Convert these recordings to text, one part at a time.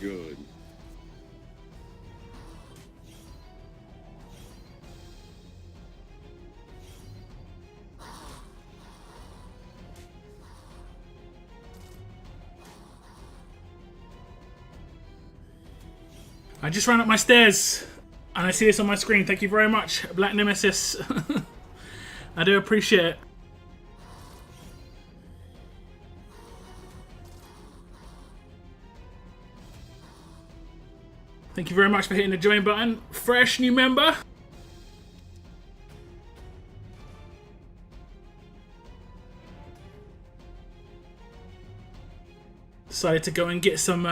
Good. I just ran up my stairs and I see this on my screen. Thank you very much, Black Nemesis. I do appreciate it. Thank you very much for hitting the join button. Fresh new member. Decided to go and get some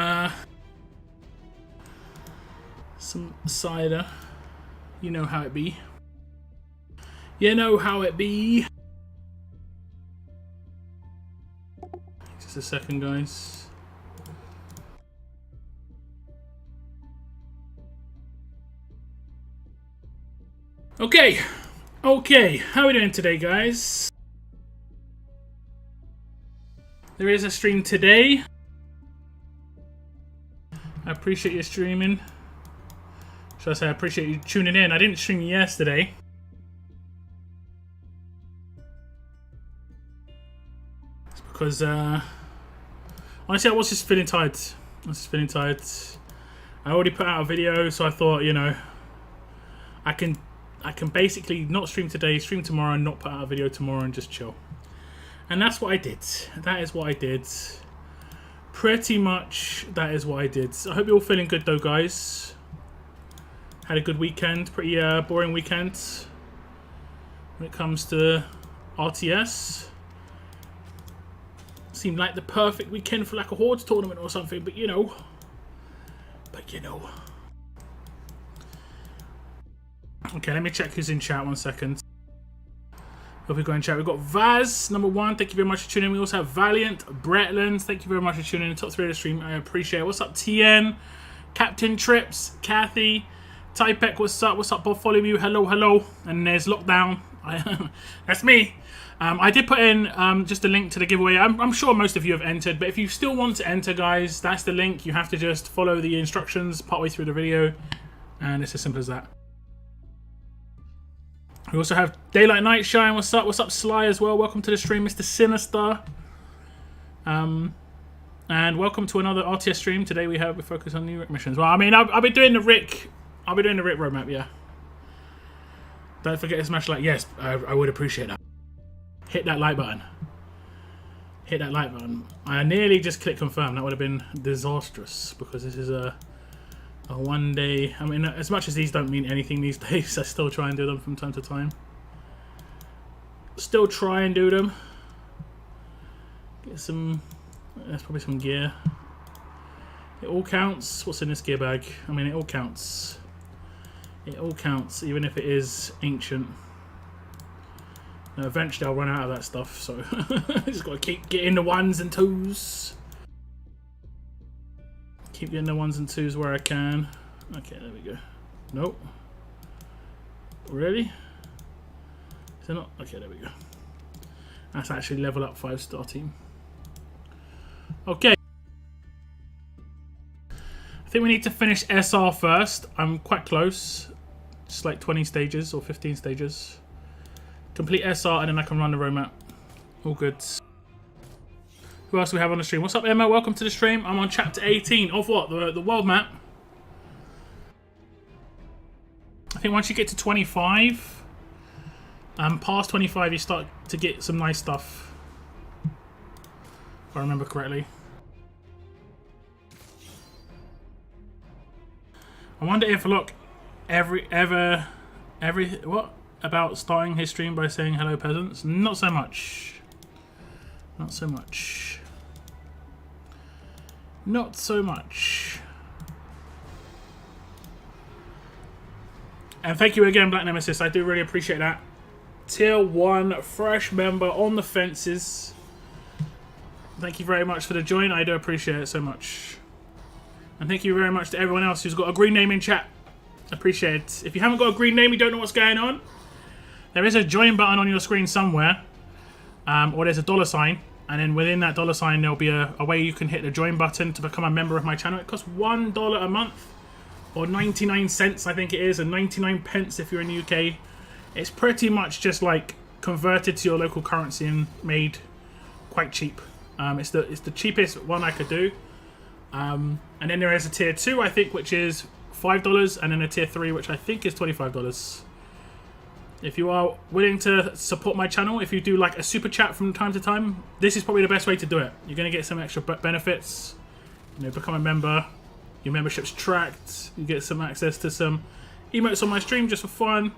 cider. You know how it be. You know how it be. Just a second, guys. Okay. Okay. How are we doing today, guys? There is a stream today. I appreciate you streaming. Should I say I appreciate you tuning in? I didn't stream yesterday. It's because, honestly, I was just feeling tired. I already put out a video, so I thought, you know, I can basically not stream today, stream tomorrow, and not put out a video tomorrow and just chill. And that's what I did. That is what I did. Pretty much, that is what I did. I hope you're all feeling good, though, guys. Had a good weekend. Pretty boring weekend when it comes to RTS. Seemed like the perfect weekend for like a Hordes tournament or something, but you know. Okay, let me check who's in chat 1 second. Hope we go in chat. We've got Vaz, number 1. Thank you very much for tuning in. We also have Valiant, Bretland. Thank you very much for tuning in. Top 3 of the stream. I appreciate it. What's up, TN? Captain Trips, Kathy, Typek, what's up? What's up, Bob? Follow me. Hello, hello. And there's Lockdown. That's me. I did put in just a link to the giveaway. I'm sure most of you have entered, but if you still want to enter, guys, that's the link. You have to just follow the instructions partway through the video, and it's as simple as that. We also have Daylight Night Shine. What's up? What's up, Sly, as well? Welcome to the stream, Mr. Sinister. And welcome to another RTS stream. Today we focus on new Rick missions. Well, I mean, I'll be doing the Rick. I'll be doing the Rick roadmap. Yeah. Don't forget to smash like. Yes, I would appreciate that. Hit that like button. Hit that like button. I nearly just clicked confirm. That would have been disastrous because this is a one day. I mean, as much as these don't mean anything these days, I still try and do them from time to time. Still try and do them. Get some. There's probably some gear. It all counts. What's in this gear bag? I mean, it all counts. It all counts, even if it is ancient. Now, eventually, I'll run out of that stuff, so just got to keep getting the 1s and 2s. Keep getting the 1s and 2s where I can. Okay, there we go. Nope. Really? Is it not? Okay, there we go. That's actually level up 5-star team. Okay. I think we need to finish SR first. I'm quite close. Just like 20 stages or 15 stages. Complete SR and then I can run the roadmap. All good. Who else do we have on the stream? What's up, Emma? Welcome to the stream. I'm on chapter 18 of what? The world map. I think once you get to 25, past 25, you start to get some nice stuff. If I remember correctly. I wonder if, look, what about starting his stream by saying hello, peasants? Not so much. Not so much. Not so much. And thank you again, Black Nemesis. I do really appreciate that. Tier 1 fresh member on the fences. Thank you very much for the join. I do appreciate it so much. And thank you very much to everyone else who's got a green name in chat. Appreciate it. If you haven't got a green name, you don't know what's going on, there is a join button on your screen somewhere. Or there's a $sign. And then within that $sign, there'll be a way you can hit the join button to become a member of my channel. It costs $1 a month, or 99 cents, I think it is, and 99 pence if you're in the UK. It's pretty much just like converted to your local currency and made quite cheap. It's the cheapest one I could do. And then there is a tier 2, I think, which is $5, and then a tier 3, which I think is $25. If you are willing to support my channel, if you do like a super chat from time to time, this is probably the best way to do it. You're going to get some extra benefits. You know, become a member. Your membership's tracked. You get some access to some emotes on my stream just for fun.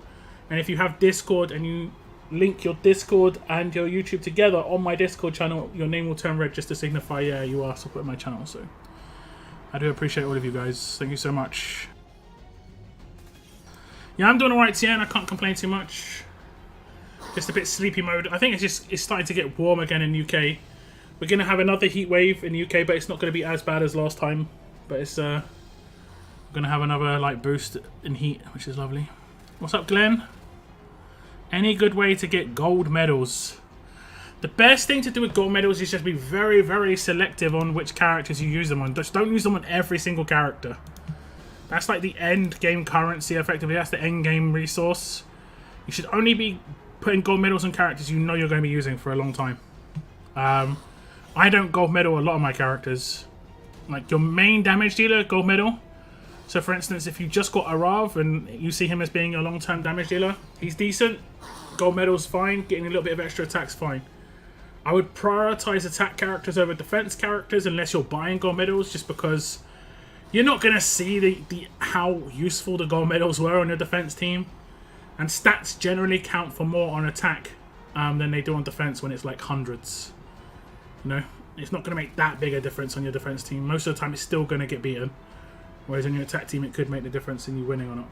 And if you have Discord and you link your Discord and your YouTube together on my Discord channel, your name will turn red just to signify, yeah, you are supporting my channel. So I do appreciate all of you guys. Thank you so much. Yeah, I'm doing alright, TN. I can't complain too much. Just a bit sleepy mode. I think it's starting to get warm again in the UK. We're going to have another heat wave in the UK, but it's not going to be as bad as last time. But it's we're going to have another like boost in heat, which is lovely. What's up, Glenn? Any good way to get gold medals? The best thing to do with gold medals is just be very, very selective on which characters you use them on. Just don't use them on every single character. That's like the end game currency, effectively. That's the end game resource. You should only be putting gold medals on characters you know you're going to be using for a long time. I don't gold medal a lot of my characters. Like your main damage dealer, gold medal. So for instance, if you just got Arav and you see him as being a long-term damage dealer, he's decent. Gold medal's fine. Getting a little bit of extra attack's fine. I would prioritize attack characters over defense characters unless you're buying gold medals, just because you're not going to see the how useful the gold medals were on your defense team. And stats generally count for more on attack than they do on defense when it's like hundreds. You know, it's not going to make that big a difference on your defense team. Most of the time it's still going to get beaten. Whereas on your attack team it could make the difference in you winning or not.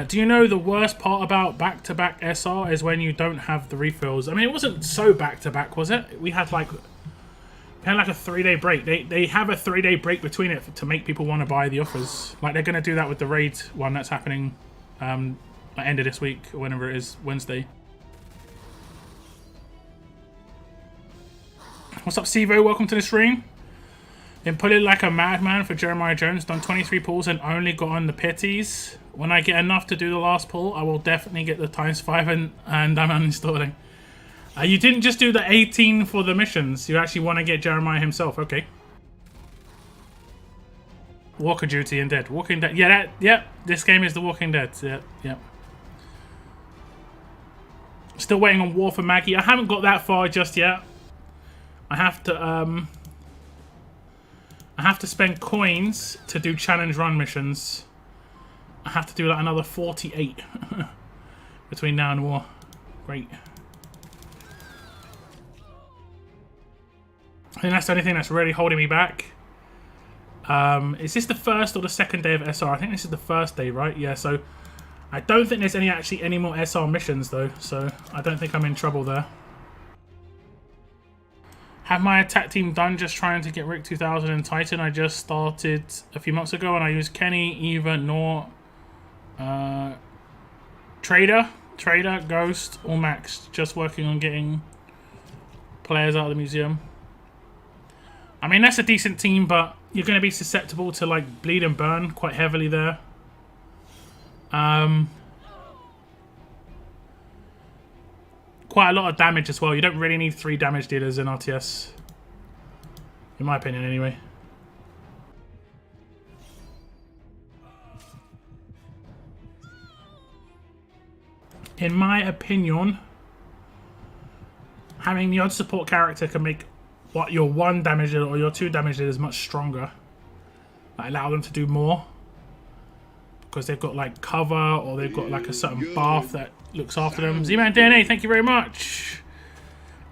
Do you know the worst part about back-to-back SR is when you don't have the refills? I mean, it wasn't so back-to-back, was it? We had like a 3-day break. They have a 3-day break between it to make people want to buy the offers. Like they're going to do that with the raid one that's happening at the end of this week, or whenever it is, Wednesday. What's up, Sivo? Welcome to the stream. Been pulling like a madman for Jeremiah Jones. Done 23 pulls and only got on the pitties. When I get enough to do the last pull, I will definitely get the ×5 and I'm uninstalling. You didn't just do the 18 for the missions. You actually want to get Jeremiah himself. Okay. Walker Duty and Dead. Walking Dead. Yeah, yep. This game is The Walking Dead. Yep. Still waiting on War for Maggie. I haven't got that far just yet. I have to spend coins to do challenge run missions. I have to do like another 48 between now and war. Great. I think that's the only thing that's really holding me back. Is this the first or the second day of SR? I think this is the first day, right? Yeah, so I don't think there's any more SR missions though, so I don't think I'm in trouble there. Have my attack team done just trying to get Rick 2000 and Titan? I just started a few months ago and I used Kenny, Eva, Nor, Trader, Ghost, or Max. Just working on getting players out of the museum. I mean, that's a decent team, but you're going to be susceptible to like bleed and burn quite heavily there. Quite a lot of damage as well. You don't really need 3 damage dealers in RTS. In my opinion, anyway. In my opinion, having the odd support character can make what your 1 damage dealer or your 2 damage dealers much stronger. Like, allow them to do more. Because they've got like cover or they've got like a certain buff that looks after them. Z-Man DNA, thank you very much.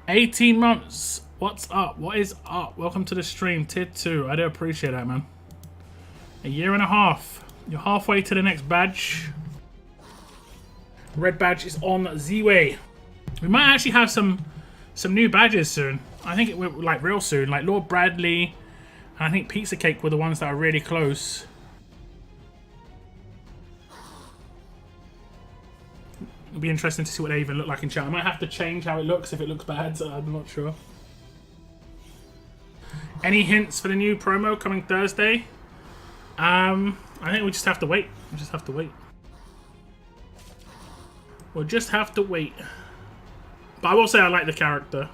18 months. What's up? What is up? Welcome to the stream. Tier 2. I do appreciate that, man. A year and a half. You're halfway to the next badge. Red badge is on Z-Way. We might actually have some new badges soon. I think it will, like real soon. Like Lord Bradley and I think Pizza Cake were the ones that are really close. It'll be interesting to see what they even look like in chat. I might have to change how it looks if it looks bad, so I'm not sure. Any hints for the new promo coming Thursday? I think we just have to wait. We just have to wait. We'll just have to wait. But I will say I like the character.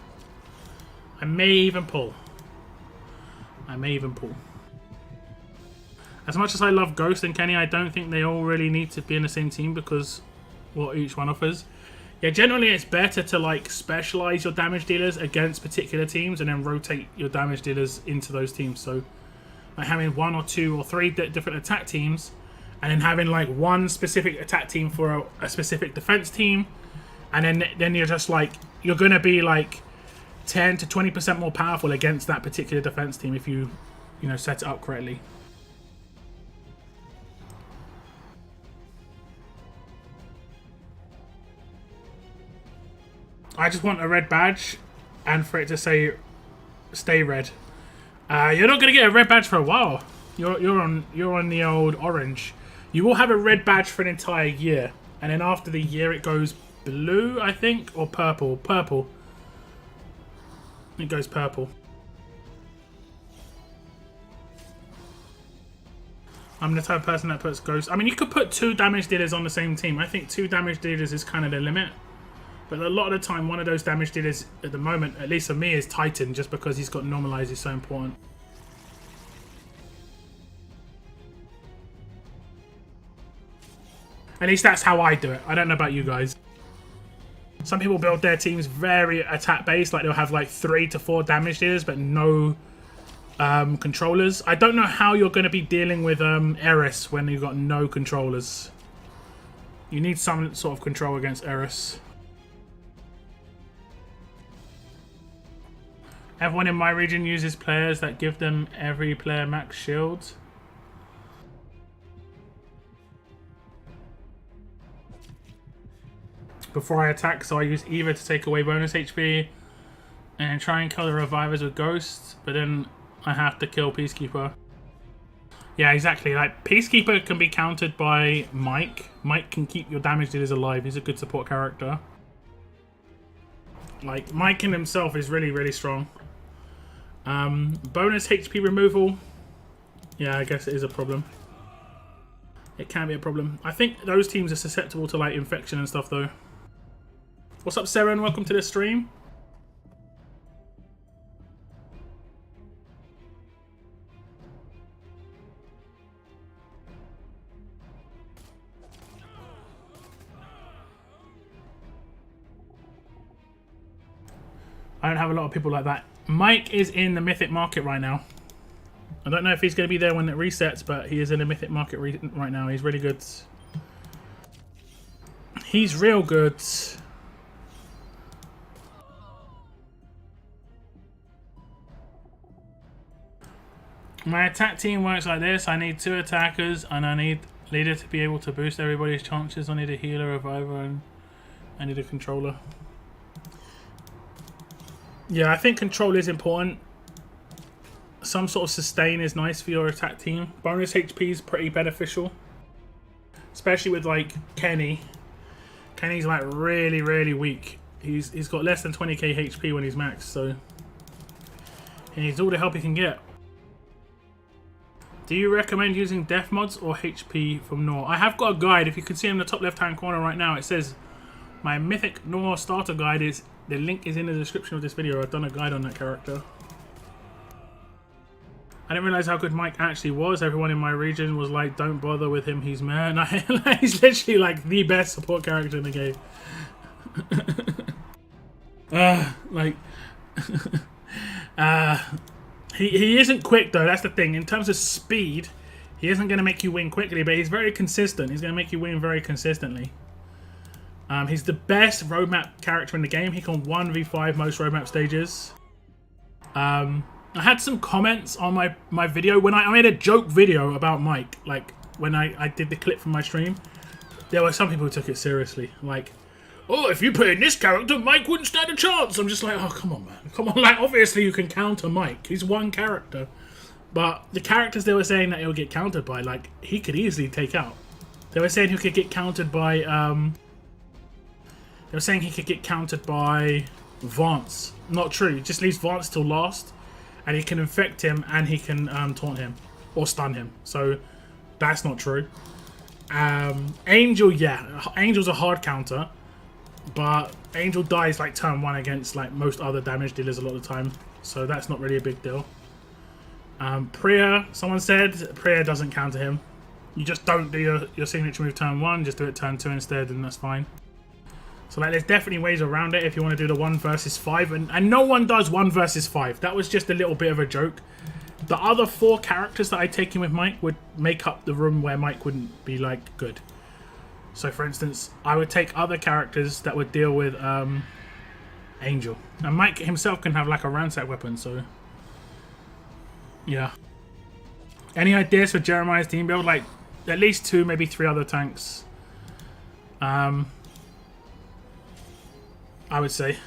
I may even pull. I may even pull. As much as I love Ghost and Kenny, I don't think they all really need to be in the same team because what each one offers. Yeah, generally it's better to like specialize your damage dealers against particular teams and then rotate your damage dealers into those teams. So like having 1 or 2 or 3 different attack teams and then having like one specific attack team for a specific defense team, and then you're just like, you're going to be like 10 to 20% more powerful against that particular defense team if you know, set it up correctly. I just want a red badge and for it to say stay red. You're not going to get a red badge for a while. You're on the old orange. You will have a red badge for an entire year, and then after the year it goes blue, I think, or purple. Purple. It goes purple. I'm the type of person that puts Ghost. I mean, you could put 2 damage dealers on the same team. I think 2 damage dealers is kind of the limit. But a lot of the time, one of those damage dealers at the moment, at least for me, is Titan, just because he's got normalize is so important. At least that's how I do it. I don't know about you guys. Some people build their teams very attack-based, like they'll have like 3 to 4 damage dealers, but no controllers. I don't know how you're going to be dealing with Eris when you've got no controllers. You need some sort of control against Eris. Everyone in my region uses players that give them every player max shields. Before I attack, so I use either to take away bonus HP and try and kill the revivers with ghosts, but then I have to kill Peacekeeper. Yeah, exactly. Like, Peacekeeper can be countered by Mike. Mike can keep your damage dealers alive. He's a good support character. Like, Mike in himself is really, really strong. Bonus HP removal. Yeah, I guess it is a problem. It can be a problem. I think those teams are susceptible to, like, infection and stuff, though. What's up, Sarah, and welcome to the stream. I don't have a lot of people like that. Mike is in the Mythic market right now. I don't know if he's going to be there when it resets, but he is in the Mythic market right now. He's really good. He's real good. My attack team works like this. I need 2 attackers, and I need leader to be able to boost everybody's chances. I need a healer, a reviver, and I need a controller. Yeah, I think control is important. Some sort of sustain is nice for your attack team. Bonus HP is pretty beneficial. Especially with, like, Kenny. Kenny's, like, really, really weak. He's got less than 20k HP when he's maxed, so he needs all the help he can get. Do you recommend using death mods or HP from Nor? I have got a guide. If you can see in the top left-hand corner right now, it says my Mythic Nor starter guide is... The link is in the description of this video. I've done a guide on that character. I didn't realize how good Mike actually was. Everyone in my region was like, don't bother with him, he's mad. He's literally like the best support character in the game. He isn't quick though, that's the thing. In terms of speed, he isn't going to make you win quickly, but he's very consistent. He's going to make you win very consistently. He's the best roadmap character in the game. He can 1v5 most roadmap stages. I had some comments on my video. When I made a joke video about Mike, like when I did the clip from my stream, there were some people who took it seriously. Like, oh, if you put in this character, Mike wouldn't stand a chance. I'm just like, oh, come on, man. Come on. Like, obviously you can counter Mike. He's one character. But the characters they were saying that he'll get countered by, like, he could easily take out. They were saying he could get countered by, They were saying he could get countered by Vance. Not true. He just leaves Vance till last, and he can infect him, and he can taunt him or stun him. So that's not true. Angel, yeah, Angel's a hard counter, but Angel dies like turn 1 against like most other damage dealers a lot of the time, so that's not really a big deal. Priya, someone said Priya doesn't counter him. You just don't do your signature move turn 1, just do it turn 2 instead, and that's fine. So like, there's definitely ways around it if you want to do the 1 versus 5, and no one does 1 versus 5. That was just a little bit of a joke. The other 4 characters that I take in with Mike would make up the room where Mike wouldn't be like good. So for instance, I would take other characters that would deal with Angel, and Mike himself can have like a ransack weapon. So yeah. Any ideas for Jeremiah's team build? Like at least 2, maybe 3 other tanks. I would say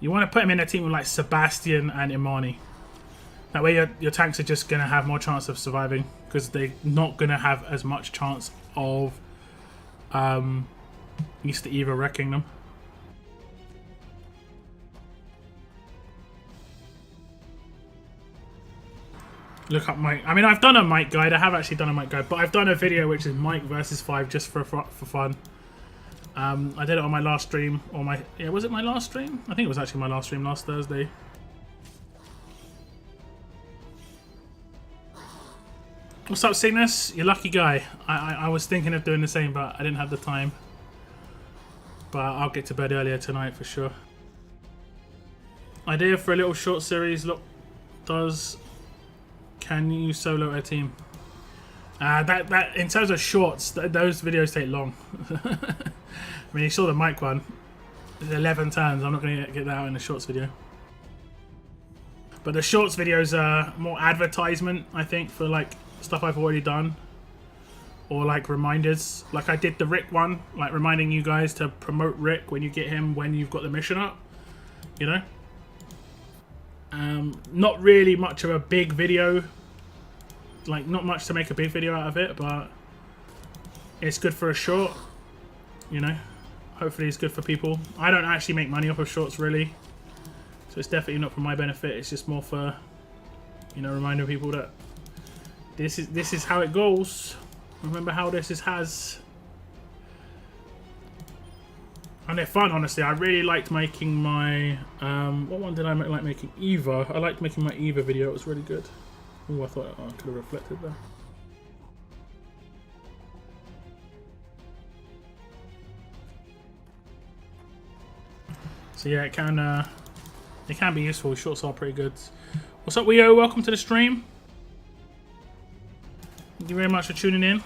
you want to put him in a team with like Sebastian and Imani. That way your tanks are just going to have more chance of surviving, because they're not going to have as much chance of Easter Eva wrecking them. Look up Mike. I mean, I've done a Mike guide. I have actually done a Mike guide, but I've done a video which is Mike versus 5 just for fun. I did it on my last stream, or my, yeah, was it my last stream? I think it was actually my last stream last Thursday. What's up, Cygnus? You lucky guy. I was thinking of doing the same, but I didn't have the time. But I'll get to bed earlier tonight for sure. Idea for a little short series. Look, can you solo a team? That in terms of shorts, those videos take long. I mean, you saw the mic one. It's 11 turns. I'm not going to get that out in the shorts video. But the shorts videos are more advertisement, I think, for like stuff I've already done, or like reminders. Like I did the Rick one, like reminding you guys to promote Rick when you get him, when you've got the mission up, you know. Not really much of a big video, like not much to make a big video out of it, but it's good for a short, you know. Hopefully it's good for people. I don't actually make money off of shorts really, so it's definitely not for my benefit. It's just more for, you know, reminding people that this is how it goes. Remember how this has. And they're fun, honestly. I really liked making my what one did I like making? Eva. I liked making my Eva video. It was really good. Oh, I thought I could have reflected there. So yeah, it can be useful. Shorts are pretty good. What's up, Weo? Welcome to the stream. Thank you very much for tuning in.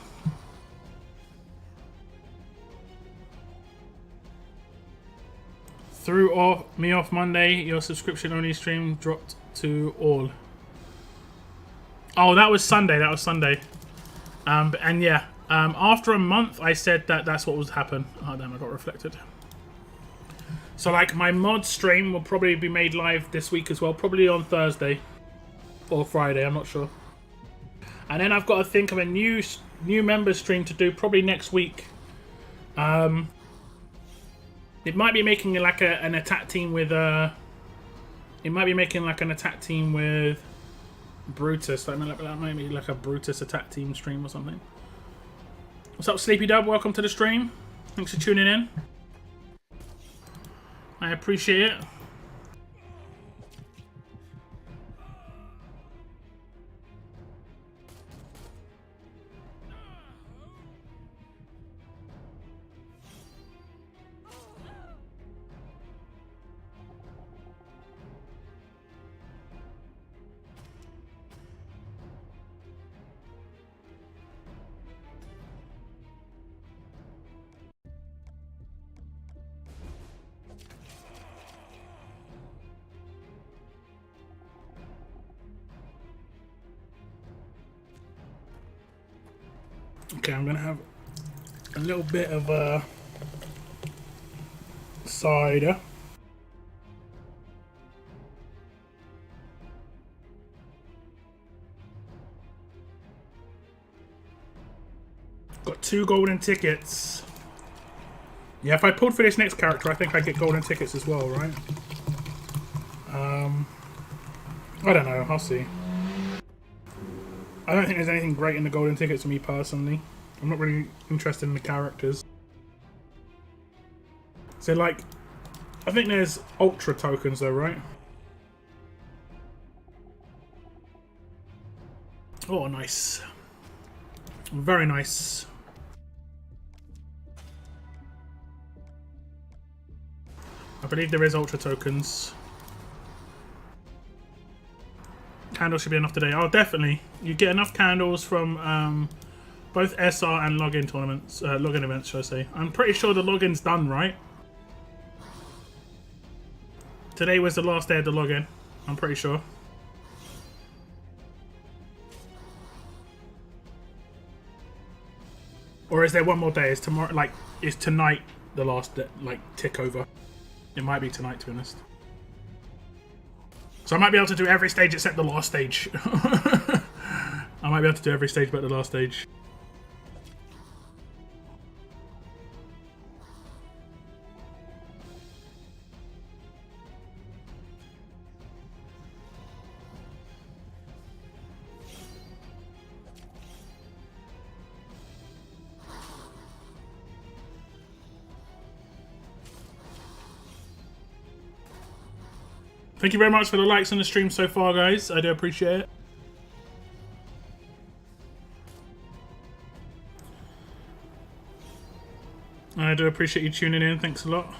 Threw me off Monday. Your subscription only stream dropped to all. Oh, that was Sunday. That was Sunday. And yeah, after a month, I said that that's what would happen. Oh damn, I got reflected. So like my mod stream will probably be made live this week as well, probably on Thursday or Friday. I'm not sure. And then I've got to think of a new member stream to do probably next week. It might be making like an attack team with it might be making like an attack team with Brutus. That might be like a Brutus attack team stream or something. What's up, Sleepy Dub? Welcome to the stream. Thanks for tuning in. I appreciate it. Okay, I'm gonna have a little bit of cider. Got 2 golden tickets. Yeah, if I pulled for this next character, I think I'd get golden tickets as well, right? I don't know. I'll see. I don't think there's anything great in the golden tickets for me personally. I'm not really interested in the characters. So, like, I think there's ultra tokens though, right? Oh, nice. Very nice. I believe there is ultra tokens. Candles should be enough today. Oh, definitely. You get enough candles from both SR and login tournaments, login events, should I say. I'm pretty sure the login's done, right? Today was the last day of the login. I'm pretty sure. Or is there one more day? Is tomorrow, like, is tonight the last, like, tick over? It might be tonight, to be honest. So I might be able to do every stage except the last stage. I might be able to do every stage but the last stage. Thank you very much for the likes on the stream so far, guys. I do appreciate it. I do appreciate you tuning in. Thanks a lot.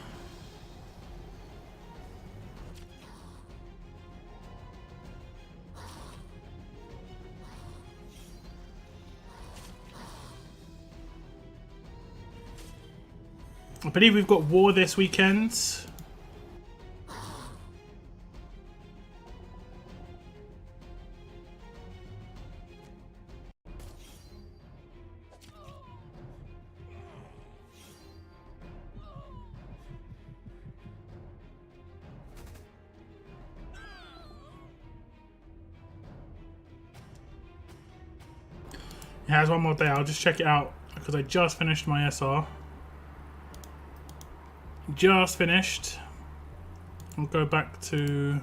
I believe we've got War this weekend. It has one more day. I'll just check it out because I just finished my SR. Just finished. I'll go back to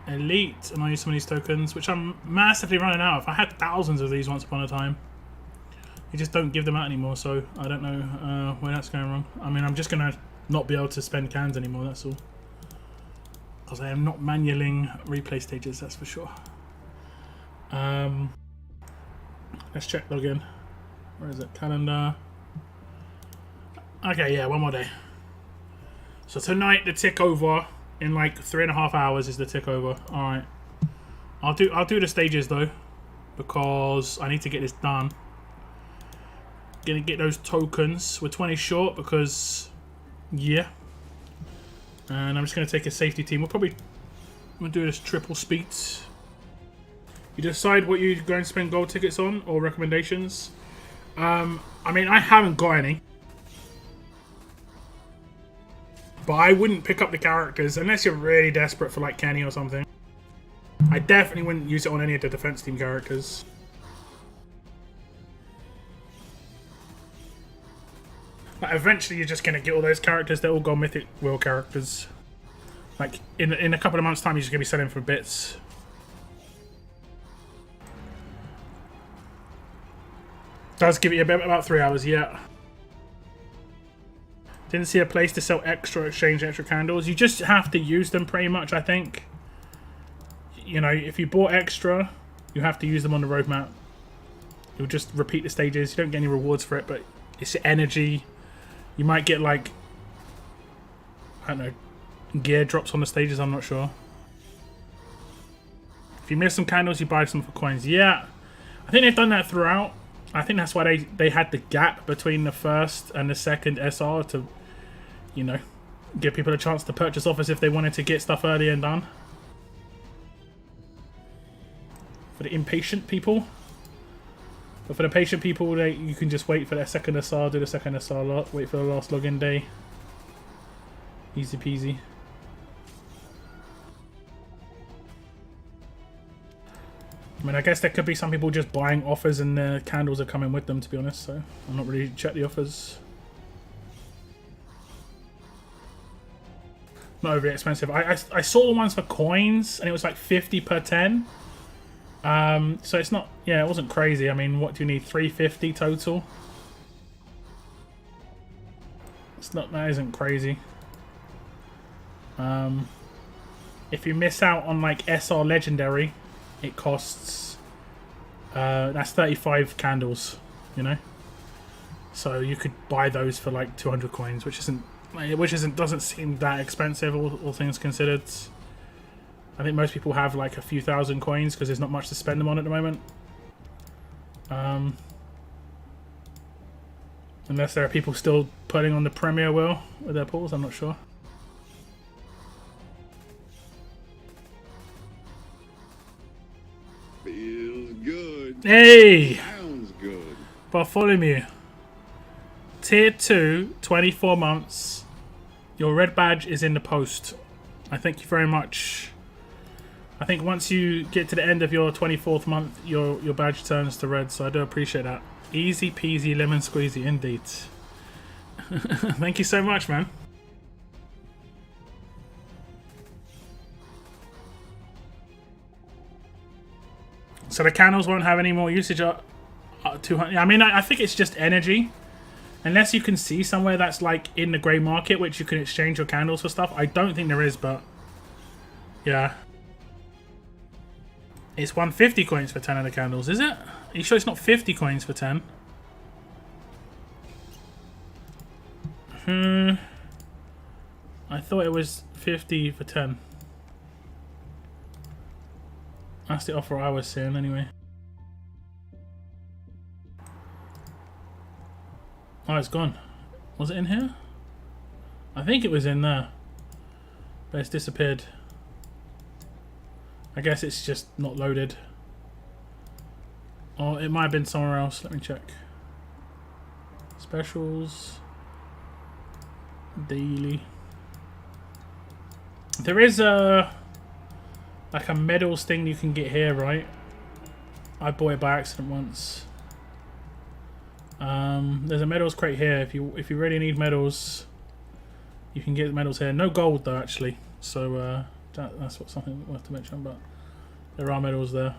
Elite and I'll use some of these tokens, which I'm massively running out of. I had thousands of these once upon a time. You just don't give them out anymore, so I don't know where that's going wrong. I mean, I'm just going to not be able to spend cans anymore, that's all. Because I am not manualing replay stages, that's for sure. Let's check login. Where is it? Calendar. Okay, yeah, one more day. So tonight the tick over in like 3.5 hours is the tick over. All right, I'll do the stages though because I need to get this done. Gonna get those tokens. We're 20 short because yeah, and I'm just gonna take a safety team. We'll do this triple speeds. You decide what you're going to spend gold tickets on or recommendations. I mean, I haven't got any. But I wouldn't pick up the characters unless you're really desperate for like Kenny or something. I definitely wouldn't use it on any of the defense team characters. But eventually you're just going to get all those characters. They're all gold Mythic World characters. Like in a couple of months time you're just going to be selling for bits. Does give you about 3 hours, yeah. Didn't see a place to sell exchange extra candles. You just have to use them pretty much, I think. You know, if you bought extra, you have to use them on the roadmap. You'll just repeat the stages. You don't get any rewards for it, but it's energy. You might get like, I don't know, gear drops on the stages, I'm not sure. If you miss some candles, you buy some for coins. Yeah, I think they've done that throughout. I think that's why they had the gap between the first and the second SR to, you know, give people a chance to purchase offers if they wanted to get stuff early and done. For the impatient people. But for the patient people, you can just wait for their second SR, do the second SR, wait for the last login day. Easy peasy. I mean, I guess there could be some people just buying offers and the candles are coming with them, to be honest, so I'm not really check the offers. not overly expensive. I saw the ones for coins, and it was like 50 per 10. So it's not, yeah, it wasn't crazy. I mean, what do you need? 350 total. It's not, that isn't crazy. If you miss out on like SR Legendary, it costs that's 35 candles, you know. So you could buy those for like 200 coins, which doesn't seem that expensive, all things considered. I think most people have like a few thousand coins because there's not much to spend them on at the moment. Unless there are people still putting on the Premier wheel with their pulls, I'm not sure. Feels good. Hey! Sounds good. Bartholomew. Tier 2, 24 months. Your red badge is in the post. I thank you very much. I think once you get to the end of your 24th month, your badge turns to red, so I do appreciate that. Easy peasy lemon squeezy, indeed. Thank you so much, man. So the candles won't have any more usage at 200. I mean, I think it's just energy. Unless you can see somewhere that's like in the grey market, which you can exchange your candles for stuff. I don't think there is, but yeah. It's 150 coins for 10 of the candles, is it? Are you sure it's not 50 coins for 10? I thought it was 50 for 10. That's the offer I was seeing anyway. Oh, it's gone. Was it in here? I think it was in there. But it's disappeared. I guess it's just not loaded. Or it might have been somewhere else. Let me check. Specials. Daily. There is a like a medals thing you can get here, right? I bought it by accident once. There's a medals crate here. If you really need medals, you can get medals here. No gold though, actually. So that's something worth to mention. But there are medals there.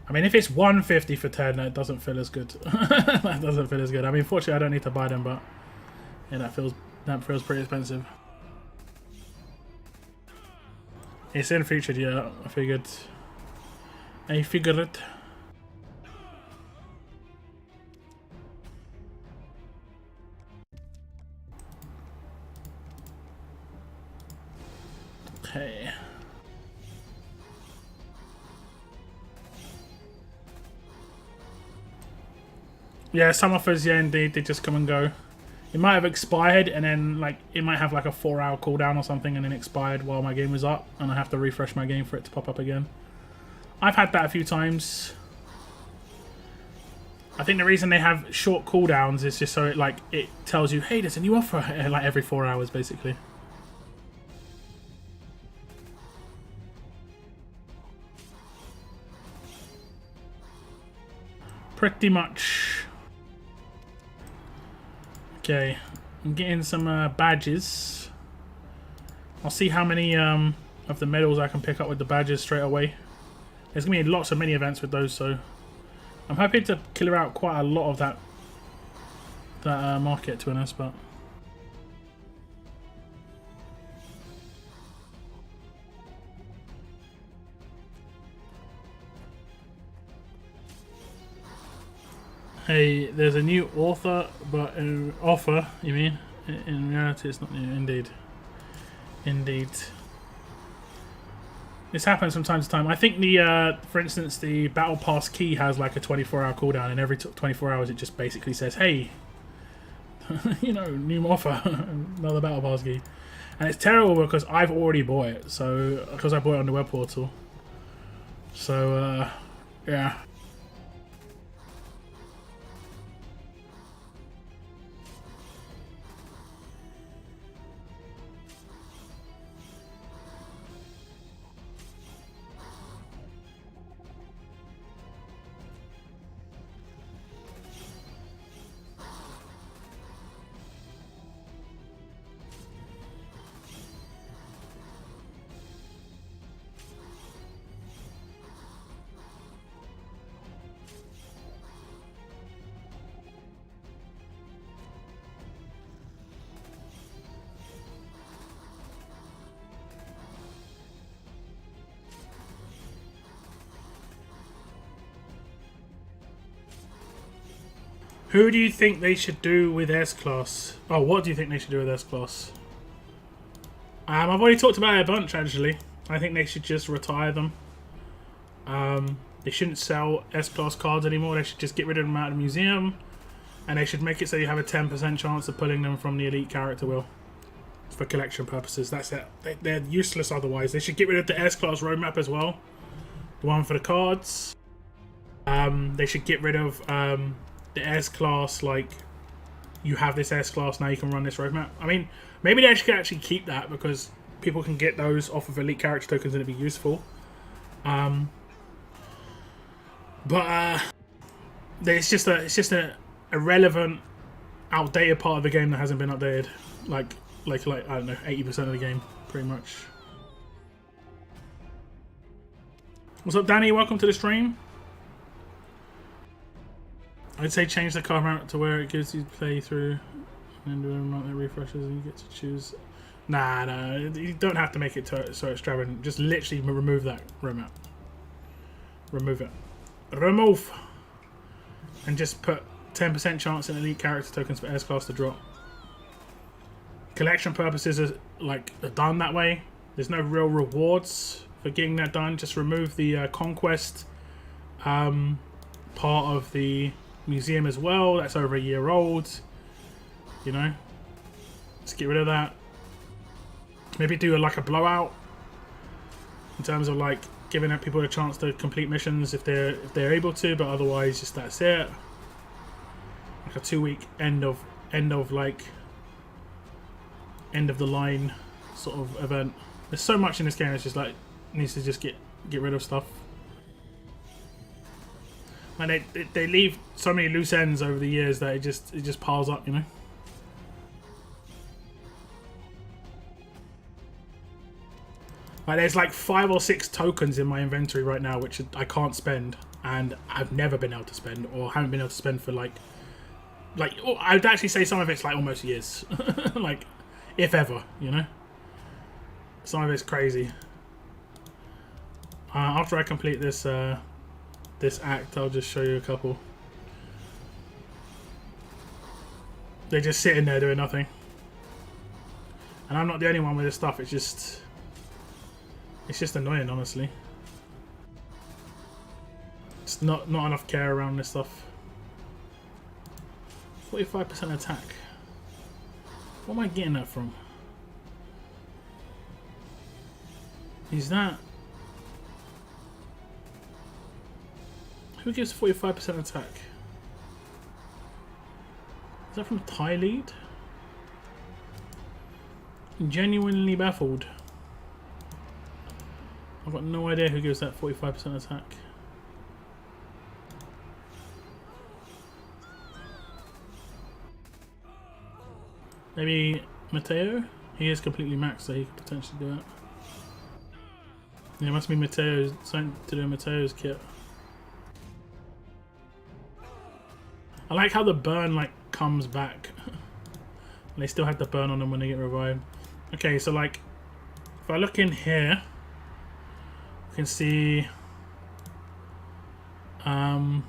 I mean, if it's 150 for 10, that doesn't feel as good. That doesn't feel as good. I mean, fortunately, I don't need to buy them, but yeah, that feels pretty expensive. It's in featured, yeah. I figured it. Okay. Yeah, some offers, yeah, indeed, they just come and go. It might have expired, and then like it might have like a 4-hour cooldown or something, and then expired while my game was up, and I have to refresh my game for it to pop up again. I've had that a few times. I think the reason they have short cooldowns is just so it tells you, hey, there's a new offer like every 4 hours, basically. Pretty much. Okay, I'm getting some badges. I'll see how many of the medals I can pick up with the badges straight away. There's going to be lots of mini events with those, so I'm hoping to clear out quite a lot of that market, to be honest, but hey, there's a new author, but offer, you mean? In reality, it's not new. Indeed. Indeed. This happens from time to time. I think the, for instance, the Battle Pass key has like a 24-hour cooldown, and every 24 hours it just basically says, hey, you know, new offer, another Battle Pass key. And it's terrible because I've already bought it, so, because I bought it on the web portal. So, yeah. Who do you think they should do with S-Class? Oh, what do you think they should do with S-Class? I've already talked about it a bunch, actually. I think they should just retire them. They shouldn't sell S-Class cards anymore. They should just get rid of them out of the museum. And they should make it so you have a 10% chance of pulling them from the elite character wheel. For collection purposes, that's it. They're useless otherwise. They should get rid of the S-Class roadmap as well. The one for the cards. They should get rid of the S-Class, like, you have this S-Class, now you can run this roadmap. I mean, maybe they should actually keep that because people can get those off of elite character tokens and it'd be useful. It's just a irrelevant, outdated part of the game that hasn't been updated. Like I don't know, 80% of the game, pretty much. What's up, Danny? Welcome to the stream. I'd say change the card mount to where it gives you play through and do a mount that refreshes and you get to choose. Nah, you don't have to make it so extravagant. Just literally remove that roadmap. Remove it. Remove. And just put 10% chance in elite character tokens for S-Class to drop. Collection purposes are done that way. There's no real rewards for getting that done. Just remove the conquest part of the museum as well. That's over a year old. You know, let's get rid of that. Maybe do a blowout in terms of giving people a chance to complete missions if they're able to, but otherwise just that's it. Like a 2-week end of the line sort of event. There's so much in this game. It's just needs to just get rid of stuff. And they leave so many loose ends over the years that it just piles up, you know. There's 5 or 6 tokens in my inventory right now which I can't spend, and I've never been able to spend, or haven't been able to spend for I'd actually say some of it's almost years, if ever, you know. Some of it's crazy. After I complete this this act, I'll just show you a couple. They're just sitting there doing nothing, and I'm not the only one with this stuff. It's just annoying, honestly. It's not enough care around this stuff. 45% attack. What am I getting that from? Is that... Who gives 45% attack? Is that from Thai Lead? Genuinely baffled. I've got no idea who gives that 45% attack. Maybe Mateo? He is completely maxed, so he could potentially do it. Yeah, it must be Mateo's, something to do with Mateo's kit. I like how the burn comes back. They still have the burn on them when they get revived. Okay, so if I look in here, you can see a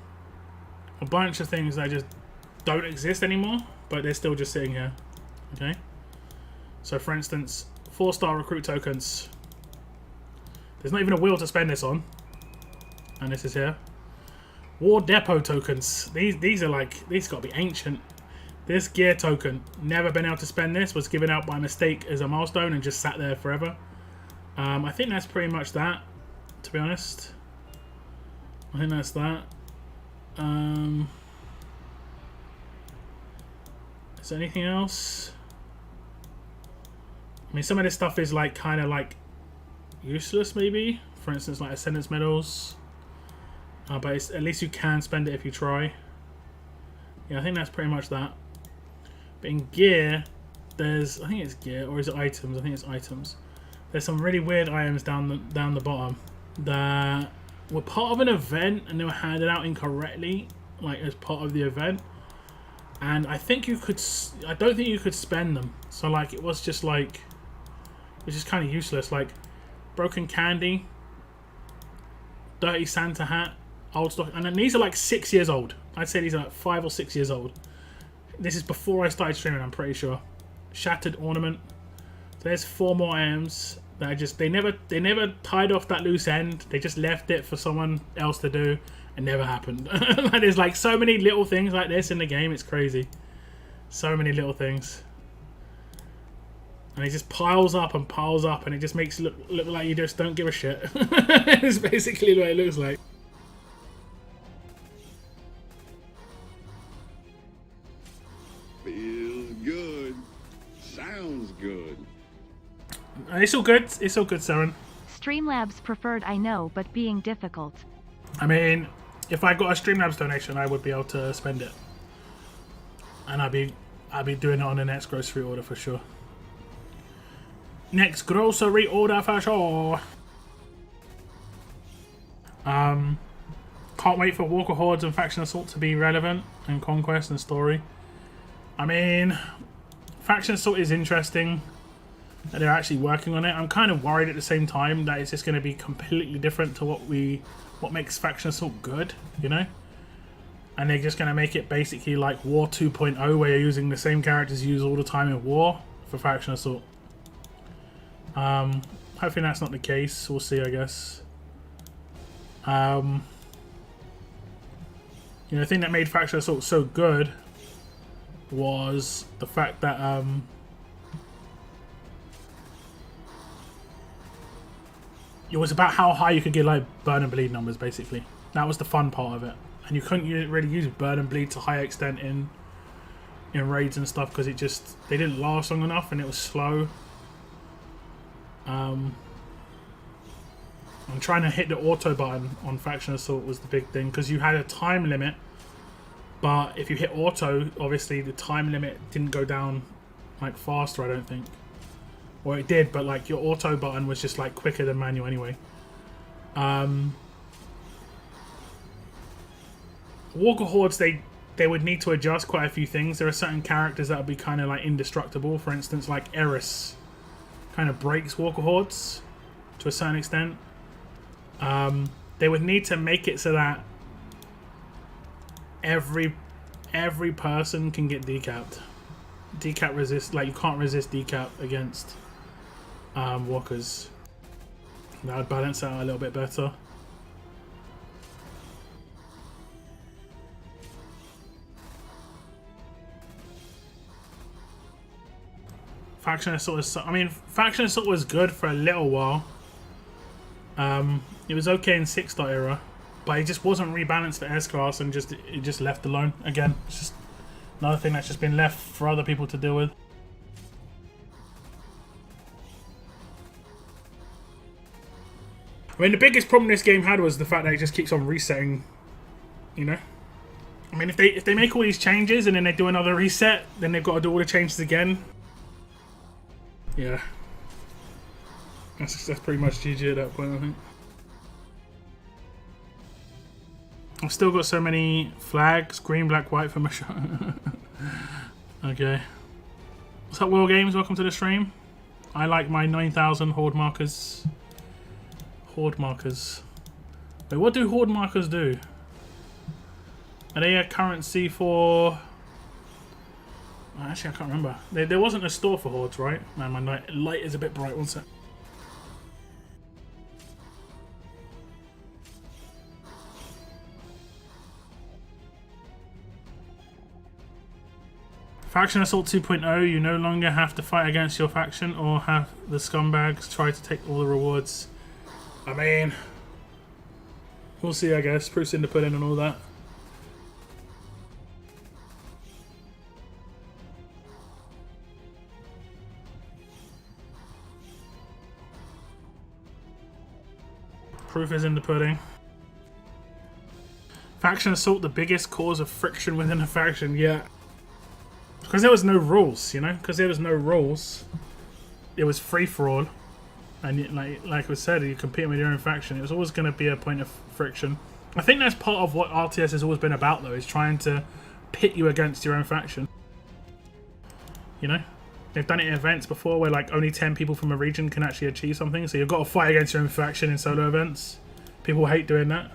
bunch of things that just don't exist anymore, but they're still just sitting here. Okay, so for instance, 4-star recruit tokens. There's not even a wheel to spend this on, and this is here. War depot tokens. These are these got to be ancient. This gear token, never been able to spend this, was given out by mistake as a milestone and just sat there forever. I think that's pretty much that, to be honest. I think that's that. Is there anything else? I mean, some of this stuff is kind of useless, maybe. For instance, Ascendance medals. But at least you can spend it if you try. Yeah, I think that's pretty much that. But in gear, there's, I think it's gear, or is it items? I think it's items. There's some really weird items down the bottom that were part of an event and they were handed out incorrectly, as part of the event. And I think you could, I don't think you could spend them. So it was just it's just kind of useless. Broken candy, dirty Santa hat, old stock, and then these are 6 years old. I'd say these are like 5 or 6 years old. This is before I started streaming, I'm pretty sure. Shattered ornament. So there's 4 more items that I just they never tied off that loose end. They just left it for someone else to do. It never happened. And there's like so many little things like this in the game. It's crazy. So many little things. And it just piles up, and it just makes it look like you just don't give a shit. It's basically what it looks like. Feels good. Sounds good. It's all good. It's all good, Saren. Streamlabs preferred, I know, but being difficult. I mean, if I got a Streamlabs donation, I would be able to spend it. And I'd be doing it on the next grocery order for sure. Next grocery order for sure. Can't wait for Walker Hordes and Faction Assault to be relevant in Conquest and story. I mean, Faction Assault is interesting that they're actually working on it. I'm kind of worried at the same time that it's just going to be completely different to what makes Faction Assault good, you know? And they're just going to make it basically like War 2.0, where you're using the same characters you use all the time in War for Faction Assault. Hopefully that's not the case. We'll see, I guess. You know, the thing that made Faction Assault so good was the fact that it was about how high you could get like burn and bleed numbers, basically. That was the fun part of it. And you couldn't really use burn and bleed to high extent in raids and stuff because they didn't last long enough and it was slow. I'm trying to hit the auto button on Faction Assault was the big thing because you had a time limit, but if you hit auto, obviously the time limit didn't go down like faster, I don't think. Or it did, but like your auto button was just like quicker than manual anyway. Walker Hordes, they would need to adjust quite a few things. There are certain characters that would be kind of like indestructible. For instance, like Eris kind of breaks Walker Hordes to a certain extent. They would need to make it so that every person can get decapped. Decap resist, like you can't resist decap against walkers. That would balance out a little bit better. Faction Assault is, I mean, Faction Assault was good for a little while. It was okay in 6 star era, but it just wasn't rebalanced for S class and it just left alone. Again, it's just another thing that's just been left for other people to deal with. I mean, the biggest problem this game had was the fact that it just keeps on resetting, you know? I mean, if they make all these changes and then they do another reset, then they've got to do all the changes again. Yeah. That's pretty much GG at that point, I think. I've still got so many flags, green, black, white for my shot. Okay. What's up, World Games? Welcome to the stream. I like my 9,000 horde markers. Horde markers. Wait, what do horde markers do? Are they a currency for... Actually, I can't remember. There wasn't a store for hordes, right? Man, my light is a bit bright. One sec. Faction Assault 2.0, you no longer have to fight against your faction or have the scumbags try to take all the rewards. I mean, we'll see, I guess. Proof's in the pudding and all that. Proof is in the pudding. Faction Assault, the biggest cause of friction within a faction, yeah. Because there was no rules, you know? Because there was no rules. It was free-for-all. And like I said, you're competing with your own faction. It was always going to be a point of friction. I think that's part of what RTS has always been about, though, is trying to pit you against your own faction. You know? They've done it in events before where like only 10 people from a region can actually achieve something. So you've got to fight against your own faction in solo events. People hate doing that.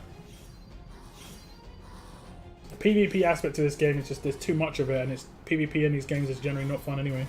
PvP aspect to this game is just there's too much of it, and it's PvP in these games is generally not fun anyway.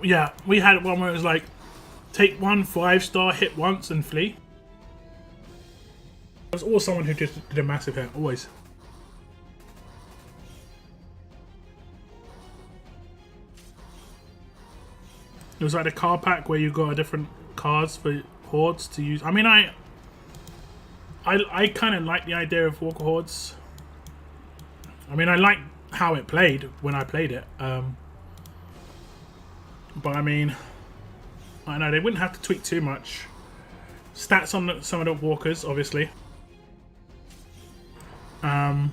Yeah, we had one where it was like, take 1 5-star, hit once and flee. It was always someone who just did a massive hit, always. It was like a car pack where you got different cars for hordes to use. I mean, I kind of like the idea of Walker Hordes. I mean, I like how it played when I played it. But I mean, I know they wouldn't have to tweak too much. Stats on some of the walkers, obviously. And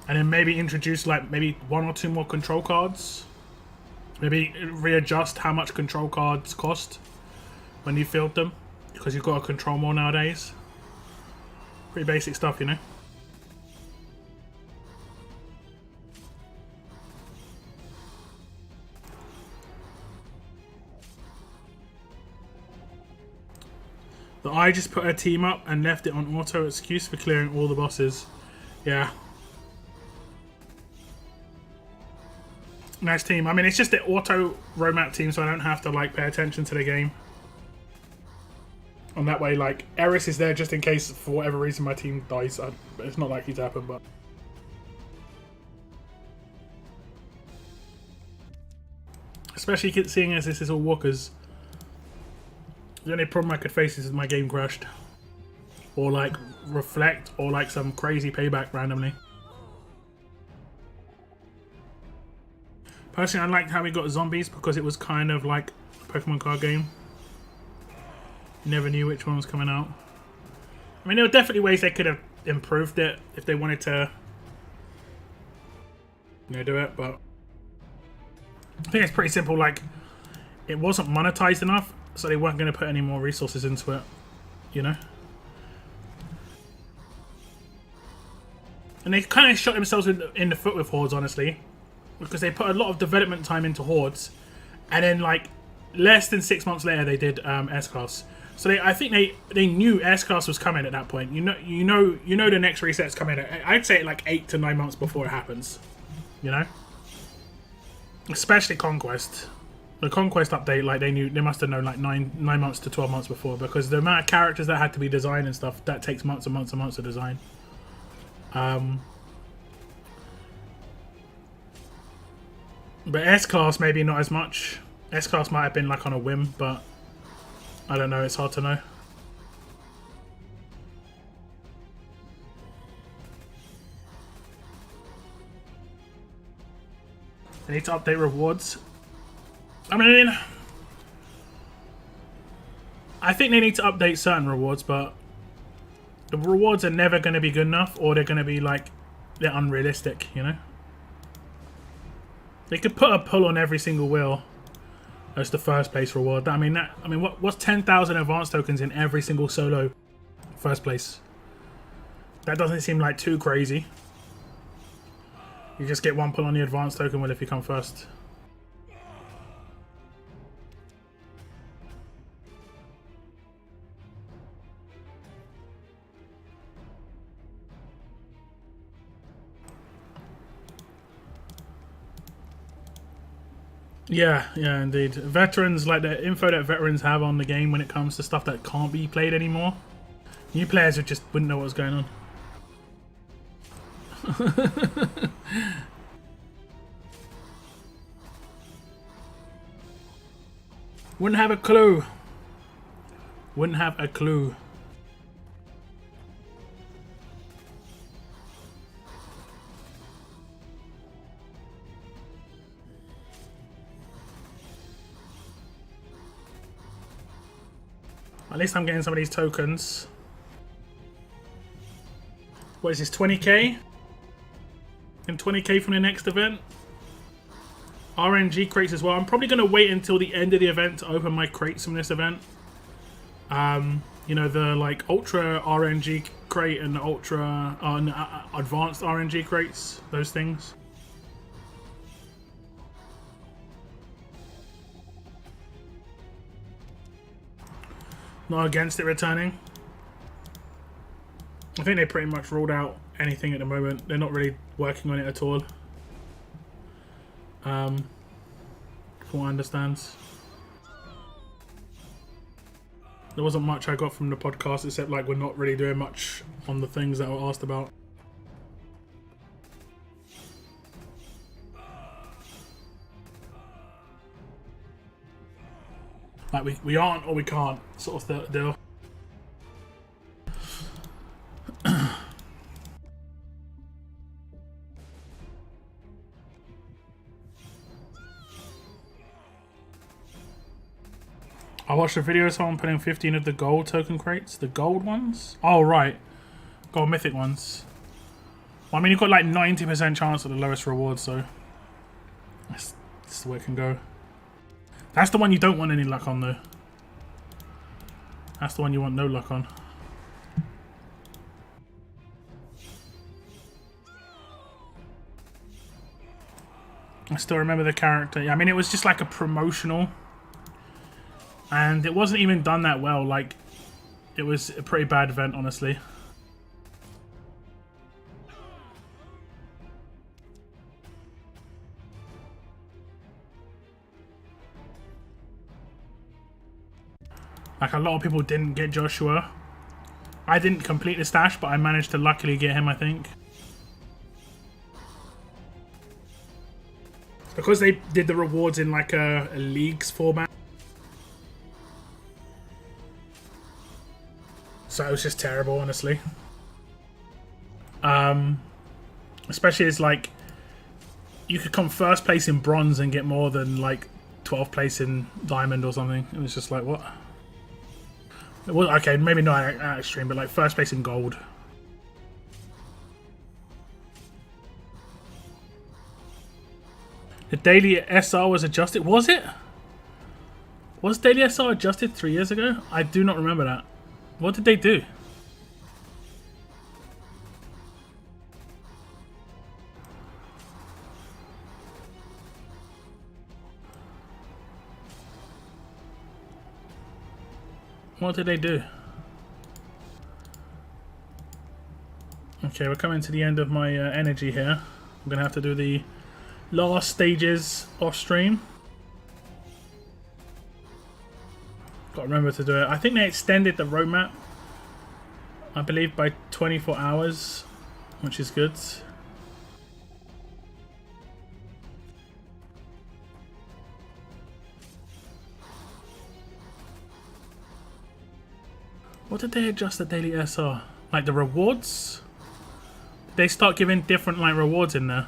then maybe introduce like maybe 1 or 2 more control cards. Maybe readjust how much control cards cost when you field them, because you've got to control more nowadays. Pretty basic stuff, you know. The I just put a team up and left it on auto excuse for clearing all the bosses. Yeah. Nice team. I mean, it's just the auto roadmap team, so I don't have to like pay attention to the game. And that way, like, Eris is there just in case for whatever reason my team dies. It's not likely to happen, but... Especially seeing as this is all walkers. The only problem I could face is my game crashed. Or like reflect, or like some crazy payback randomly. Personally, I liked how we got zombies because it was kind of like a Pokemon card game. You never knew which one was coming out. I mean, there were definitely ways they could have improved it if they wanted to, you know, do it, but I think it's pretty simple. Like, it wasn't monetized enough, so they weren't going to put any more resources into it, you know? And they kind of shot themselves in the foot with Hordes, honestly, because they put a lot of development time into Hordes, and then, like, less than 6 months later, they did S-Class. So I think they knew S-Class was coming at that point. You know the next reset's coming. I'd say like 8 to 9 months before it happens, you know? Especially Conquest. The Conquest update, like, they must have known like 9 months to 12 months before, because the amount of characters that had to be designed and stuff, that takes months and months and months to design. But S-Class maybe not as much. S-Class might have been like on a whim, but I don't know, it's hard to know. They need to update rewards. I mean, I think they need to update certain rewards, but the rewards are never going to be good enough, or they're going to be like, they're unrealistic, you know? They could put a pull on every single wheel as the first place reward. I mean, what's 10,000 advance tokens in every single solo first place? That doesn't seem like too crazy. You just get 1 pull on the advance token wheel if you come first. Yeah, indeed. Veterans, like the info that veterans have on the game when it comes to stuff that can't be played anymore, new players wouldn't know what was going on. Wouldn't have a clue. Wouldn't have a clue. At least I'm getting some of these tokens. What is this, 20k? and 20k from the next event. RNG crates as well. I'm probably going to wait until the end of the event to open my crates from this event. You know, the like ultra RNG crate and the ultra advanced RNG crates, those things. Not against it returning. I think they pretty much ruled out anything at the moment. They're not really working on it at all. From what I understand. There wasn't much I got from the podcast except like we're not really doing much on the things that were asked about. Like we aren't or we can't sort of deal. I watched a video of someone putting 15 of the gold token crates. The gold ones? Oh, right. Gold mythic ones. Well, I mean, you've got like 90% chance of the lowest reward, so that's the way it can go. That's the one you don't want any luck on, though. That's the one you want no luck on. I still remember the character. I mean, it was just like a promotional. And it wasn't even done that well. Like, it was a pretty bad event, honestly. Like, a lot of people didn't get Joshua. I didn't complete the stash, but I managed to luckily get him, I think. Because they did the rewards in like a leagues format. So it was just terrible, honestly. Especially as like you could come first place in bronze and get more than like 12th place in diamond or something. It was just like, what? It was, okay, maybe not at extreme, but like first place in gold. The daily SR was adjusted. Was it? Was daily SR adjusted 3 years ago? I do not remember that. What did they do? What did they do? Okay, we're coming to the end of my energy here. I'm going to have to do the last stages off stream. Got to remember to do it. I think they extended the roadmap, I believe, by 24 hours, which is good. What did they adjust the daily SR? Like the rewards? Did they start giving different like rewards in there?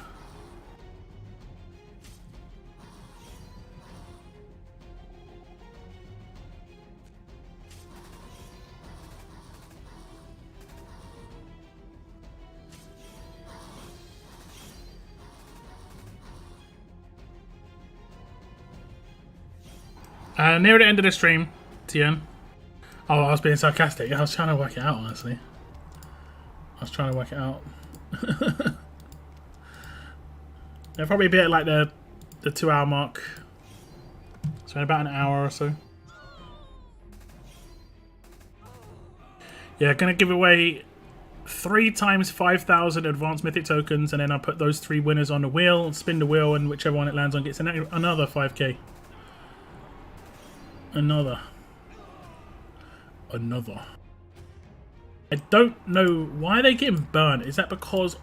Near the end of the stream, Tien. Oh, I was being sarcastic. I was trying to work it out, honestly. I was trying to work it out. They'll probably be at like the 2 hour mark. So in about an hour or so. Yeah, gonna give away 3 times 5,000 advanced mythic tokens, and then I'll put those 3 winners on the wheel, spin the wheel, and whichever one it lands on gets another 5k. Another. I don't know why they're getting burnt. Is that because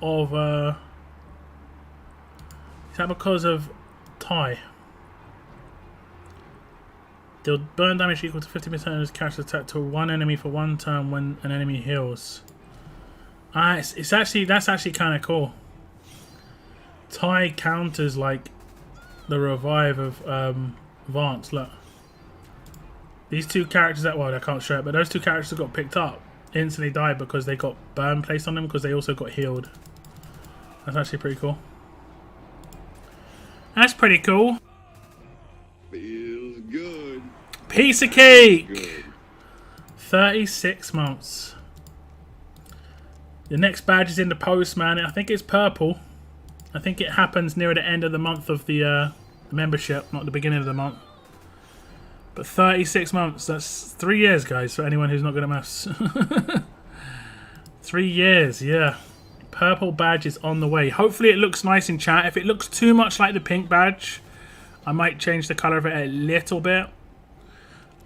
of Ty? Deal burn damage equal to 50% of his character attack to one enemy for 1 turn when an enemy heals. That's actually kind of cool. Ty counters like the revive of Vance. Look. These 2 characters that, well, I can't show it, but those 2 characters that got picked up instantly died because they got burn placed on them because they also got healed. That's actually pretty cool. That's pretty cool. Feels good. Piece of cake! Good. 36 months. The next badge is in the post, man. I think it's purple. I think it happens near the end of the month of the membership, not the beginning of the month. But 36 months, that's 3 years, guys, for anyone who's not good at maths. 3 years, yeah. Purple badge is on the way. Hopefully it looks nice in chat. If it looks too much like the pink badge, I might change the colour of it a little bit.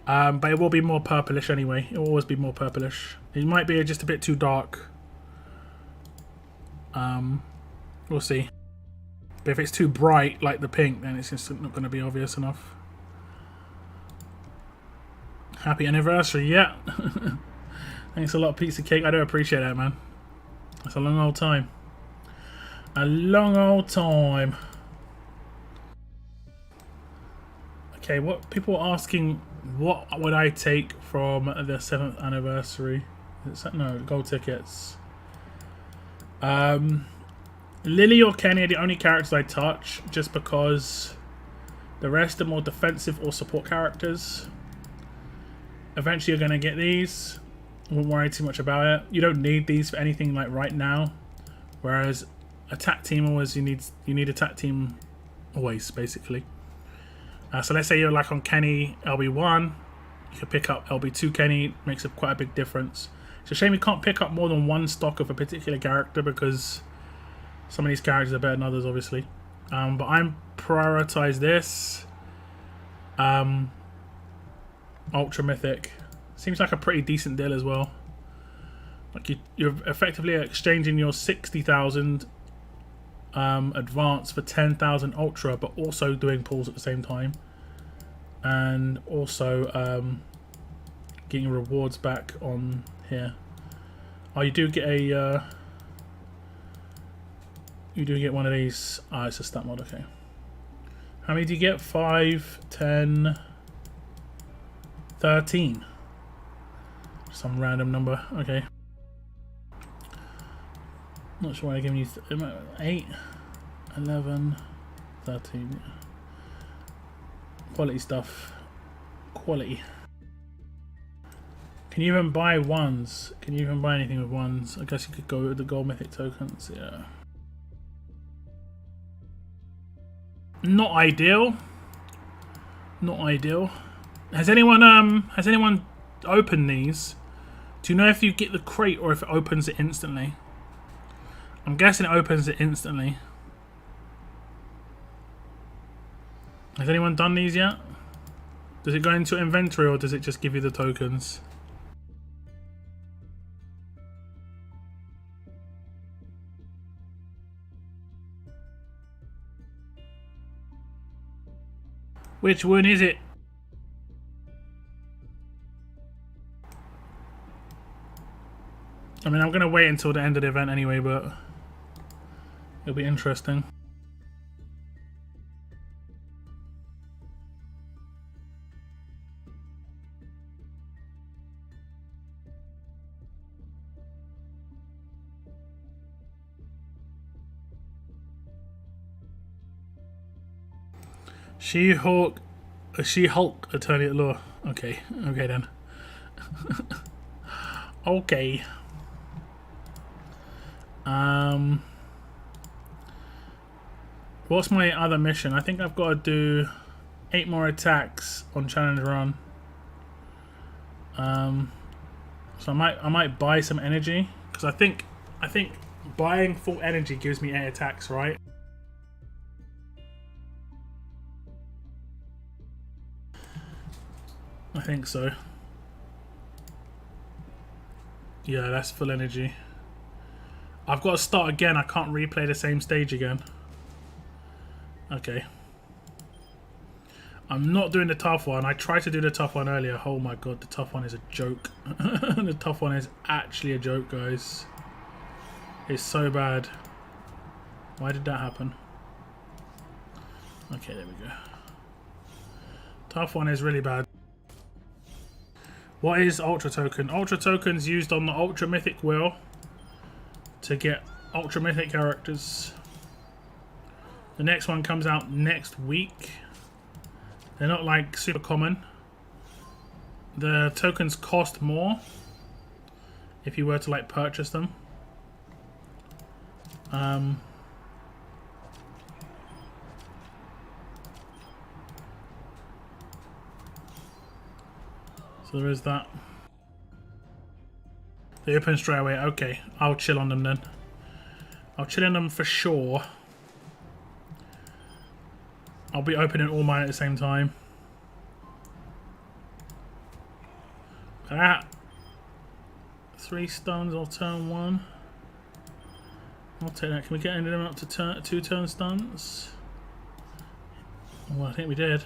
But it will be more purplish anyway. It will always be more purplish. It might be just a bit too dark. We'll see. But if it's too bright like the pink, then it's just not going to be obvious enough. Happy anniversary, yeah. Thanks a lot, piece of cake. I do appreciate that, man. That's a long old time. A long old time. Okay, what people are asking, what would I take from the 7th anniversary? No, gold tickets. Lily or Kenny are the only characters I touch, just because the rest are more defensive or support characters. Eventually you're going to get these. I won't worry too much about it. You don't need these for anything like right now. Whereas attack team always, you need attack team always, basically. So let's say you're like on Kenny LB1. You can pick up LB2 Kenny. Makes quite a big difference. It's a shame you can't pick up more than one stock of a particular character, because some of these characters are better than others, obviously. But I'm prioritize this. Ultra Mythic. Seems like a pretty decent deal as well. Like you're effectively exchanging your 60,000 advance for 10,000 ultra, but also doing pulls at the same time, and also getting rewards back on here. Oh, you do get a you do get one of these. Ah, it's a stat mod. Okay. How many do you get? 5, 10, 13. Some random number. Okay. Not sure why I'm giving you 8, 11, 13. Quality stuff. Quality. Can you even buy ones? Can you even buy anything with ones? I guess you could go with the gold mythic tokens. Yeah. Not ideal. Not ideal. Has anyone opened these? Do you know if you get the crate or if it opens it instantly? I'm guessing it opens it instantly. Has anyone done these yet? Does it go into inventory or does it just give you the tokens? Which one is it? I mean, I'm going to wait until the end of the event anyway, but it'll be interesting. She-Hulk Attorney at Law. Okay, okay then. Okay. What's my other mission? I think I've got to do 8 more attacks on challenge run. So I might buy some energy, because I think buying full energy gives me 8 attacks, right? I think so. Yeah, that's full energy. I've got to start again. I can't replay the same stage again. Okay. I'm not doing the tough one. I tried to do the tough one earlier. Oh my god, the tough one is a joke. The tough one is actually a joke, guys. It's so bad. Why did that happen? Okay, there we go. Tough one is really bad. What is Ultra Token? Ultra Token's used on the Ultra Mythic wheel to get Ultra Mythic characters. The next one comes out next week. They're not like super common. The tokens cost more if you were to like purchase them. So there is that. They open straight away. Okay, I'll chill on them then. I'll chill on them for sure. I'll be opening all mine at the same time. Ah, 3 stuns on turn 1. I'll take that. Can we get any of them up to 2 turn stuns? Well, I think we did.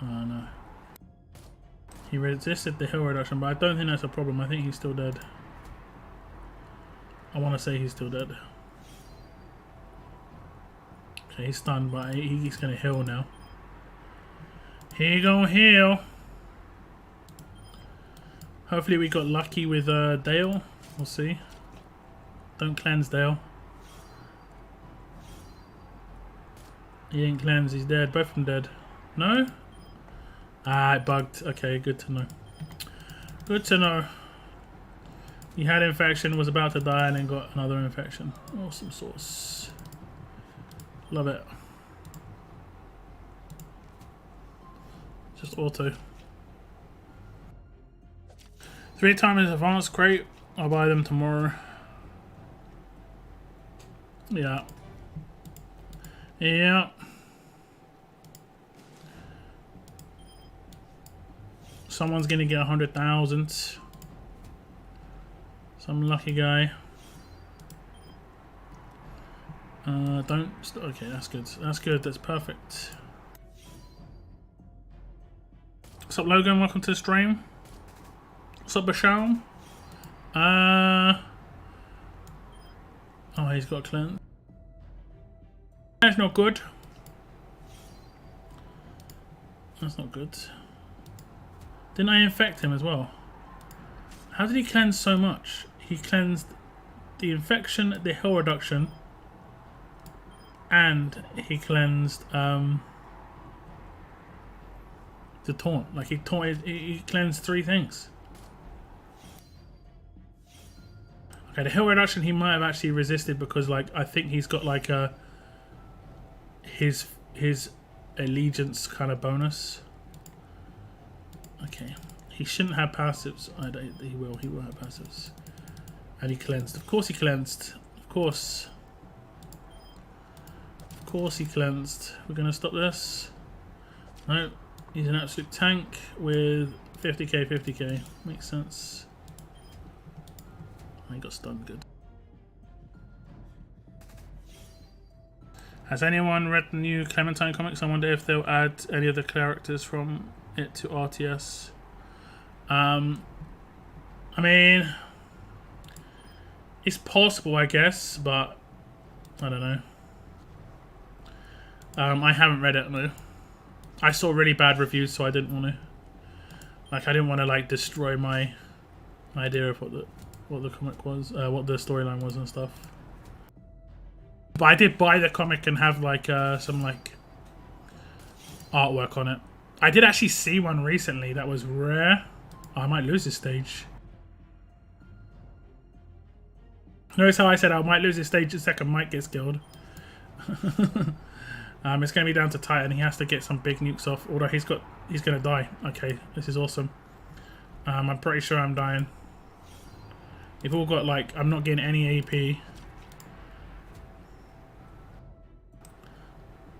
Oh no. He resisted the heal reduction, but I don't think that's a problem. I think he's still dead. I want to say he's still dead. Okay, he's stunned, but he's going to heal now. He gonna heal. Hopefully we got lucky with Dale. We'll see. Don't cleanse Dale. He didn't cleanse, he's dead. Both of them dead. No? Ah, it bugged. Okay, good to know. Good to know. He had infection, was about to die, and then got another infection. Awesome sauce. Love it. Just auto. 3 times advanced, great. I'll buy them tomorrow. Yeah. Yeah. Someone's gonna get 100,000. Some lucky guy. Don't. Okay, that's good. That's good. That's perfect. What's up, Logan? Welcome to the stream. What's up, Basham? Oh, he's got a cleanse. That's not good. That's not good. Didn't I infect him as well? How did he cleanse so much? He cleansed the infection, the heal reduction, and he cleansed the taunt. Like he cleansed 3 things. Okay, the heal reduction he might have actually resisted because like I think he's got like a his allegiance kind of bonus. Okay, he shouldn't have passives. He will have passives. And he cleansed. Of course he cleansed. Of course. Of course he cleansed. We're gonna stop this. No, he's an absolute tank with 50k, 50k. Makes sense. I got stunned. Good. Has anyone read the new Clementine comics? I wonder if they'll add any of the characters from it to RTS. I mean, it's possible, I guess, but I don't know. I haven't read it, no. I saw really bad reviews, so I didn't want to. Like, I didn't want to like destroy my idea of what the comic was, what the storyline was and stuff. But I did buy the comic and have like some like artwork on it. I did actually see one recently that was rare. Oh, I might lose this stage. Notice how I said I might lose this stage the second Mike gets killed. It's going to be down to Titan. He has to get some big nukes off. Although he's going to die. Okay, this is awesome. I'm pretty sure I'm dying. They've all got like, I'm not getting any AP.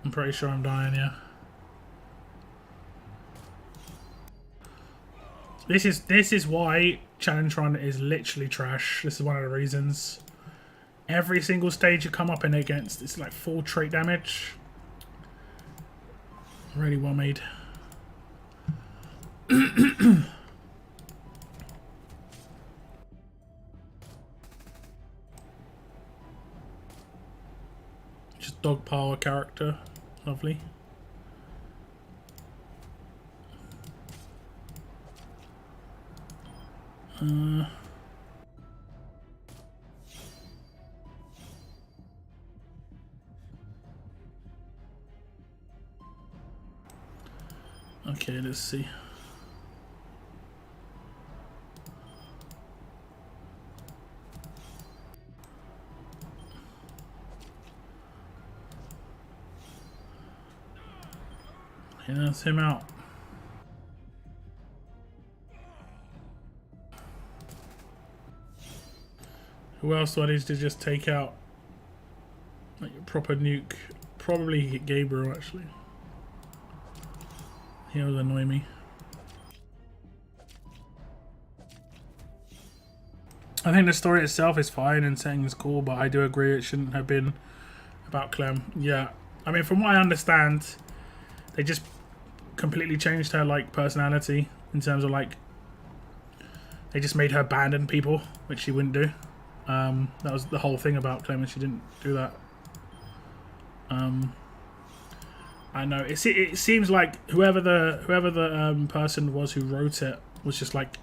I'm pretty sure I'm dying, yeah. This is why Challenge Run is literally trash. This is one of the reasons. Every single stage you come up in against, it's like full trait damage. Really well made. Just dog power character. Lovely. Okay, let's see. Yeah, that's him out. Who else do I need to just take out? Like a proper nuke. Probably Gabriel, actually. He would annoy me. I think the story itself is fine and setting is cool, but I do agree it shouldn't have been about Clem. Yeah. I mean, from what I understand, they just completely changed her, like, personality in terms of, like, they just made her abandon people, which she wouldn't do. That was the whole thing about Clem, and she didn't do that. I know it seems like whoever the person was who wrote it was just like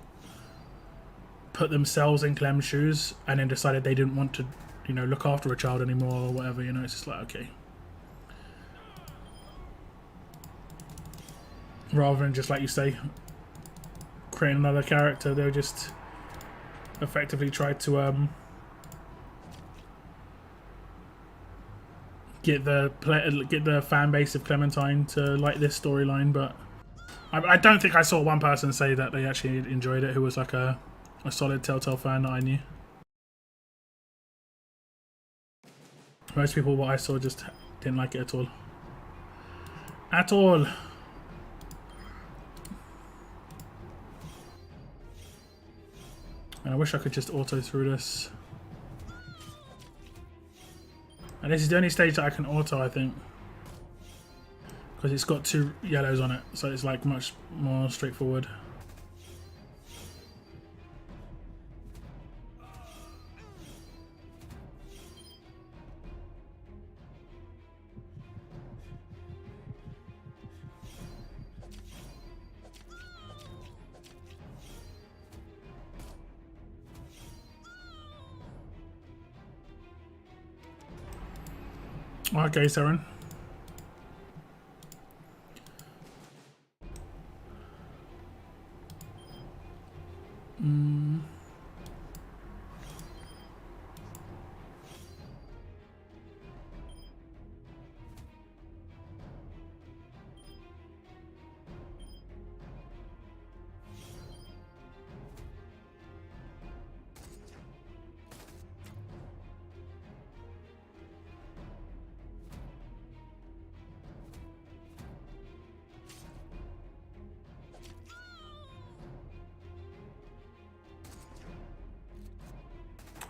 put themselves in Clem's shoes and then decided they didn't want to, you know, look after a child anymore or whatever. You know, it's just like, okay. Rather than just, like you say, create another character, they just effectively tried to get the fan base of Clementine to like this storyline. But I don't think I saw one person say that they actually enjoyed it who was like a solid Telltale fan that I knew. Most people what I saw just didn't like it at all. At all. And I wish I could just auto through this. And this is the only stage that I can auto, I think. Because it's got 2 yellows on it, so it's like much more straightforward. Okay, Saren.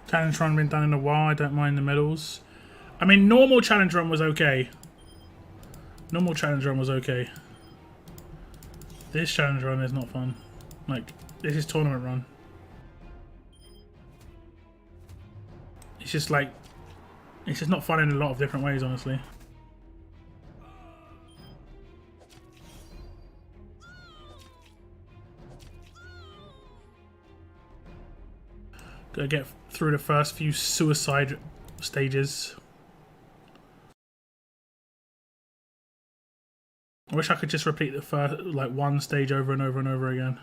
Challenge run been done in a while. I don't mind the medals. I mean, normal challenge run was okay. Normal challenge run was okay. This challenge run is not fun. Like, this is tournament run. It's just like, it's just not fun in a lot of different ways, honestly. Gotta get through the first few suicide stages. I wish I could just repeat the first, like, one stage over and over and over again.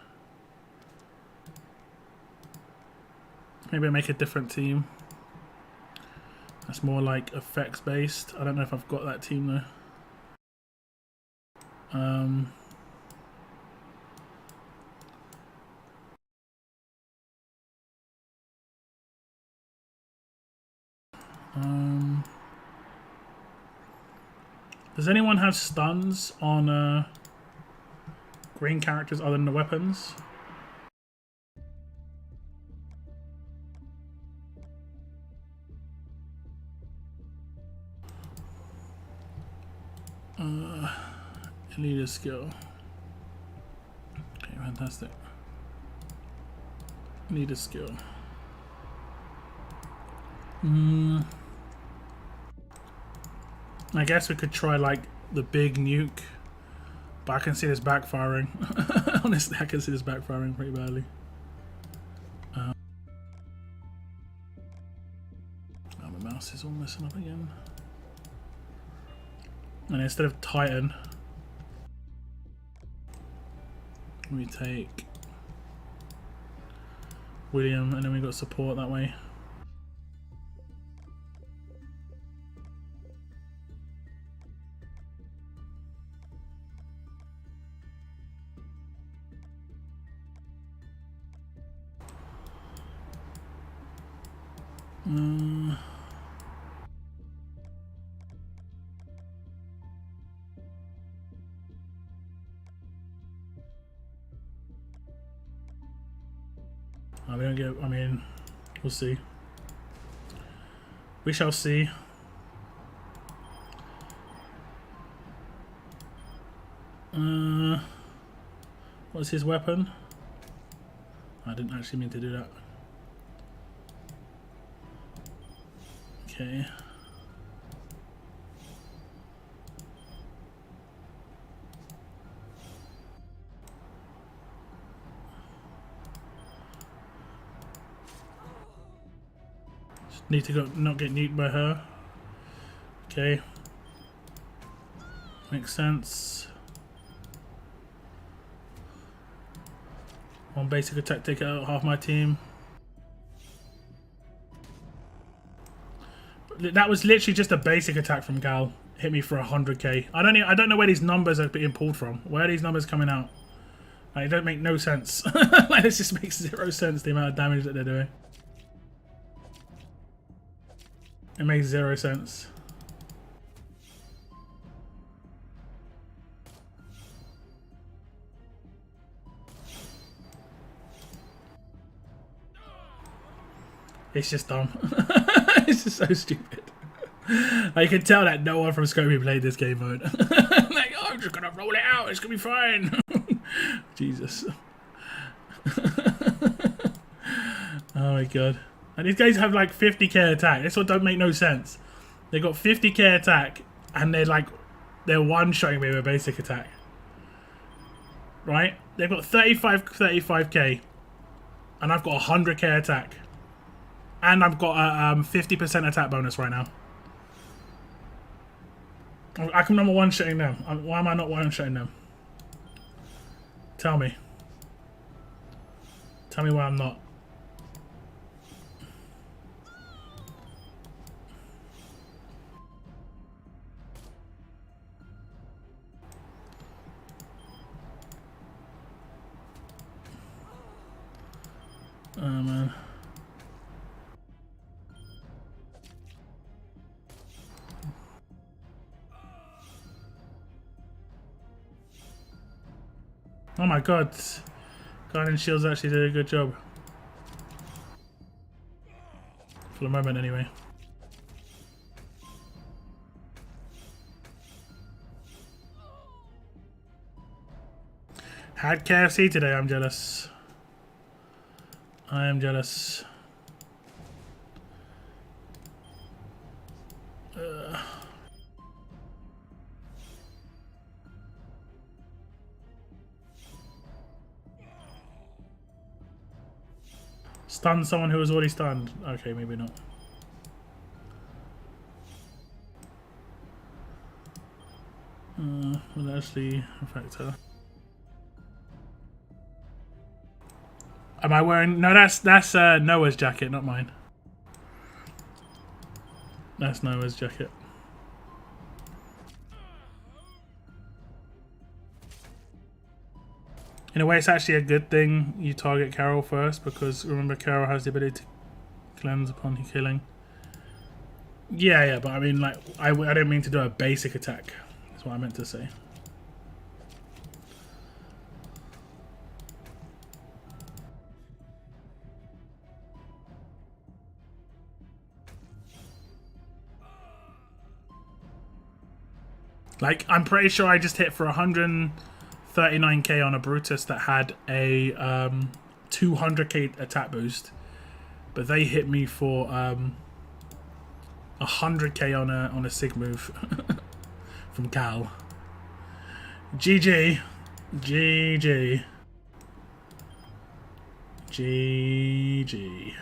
Maybe I make a different team. That's more like effects based. I don't know if I've got that team though. Does anyone have stuns on green characters other than the weapons? Leader skill. Okay, fantastic. Leader skill. I guess we could try like the big nuke, but I can see this backfiring. Honestly, I can see this backfiring pretty badly. Oh, my mouse is all messing up again. And instead of Titan, We take William, and then we got support that way. We don't get. I mean, we'll see. We shall see. What's his weapon? I didn't actually mean to do that. Okay. Just need to not get nuked by her. Okay. Makes sense. One basic attack, take out half my team. That was literally just a basic attack from Gal. Hit me for 100k. I don't know where these numbers are being pulled from. Where are these numbers coming out? Like, it don't make no sense. Like, this just makes zero sense, the amount of damage that they're doing. It makes zero sense. It's just dumb. It's just so stupid. I can tell that no one from Scopy played this game mode. Like, oh, I'm just gonna roll it out. It's gonna be fine. Jesus. Oh my god. And these guys have like 50k attack. This one don't make no sense. They got 50k attack, and they're one-shotting me with a basic attack. Right? They've got 35k, and I've got 100k attack. And I've got a 50% attack bonus right now. I can number one-shotting them. Why am I not one-shotting them? Tell me. Tell me why I'm not. Oh man. Oh my god. Guardian Shields actually did a good job. For the moment anyway. Had KFC today, I'm jealous. I am jealous. Stun someone who was already stunned. Okay, maybe not. Will actually affect her. Am I wearing? No, that's Noah's jacket, not mine. That's Noah's jacket. In a way, it's actually a good thing you target Carol first, because remember, Carol has the ability to cleanse upon killing. Yeah, but I mean, like, I didn't mean to do a basic attack. That's what I meant to say. Like, I'm pretty sure I just hit for 139k on a Brutus that had a 200k attack boost, but they hit me for 100k on a Sig move from Cal. GG, GG, GG.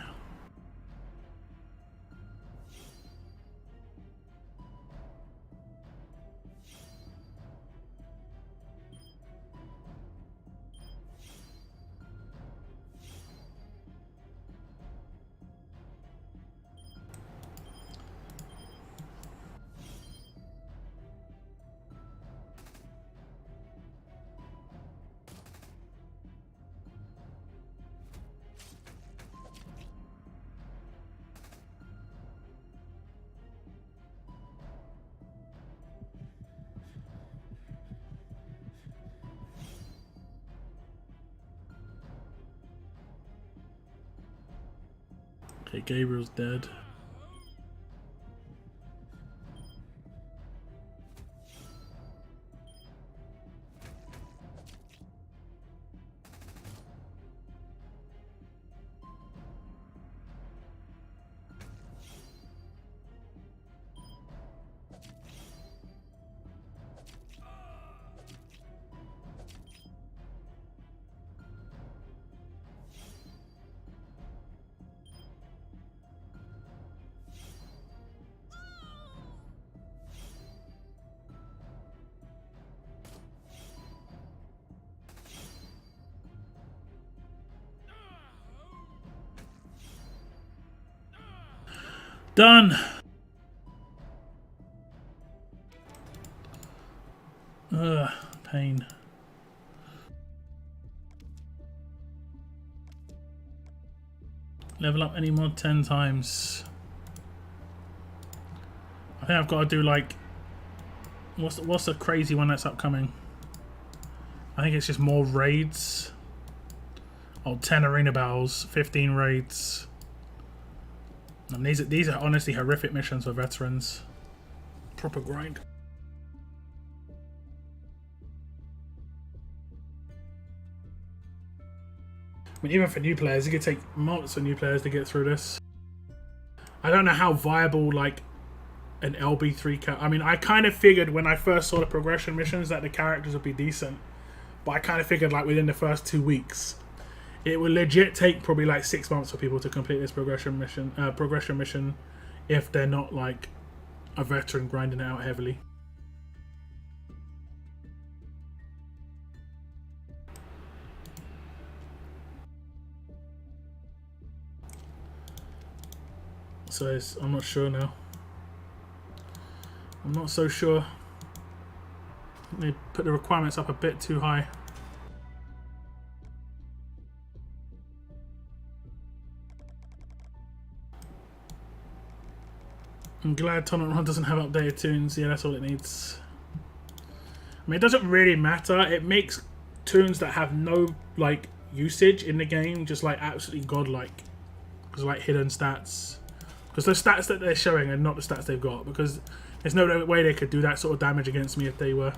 Okay, Gabriel's dead. Done. Ugh, pain. Level up any mod 10 times. I think I've got to do like what's the crazy one that's upcoming? I think it's just more raids. Oh, 10 arena battles, 15 raids. And these are honestly horrific missions for veterans. Proper grind. I mean, even for new players, it could take months for new players to get through this. I don't know how viable like an LB3 I mean, I kind of figured when I first saw the progression missions that the characters would be decent, but I kind of figured like within the first 2 weeks. It will legit take probably like 6 months for people to complete this progression mission if they're not like a veteran grinding it out heavily. So I'm not sure now. I'm not so sure. They put the requirements up a bit too high. I'm glad Tournament Run doesn't have updated tunes. Yeah, that's all it needs. I mean, it doesn't really matter. It makes tunes that have no like usage in the game just like absolutely godlike. Because like hidden stats. Because the stats that they're showing are not the stats they've got. Because there's no way they could do that sort of damage against me if they were.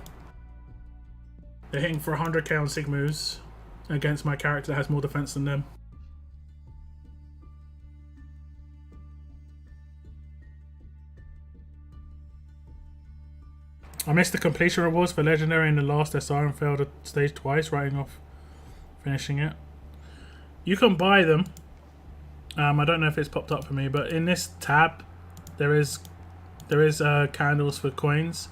They're hitting for 100k on Sigmus against my character that has more defense than them. I missed the completion rewards for Legendary in the last SR and failed a stage twice, writing off finishing it. You can buy them. I don't know if it's popped up for me, but in this tab, there is candles for coins.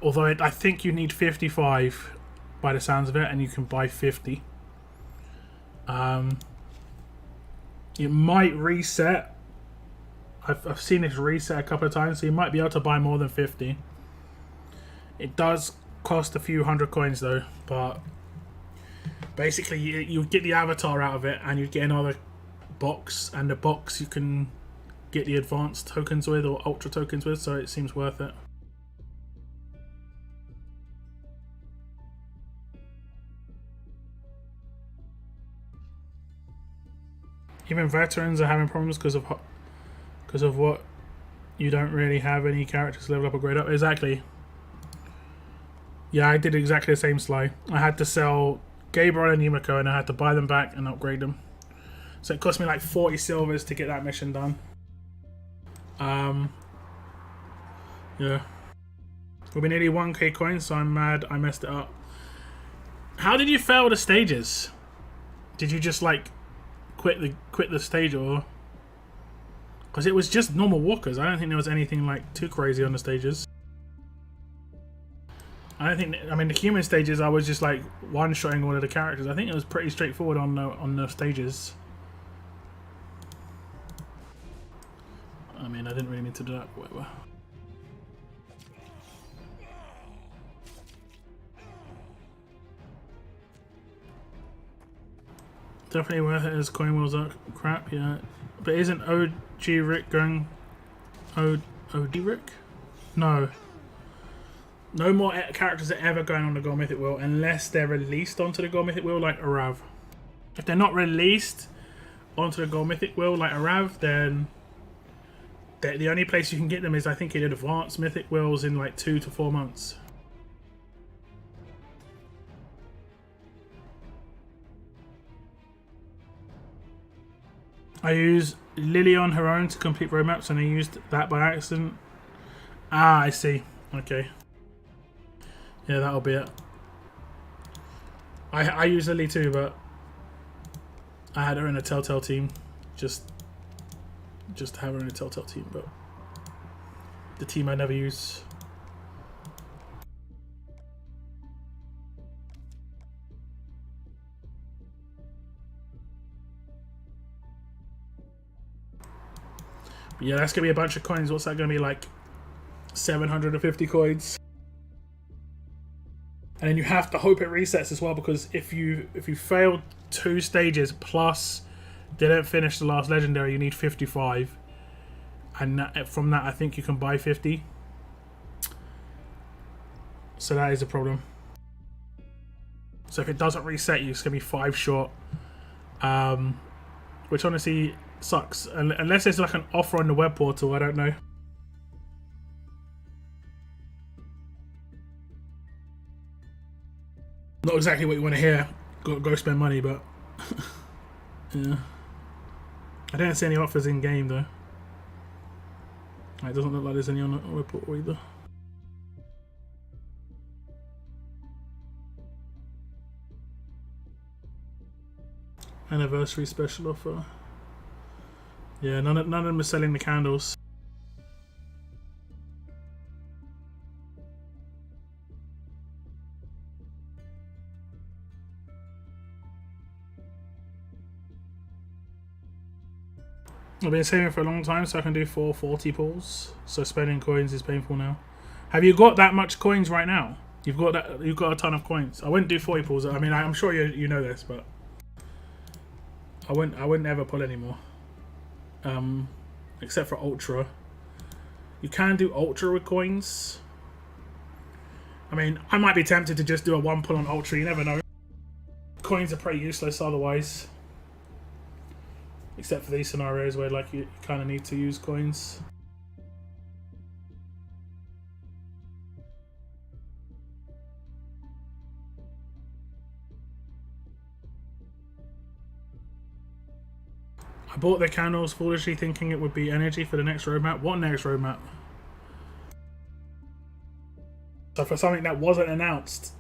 Although I think you need 55 by the sounds of it, and you can buy 50. It might reset. I've seen this reset a couple of times, so you might be able to buy more than 50. It does cost a few hundred coins though, but basically you get the avatar out of it and you get another box, and the box you can get the advanced tokens with or ultra tokens with, so it seems worth it. Even veterans are having problems because of what you don't really have any characters level up or grade up. Exactly. Yeah, I did exactly the same, Sly. I had to sell Gabriel and Yumiko and I had to buy them back and upgrade them. So it cost me like 40 silvers to get that mission done. Yeah. We'll be nearly 1k coins, so I'm mad I messed it up. How did you fail the stages? Did you just like quit the stage, or? Because it was just normal walkers. I don't think there was anything like too crazy on the stages. I don't think. I mean, the human stages, I was just like one-shotting all of the characters. I think it was pretty straightforward on the stages. I mean, I didn't really mean to do that. Whatever. Definitely worth it as coin wheels are crap, yeah. But isn't OG Rick going... OD Rick? No. No more characters are ever going on the Gold Mythic Wheel unless they're released onto the Gold Mythic Wheel like Arav. If they're not released, onto the gold mythic wheel like a Rav, then the only place you can get them is, I think, in advanced mythic wheels in like 2 to 4 months. I use Lily on her own to complete roadmaps, and I used that by accident. Ah, I see. Okay. Yeah, that'll be it. I use Lily too, but I had her in a Telltale team. Just to have her in a Telltale team, but the team I never use. But yeah, that's gonna be a bunch of coins. What's that gonna be, like 750 coins? And then you have to hope it resets as well, because if you fail 2 stages plus didn't finish the last legendary, you need 55, and from that I think you can buy 50. So that is a problem. So if it doesn't reset you, it's gonna be 5 short, which honestly sucks. Unless there's like an offer on the web portal, I don't know. Not exactly what you want to hear. Go spend money, but yeah. I didn't see any offers in game though. It doesn't look like there's any on the web portal either. Anniversary special offer. Yeah, none of them are selling the candles. I've been saving for a long time so I can do 440 pulls. So spending coins is painful now. Have you got that much coins right now? You've got a ton of coins. I wouldn't do 40 pulls. I mean, I'm sure you know this, but I wouldn't ever pull anymore. Except for Ultra. You can do Ultra with coins. I mean, I might be tempted to just do a 1 pull on Ultra, you never know. Coins are pretty useless otherwise. Except for these scenarios where like you kind of need to use coins. I bought the candles foolishly thinking it would be energy for the next roadmap. What next roadmap? So for something that wasn't announced,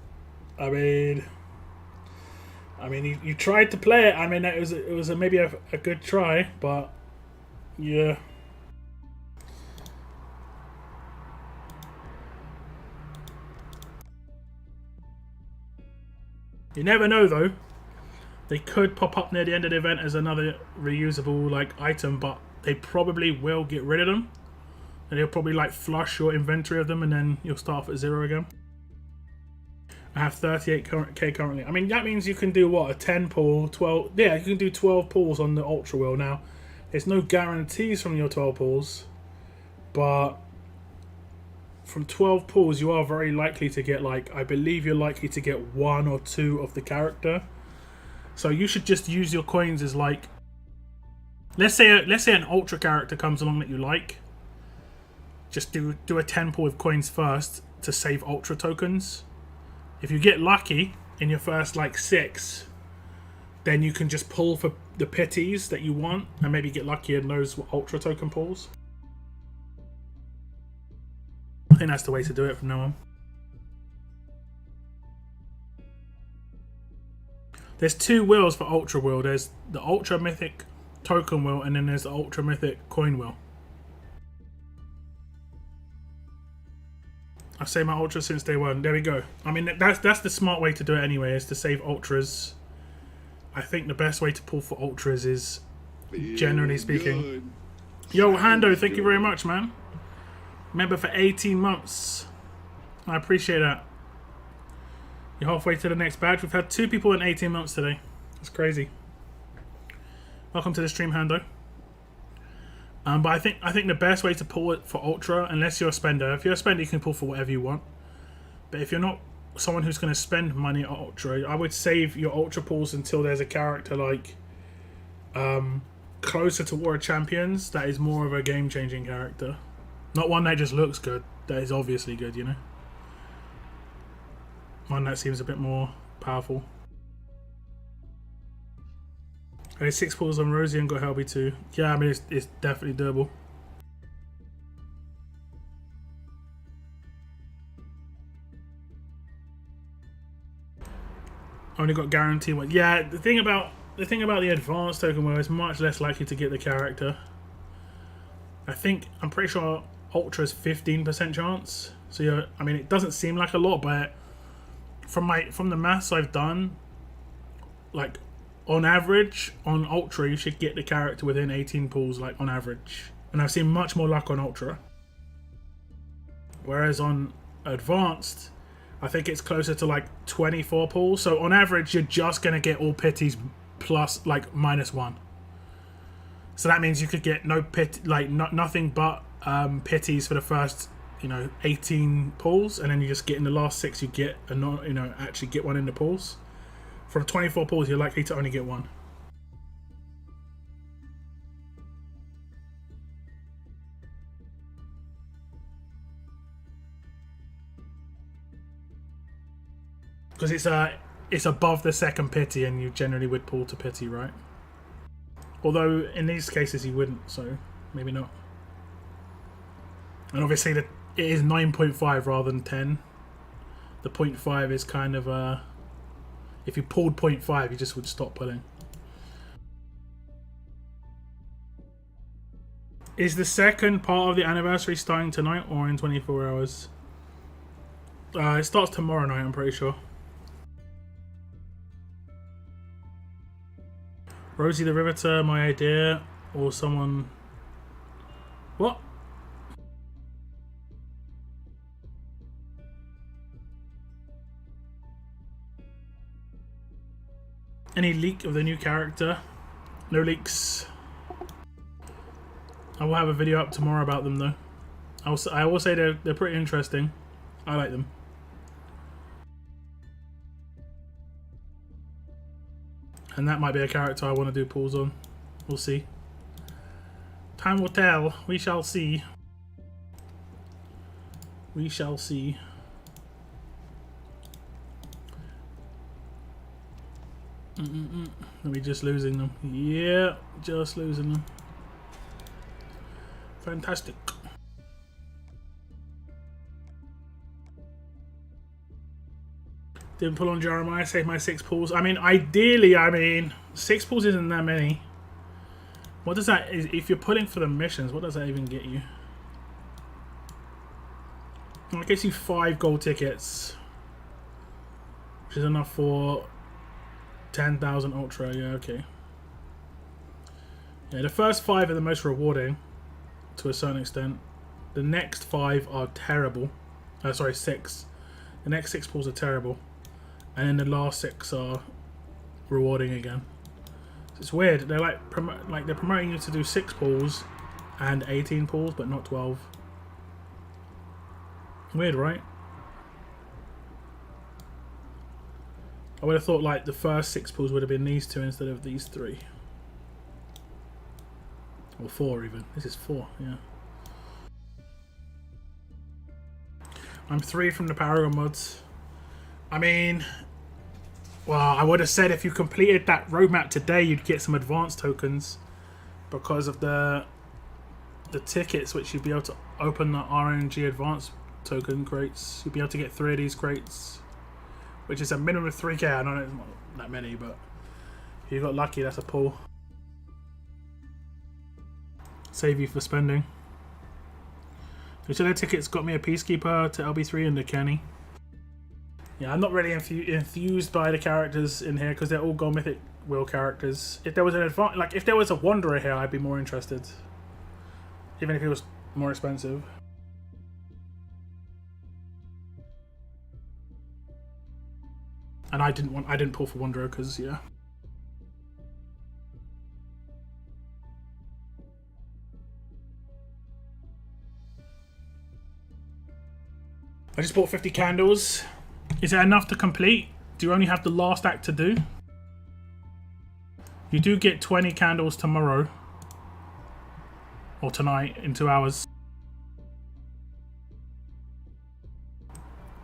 I mean, you tried to play it. I mean, it was maybe a good try, but yeah. You never know though. They could pop up near the end of the event as another reusable like item, but they probably will get rid of them, and they'll probably like flush your inventory of them, and then you'll start off at 0 again. I have 38k currently. I mean, that means you can do what, a 10 pull, 12. Yeah, you can do 12 pulls on the Ultra Wheel. Now, there's no guarantees from your 12 pulls, but from 12 pulls, you are very likely to get like, I believe you're likely to get 1 or 2 of the character. So you should just use your coins as like, let's say an Ultra character comes along that you like. Just do a 10 pull with coins first to save Ultra tokens. If you get lucky in your first like 6, then you can just pull for the pities that you want and maybe get lucky in those Ultra token pulls. I think that's the way to do it from now on. There's 2 wheels for Ultra Wheel. There's the Ultra Mythic Token Wheel, and then there's the Ultra Mythic Coin Wheel. I've saved my Ultra since day 1. There we go. I mean, that's the smart way to do it anyway, is to save Ultras. I think the best way to pull for Ultras is, generally speaking. Good. Yo, Hando, thank you very much, man. Member for 18 months. I appreciate that. You're halfway to the next badge. We've had 2 people in 18 months today. That's crazy. Welcome to the stream, Hando. But I think the best way to pull it for Ultra, unless you're a spender, if you're a spender, you can pull for whatever you want. But if you're not someone who's going to spend money on Ultra, I would save your Ultra pulls until there's a character like closer to War of Champions, that is more of a game-changing character. Not one that just looks good, that is obviously good, you know? One that seems a bit more powerful. I did 6 pulls on Rosie and got Helby too. Yeah, I mean, it's definitely doable. Only got guaranteed one. Yeah, the thing about the advanced token where it's much less likely to get the character. I'm pretty sure Ultra's 15% chance. So yeah, I mean, it doesn't seem like a lot, but from the maths I've done, like on average on Ultra you should get the character within 18 pulls, like on average. And I've seen much more luck on Ultra. Whereas on advanced, I think it's closer to like 24 pulls. So on average, you're just going to get all pities plus like -1. So that means you could get no pit, like nothing but pities for the first, 18 pulls, and then you just get in the last 6, you get actually get one in the pulls. From 24 pulls, you're likely to only get one. Because it's above the second pity, and you generally would pull to pity, right? Although in these cases you wouldn't, so maybe not. And obviously it is 9.5 rather than 10. The 0.5 is kind of if you pulled 0.5, you just would stop pulling. Is the second part of the anniversary starting tonight or in 24 hours? It starts tomorrow night, I'm pretty sure. Rosie the Riveter, my idea, or someone... What? Any leak of the new character? No leaks. I will have a video up tomorrow about them though. I will say they're pretty interesting. I like them. And that might be a character I want to do pulls on. We'll see. Time will tell. We shall see. We shall see. Are we just losing them? Yeah, just losing them. Fantastic. Didn't pull on Jeremiah, saved my 6 pulls. I mean, ideally, 6 pulls isn't that many. What does that, if you're pulling for the missions, what does that even get you? Well, it gets you 5 gold tickets, which is enough for 10,000 Ultra. Yeah, okay. Yeah, the first 5 are the most rewarding, to a certain extent. The next 5 are terrible. Sorry, 6. The next 6 pulls are terrible. And then the last 6 are rewarding again. So it's weird. They're they're promoting you to do 6 pulls and 18 pulls, but not 12. Weird, right? I would have thought like the first 6 pulls would have been these 2 instead of these 3. Or 4 even. This is 4, yeah. I'm 3 from the Paragon mods. I mean, well, I would have said if you completed that roadmap today, you'd get some advanced tokens because of the tickets, which you'd be able to open the RNG advanced token crates. You'd be able to get 3 of these crates, which is a minimum of 3k. I know it's not that many, but if you got lucky, that's a pull. Save you for spending. The tickets got me a Peacekeeper to LB3 and the Kenny. Yeah, I'm not really enthused by the characters in here because they're all Gold Mythic Will characters. If there was an if there was a Wanderer here, I'd be more interested. Even if it was more expensive. And I didn't pull for Wanderer because yeah. I just bought 50 candles. Is it enough to complete? Do you only have the last act to do? You do get 20 candles tomorrow. Or tonight in 2 hours.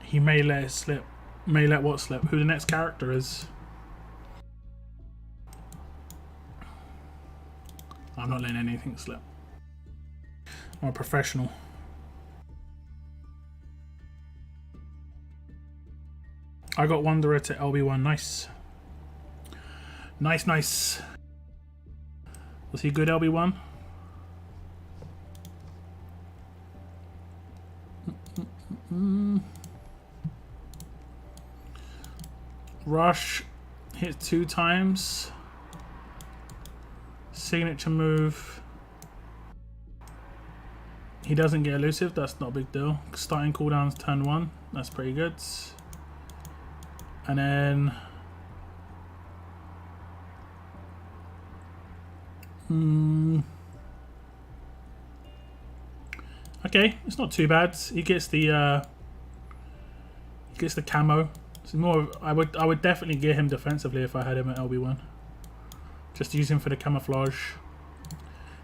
He may let it slip. May let what slip? Who the next character is. I'm not letting anything slip. I'm a professional. I got Wanderer to LB1. Nice. Nice, nice. Was he good LB1? Rush hit 2 times. Signature move. He doesn't get elusive, that's not a big deal. Starting cooldowns turn 1, that's pretty good. And then okay, it's not too bad. He gets the camo. It's more. I would definitely get him defensively if I had him at LB1. Just use him for the camouflage.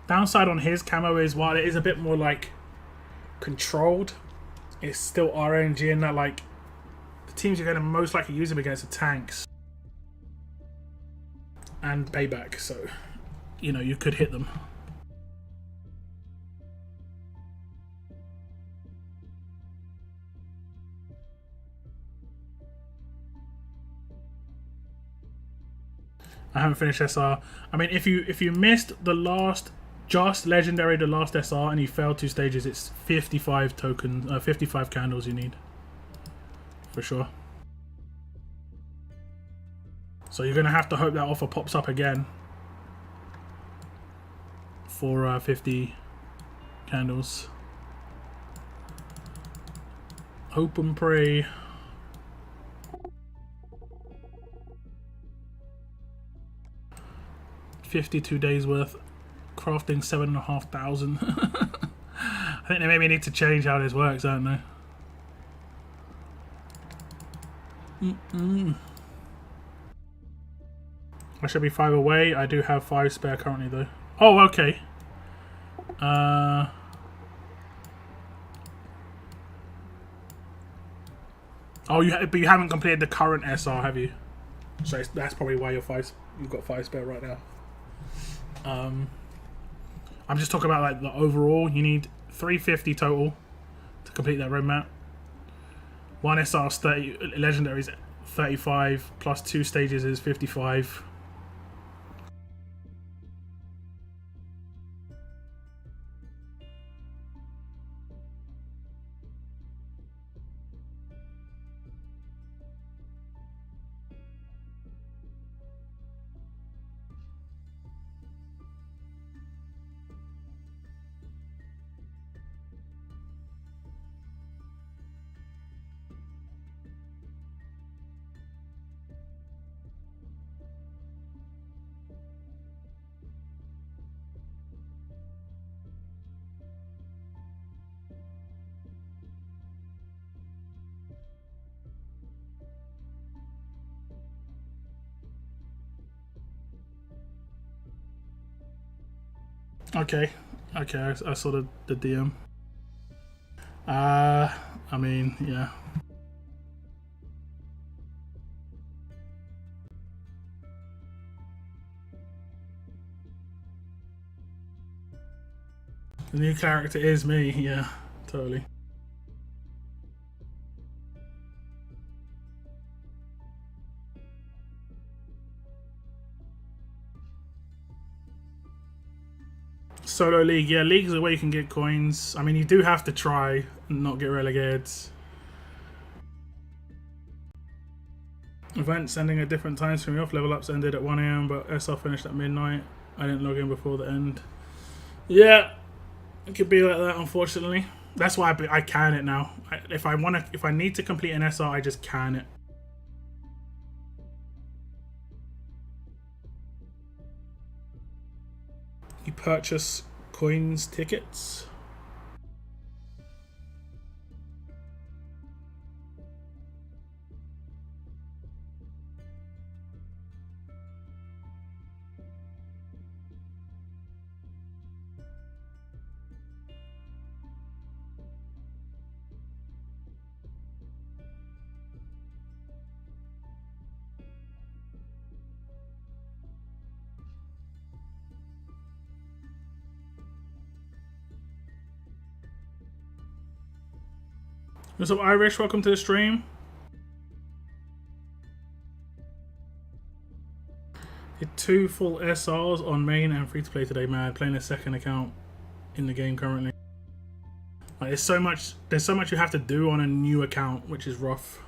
Downside on his camo is while it is a bit more like controlled, it's still RNG in that like the teams you're going to most likely use him against are tanks and payback. So you know you could hit them. I haven't finished SR. I mean, if you missed the last just legendary, the last SR, and you failed 2 stages, it's 55 tokens, 55 candles you need for sure. So you're gonna have to hope that offer pops up again for 50 candles. Hope and pray. 52 days worth, crafting 7,500. I think they maybe need to change how this works, don't they? I should be 5 away. I do have 5 spare currently though. Oh, okay. Oh, but you haven't completed the current SR, have you? So that's probably why you've got 5 spare right now. I'm just talking about like the overall. You need 350 total to complete that roadmap. 1 SR 30, legendary is 35 plus 2 stages is 55. Okay, I saw the DM. I mean, yeah. The new character is me, yeah, totally. Solo League, yeah, League is the way you can get coins. I mean, you do have to try and not get relegated. Events ending at different times for me off. Level ups ended at 1 AM, but SR finished at midnight. I didn't log in before the end. Yeah, it could be like that, unfortunately. That's why I can it now. If I need to complete an SR, I just can it. You purchase coins tickets. What's up, Irish? Welcome to the stream. Did 2 full SRs on main and free to play today, man. Playing a second account in the game currently. Like, there's so much you have to do on a new account, which is rough.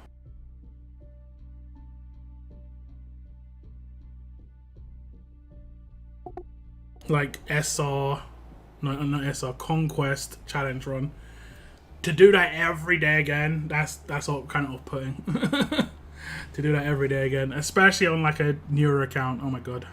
Like SR, no, not SR, Conquest challenge run. To do that every day again, that's all kind of off-putting. To do that every day again, especially on like a newer account. Oh my god.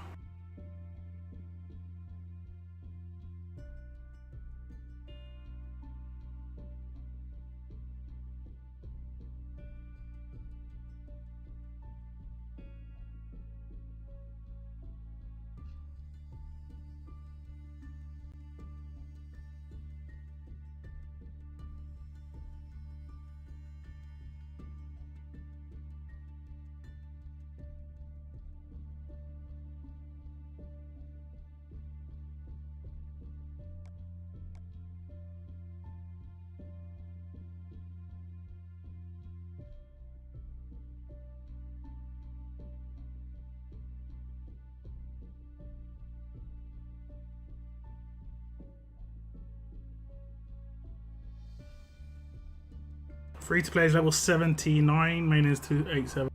Free to play is level 79, main is 287.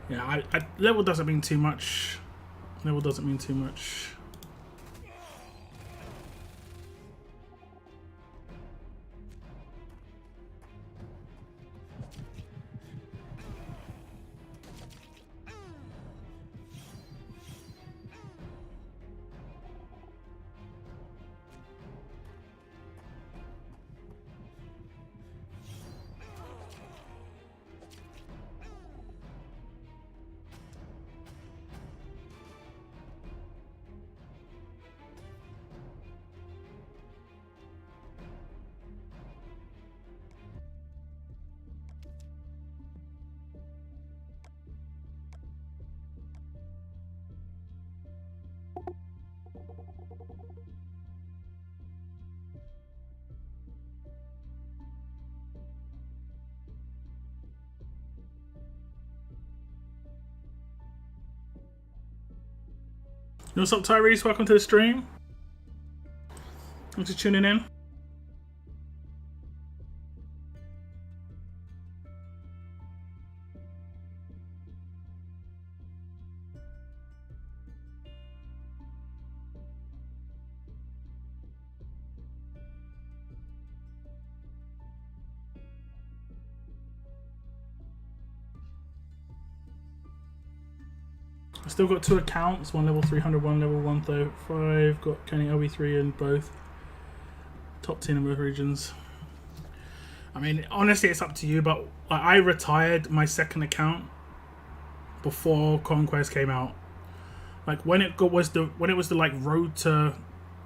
Yeah, level doesn't mean too much. Level doesn't mean too much. What's up, Tyrese? Welcome to the stream. Thanks for tuning in. Still got 2 accounts, one level 300, one level 135. Got Kenny LB3 in both. Top 10 in both regions. I mean, honestly, it's up to you, but I retired my second account before Conquest came out. Like when it was the like road to,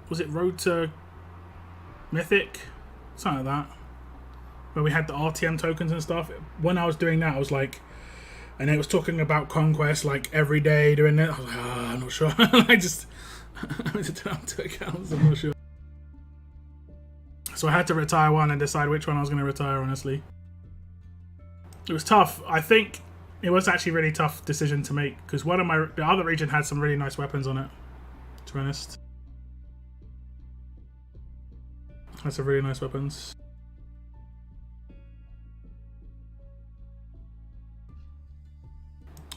was it road to Mythic? Something like that. Where we had the RTM tokens and stuff. When I was doing that, I was like, and it was talking about Conquest like every day doing it. I was like, I'm not sure. I went to turn up 2 accounts. I'm not sure. So I had to retire one and decide which one I was going to retire. Honestly, it was tough. I think it was actually a really tough decision to make because the other region had some really nice weapons on it. To be honest, had some really nice weapons.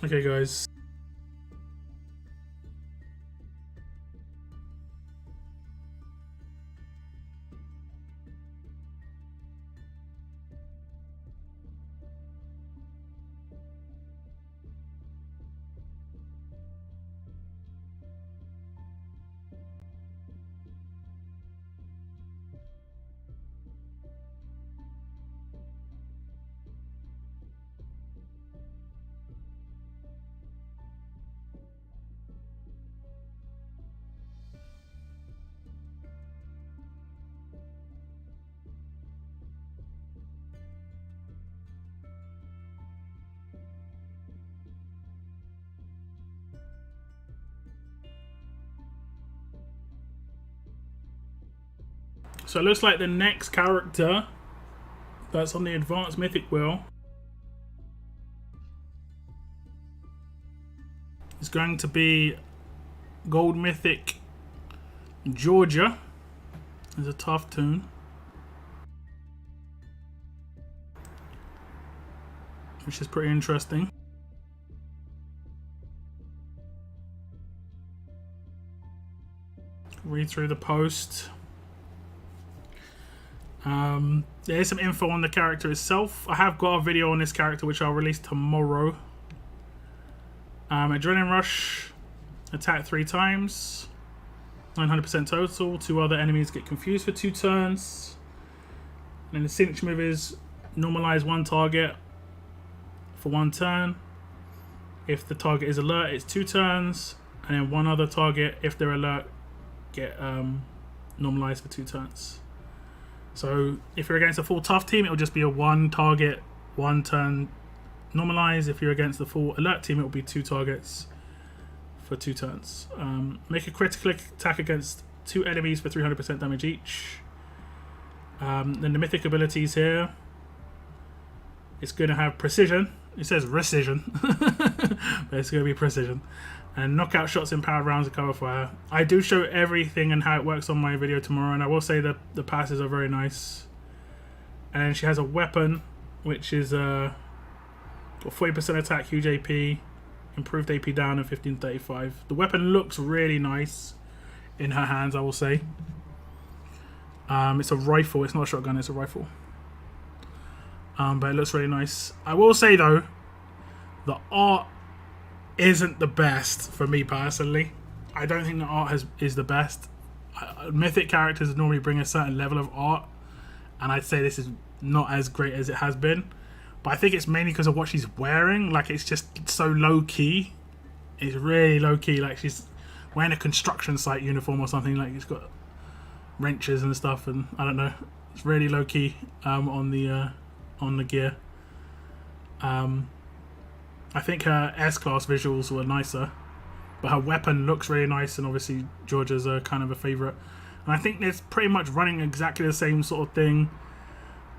Okay, guys. So it looks like the next character That's on the advanced mythic wheel. It's going to be gold mythic Georgia. It's a tough tune. Which is pretty interesting. Read through the post. There's some info on the character itself. I have got a video on this character which I'll release tomorrow. Adrenaline Rush, attack 3 times, 900% total. 2 other enemies get confused for 2 turns. And then the signature move is normalize 1 target for 1 turn. If the target is alert, it's 2 turns. And then 1 other target, if they're alert, get normalized for 2 turns. So if you're against a full tough team, it'll just be a 1 target, 1 turn normalize. If you're against the full alert team, it will be 2 targets for 2 turns. Make a critical attack against 2 enemies for 300% damage each. Then the mythic abilities here. It's going to have precision. It says precision, but it's going to be precision. And knockout shots in powered rounds of cover fire. I do show everything and how it works on my video tomorrow, and I will say that the passes are very nice. And she has a weapon, which is got 40% attack, huge AP, improved AP down, and 1535. The weapon looks really nice in her hands, I will say. It's a rifle. It's not a shotgun. It's a rifle. But it looks really nice. I will say though, the art isn't the best for me personally. I don't think the art is the best. Mythic characters normally bring a certain level of art, and I'd say this is not as great as it has been. But I think it's mainly because of what she's wearing. Like, it's just so low key. It's really low key. Like, she's wearing a construction site uniform or something. Like, it's got wrenches and stuff, and I don't know. It's really low key on the gear. I think her S-Class visuals were nicer, but her weapon looks really nice, and obviously Georgia's a kind of a favourite. And I think it's pretty much running exactly the same sort of thing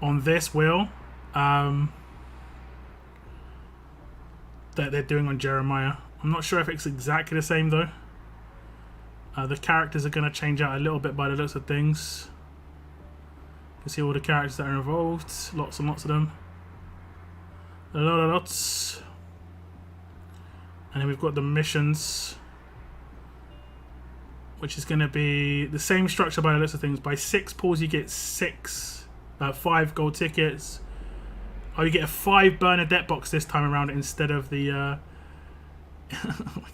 on this wheel that they're doing on Jeremiah. I'm not sure if it's exactly the same though. The characters are going to change out a little bit by the looks of things. You can see all the characters that are involved, lots and lots of them. A lot of lots. And then we've got the missions, which is going to be the same structure by the looks of things. By 6 pulls, you get 5 gold tickets. Oh, you get a 5 Bernadette box this time around instead of the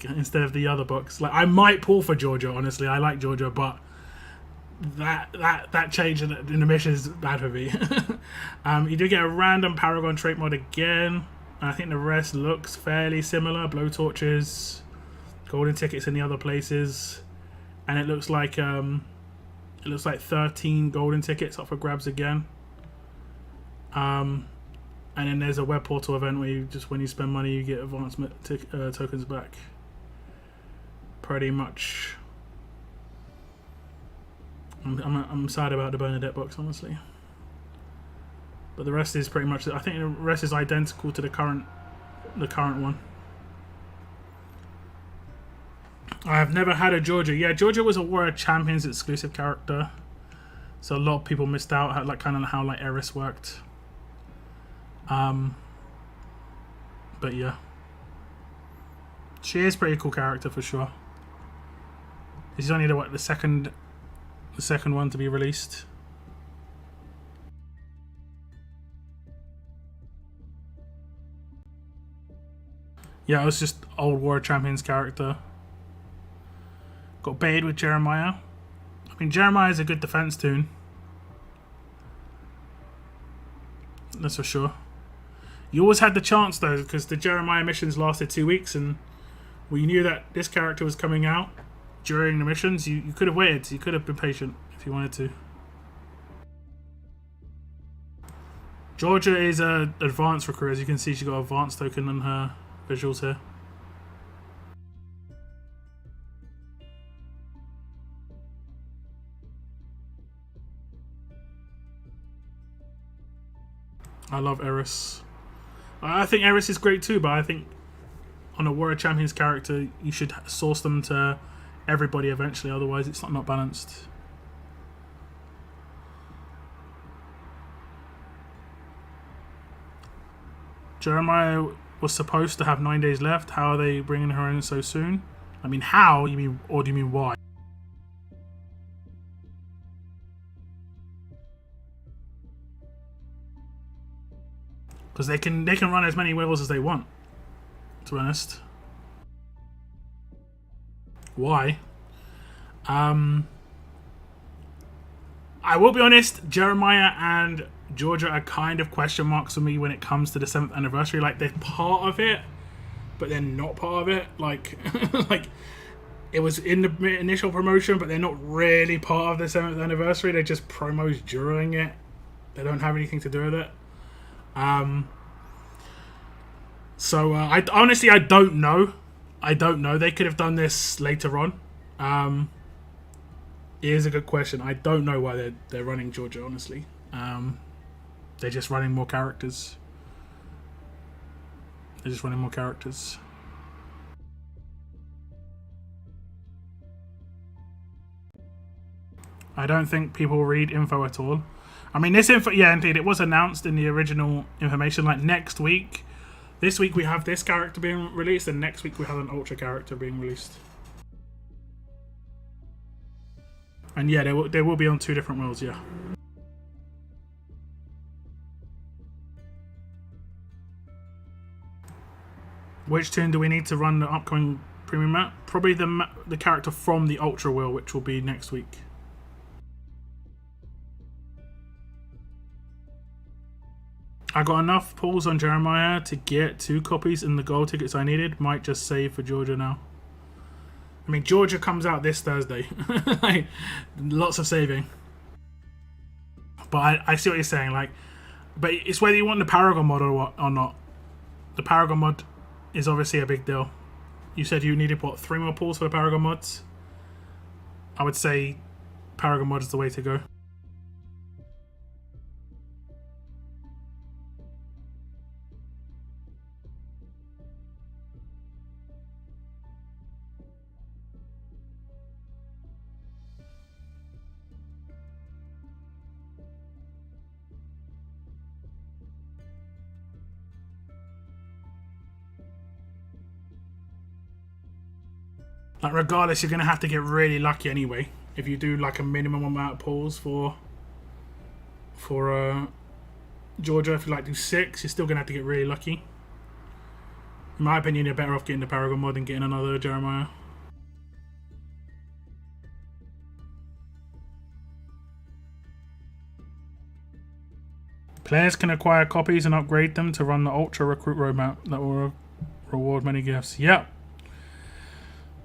instead of the other box. Like, I might pull for Georgia. Honestly, I like Georgia, but that change in the mission is bad for me. You do get a random Paragon trait mod again. I think the rest looks fairly similar. Blowtorches, golden tickets in the other places, and it looks like 13 golden tickets up for grabs again. And then there's a web portal event where you when you spend money, you get advancement tokens back. Pretty much. I'm sad about the Bernadette box, honestly. But the rest is pretty much. I think the rest is identical to the current one. I have never had a Georgia. Yeah, Georgia was a Warrior Champions exclusive character, so a lot of people missed out at how Eris worked. But yeah, she is a pretty cool character for sure. This is only the second one to be released. Yeah, it was just old Warrior Champions character. Got baited with Jeremiah. I mean, Jeremiah is a good defense tune. That's for sure. You always had the chance though, because the Jeremiah missions lasted 2 weeks, and we knew that this character was coming out during the missions. You could have waited. You could have been patient if you wanted to. Georgia is an advanced recruit. As you can see, she got an advanced token on her visuals here. I love Eris. I think Eris is great too, but I think on a Warrior Champions character, you should source them to everybody eventually, otherwise it's not balanced. Jeremiah was supposed to have 9 days left. How are they bringing her in so soon? I mean, how? You mean, or do you mean why? Because they can run as many wheels as they want, to be honest. Why? I will be honest, Jeremiah and Georgia are kind of question marks for me when it comes to the 7th anniversary. Like, they're part of it, but they're not part of it. Like, like it was in the initial promotion, but they're not really part of the 7th anniversary. They're just promos during it. They don't have anything to do with it. So I honestly don't know. I don't know. They could have done this later on. It is a good question. I don't know why they're running Georgia, honestly. They're just running more characters. They're just running more characters. I don't think people read info at all. I mean, this info, yeah, indeed, it was announced in the original information. Like, next week, this week we have this character being released, and next week we have an Ultra character being released. And yeah, they will be on 2 different worlds, yeah. Which tune do we need to run the upcoming premium map? Probably the character from the Ultra wheel, which will be next week. I got enough pulls on Jeremiah to get 2 copies and the gold tickets I needed. Might just save for Georgia now. I mean, Georgia comes out this Thursday. Like, lots of saving. But I see what you're saying. Like, but it's whether you want the Paragon mod or not. The Paragon mod is obviously a big deal. You said you needed, what, 3 more pulls for the Paragon mods? I would say Paragon mod is the way to go. Like, regardless, you're going to have to get really lucky anyway. If you do like a minimum amount of pulls for Georgia, if you like do 6, you're still going to have to get really lucky. In my opinion, you're better off getting the Paragon mod than getting another Jeremiah. Players can acquire copies and upgrade them to run the Ultra Recruit roadmap that will reward many gifts. Yep.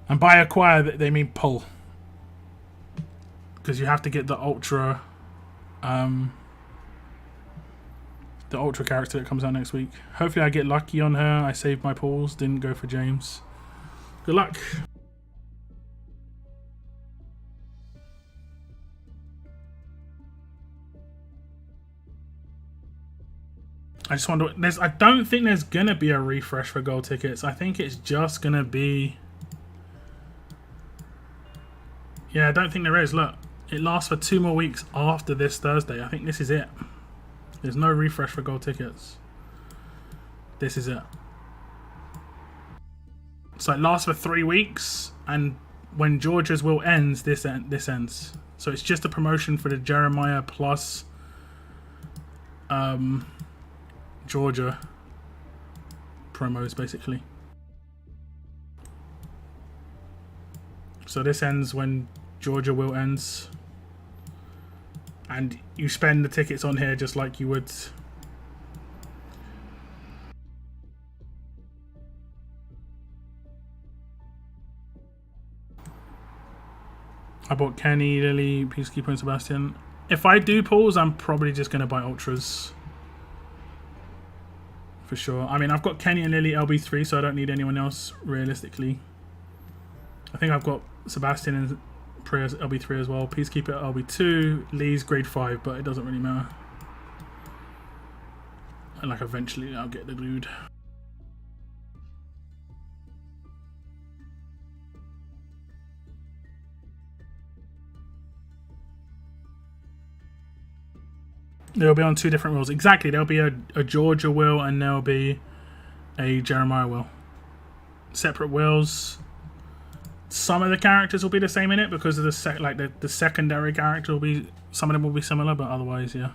And by acquire, they mean pull. Because you have to get the Ultra character that comes out next week. Hopefully I get lucky on her. I saved my pulls, didn't go for James. Good luck. I just wonder, I don't think there's gonna be a refresh for gold tickets. I think it's just gonna be, yeah, I don't think there is. Look, it lasts for 2 more weeks after this Thursday. I think this is it. There's no refresh for gold tickets. This is it. So it lasts for 3 weeks, and when Georgia's will ends, this ends. So it's just a promotion for the Jeremiah plus Georgia promos, basically. So this ends when Georgia will ends, and you spend the tickets on here just like you would. I bought Kenny, Lily, Peacekeeper, and Sebastian. If I do pulls, I'm probably just going to buy Ultras. For sure. I mean, I've got Kenny and Lily LB3, so I don't need anyone else, realistically. I think I've got Sebastian and Priya's LB3 as well. Peacekeeper LB2. Lee's grade 5, but it doesn't really matter. And like eventually I'll get the glued. They'll be on 2 different wheels. Exactly, there'll be a Georgia wheel and there'll be a Jeremiah wheel. Separate wheels. Some of the characters will be the same in it because of the secondary character will be, some of them will be similar, but otherwise, yeah.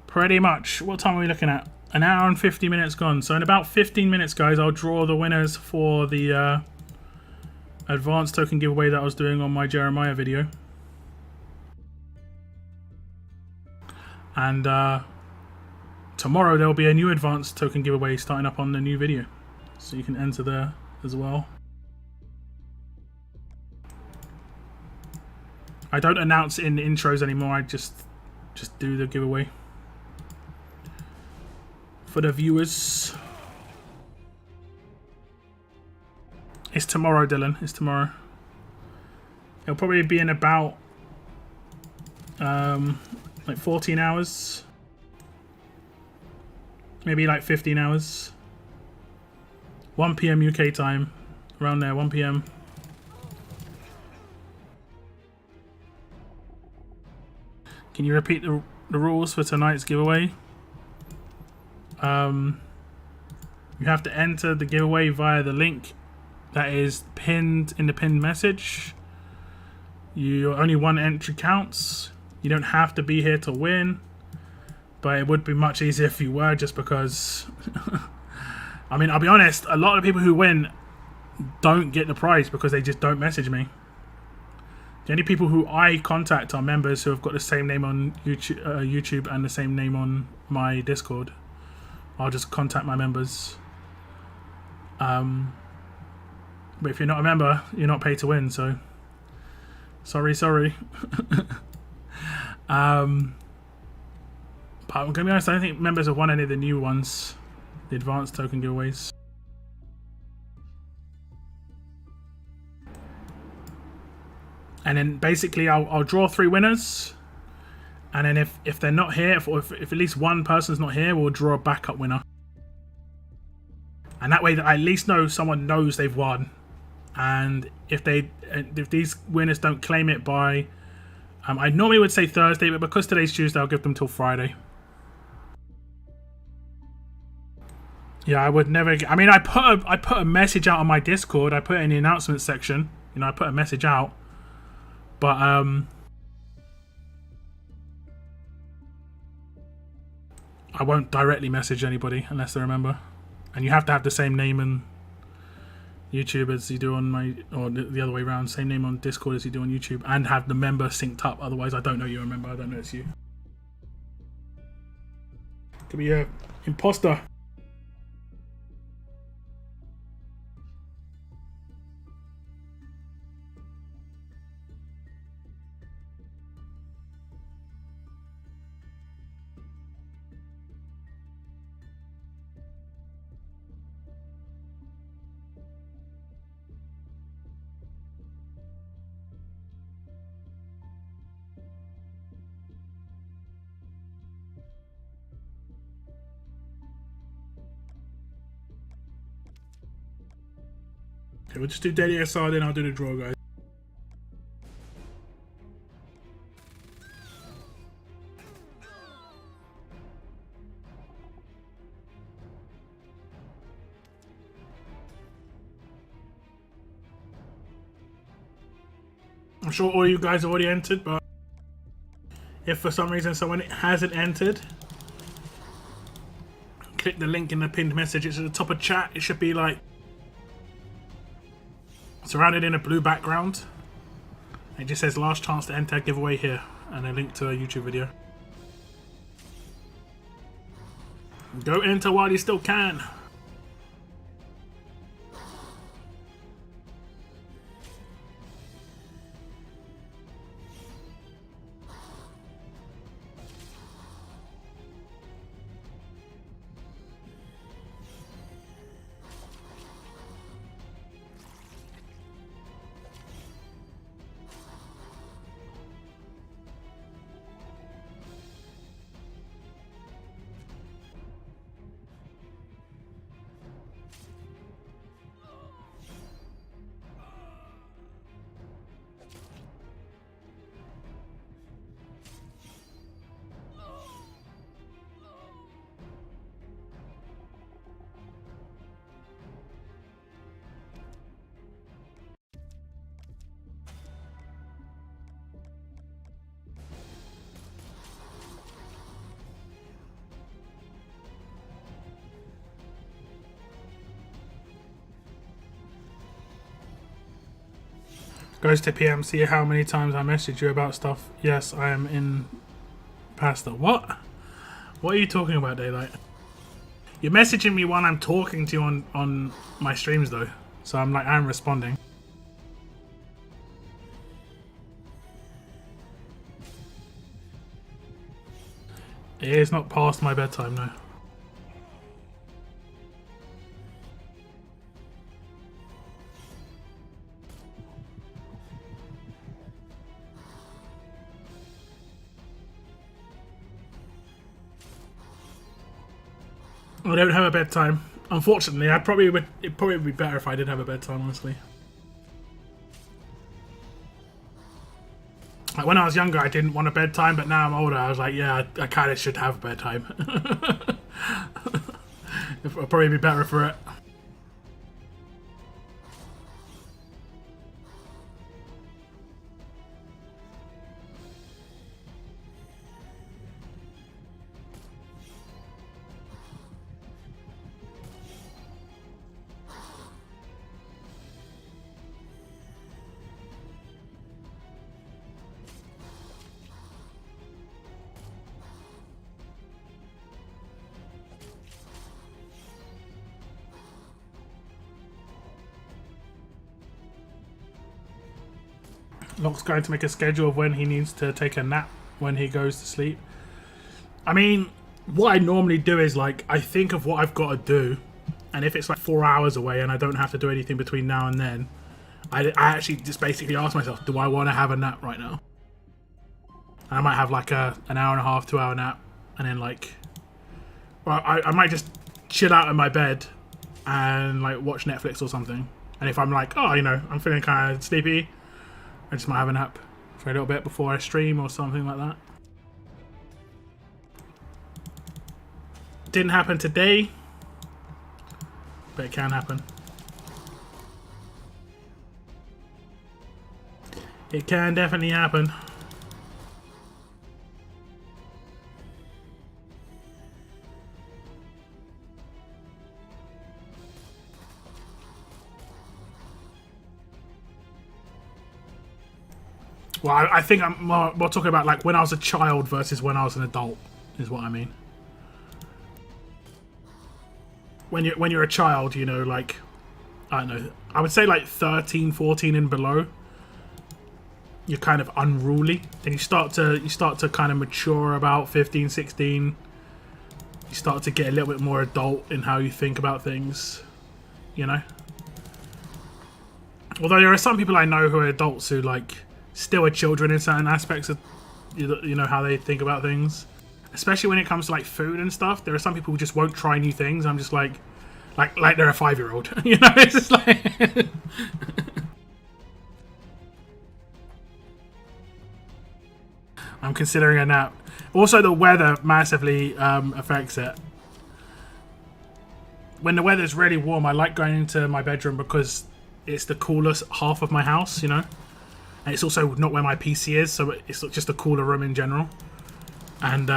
Pretty much. What time are we looking at? An hour and 50 minutes gone. So in about 15 minutes, guys, I'll draw the winners for the advanced token giveaway that I was doing on my Jeremiah video. And tomorrow there'll be a new advanced token giveaway starting up on the new video. So you can enter there as well. I don't announce it in the intros anymore, I just do the giveaway. For the viewers. It's tomorrow, Dylan. It's tomorrow. It'll probably be in about like 14 hours. Maybe like 15 hours. 1 PM UK time. Around there, 1 PM. Can you repeat the rules for tonight's giveaway? You have to enter the giveaway via the link that is pinned in the pinned message. Only 1 entry counts. You don't have to be here to win, but it would be much easier if you were, just because I mean, I'll be honest, a lot of people who win don't get the prize because they just don't message me. The only people who I contact are members who have got the same name on YouTube and the same name on my Discord. I'll just contact my members. But if you're not a member, you're not paid to win, so sorry. But I'm going to be honest, I don't think members have won any of the new ones, the advanced token giveaways. And then basically I'll draw 3 winners, and then if they're not here, if at least one person's not here, we'll draw a backup winner. And that way I at least know someone knows they've won. And if these winners don't claim it by, I normally would say Thursday, but because today's Tuesday, I'll give them till Friday. Yeah, I would never. I mean, I put a message out on my Discord. I put it in the announcement section. You know, I put a message out, but I won't directly message anybody unless they remember. And you have to have the same name on YouTube as you do on my, or the other way around, same name on Discord as you do on YouTube, and have the member synced up. Otherwise, I don't know you're a member. I don't know it's you. Could be a imposter. Okay, we'll just do DDSR, then I'll do the draw, guys. I'm sure all you guys have already entered, but if for some reason someone hasn't entered, click the link in the pinned message. It's at the top of chat. It should be like surrounded in a blue background. It just says last chance to enter giveaway here, and a link to a YouTube video. Go enter while you still can. Goes to PM, see how many times I messaged you about stuff. Yes, I am in pasta. What? What are you talking about, Daylight? You're messaging me when I'm talking to you on my streams, though. So I'm responding. It is not past my bedtime, no. I don't have a bedtime. Unfortunately, it'd probably be better if I did have a bedtime, honestly. Like when I was younger, I didn't want a bedtime, but now I'm older, I was like, yeah, I kind of should have a bedtime. It'll probably be better for it. Locke's going to make a schedule of when he needs to take a nap when he goes to sleep. I mean, what I normally do is like, I think of what I've got to do, and if it's like 4 hours away and I don't have to do anything between now and then, I actually just basically ask myself, do I want to have a nap right now? And I might have like an hour and a half, 2 hour nap, and then like, well, I might just chill out in my bed and like watch Netflix or something. And if I'm like, oh, you know, I'm feeling kind of sleepy, I just might have a nap for a little bit before I stream or something like that. Didn't happen today, but it can happen. It can definitely happen. Well, I think I'm more talking about like when I was a child versus when I was an adult, is what I mean. When you're a child, you know, like, I don't know, I would say like 13, 14 and below, you're kind of unruly. Then you start to kind of mature about 15, 16. You start to get a little bit more adult in how you think about things, you know. Although there are some people I know who are adults who like still are children in certain aspects of, you know, how they think about things, especially when it comes to like food and stuff. There are some people who just won't try new things. I'm just like they're a 5-year-old, you know. It's just like I'm considering a nap. Also, the weather massively affects it. When the weather's really warm, I like going into my bedroom because it's the coolest half of my house, you know. And it's also not where my PC is, so it's just a cooler room in general. And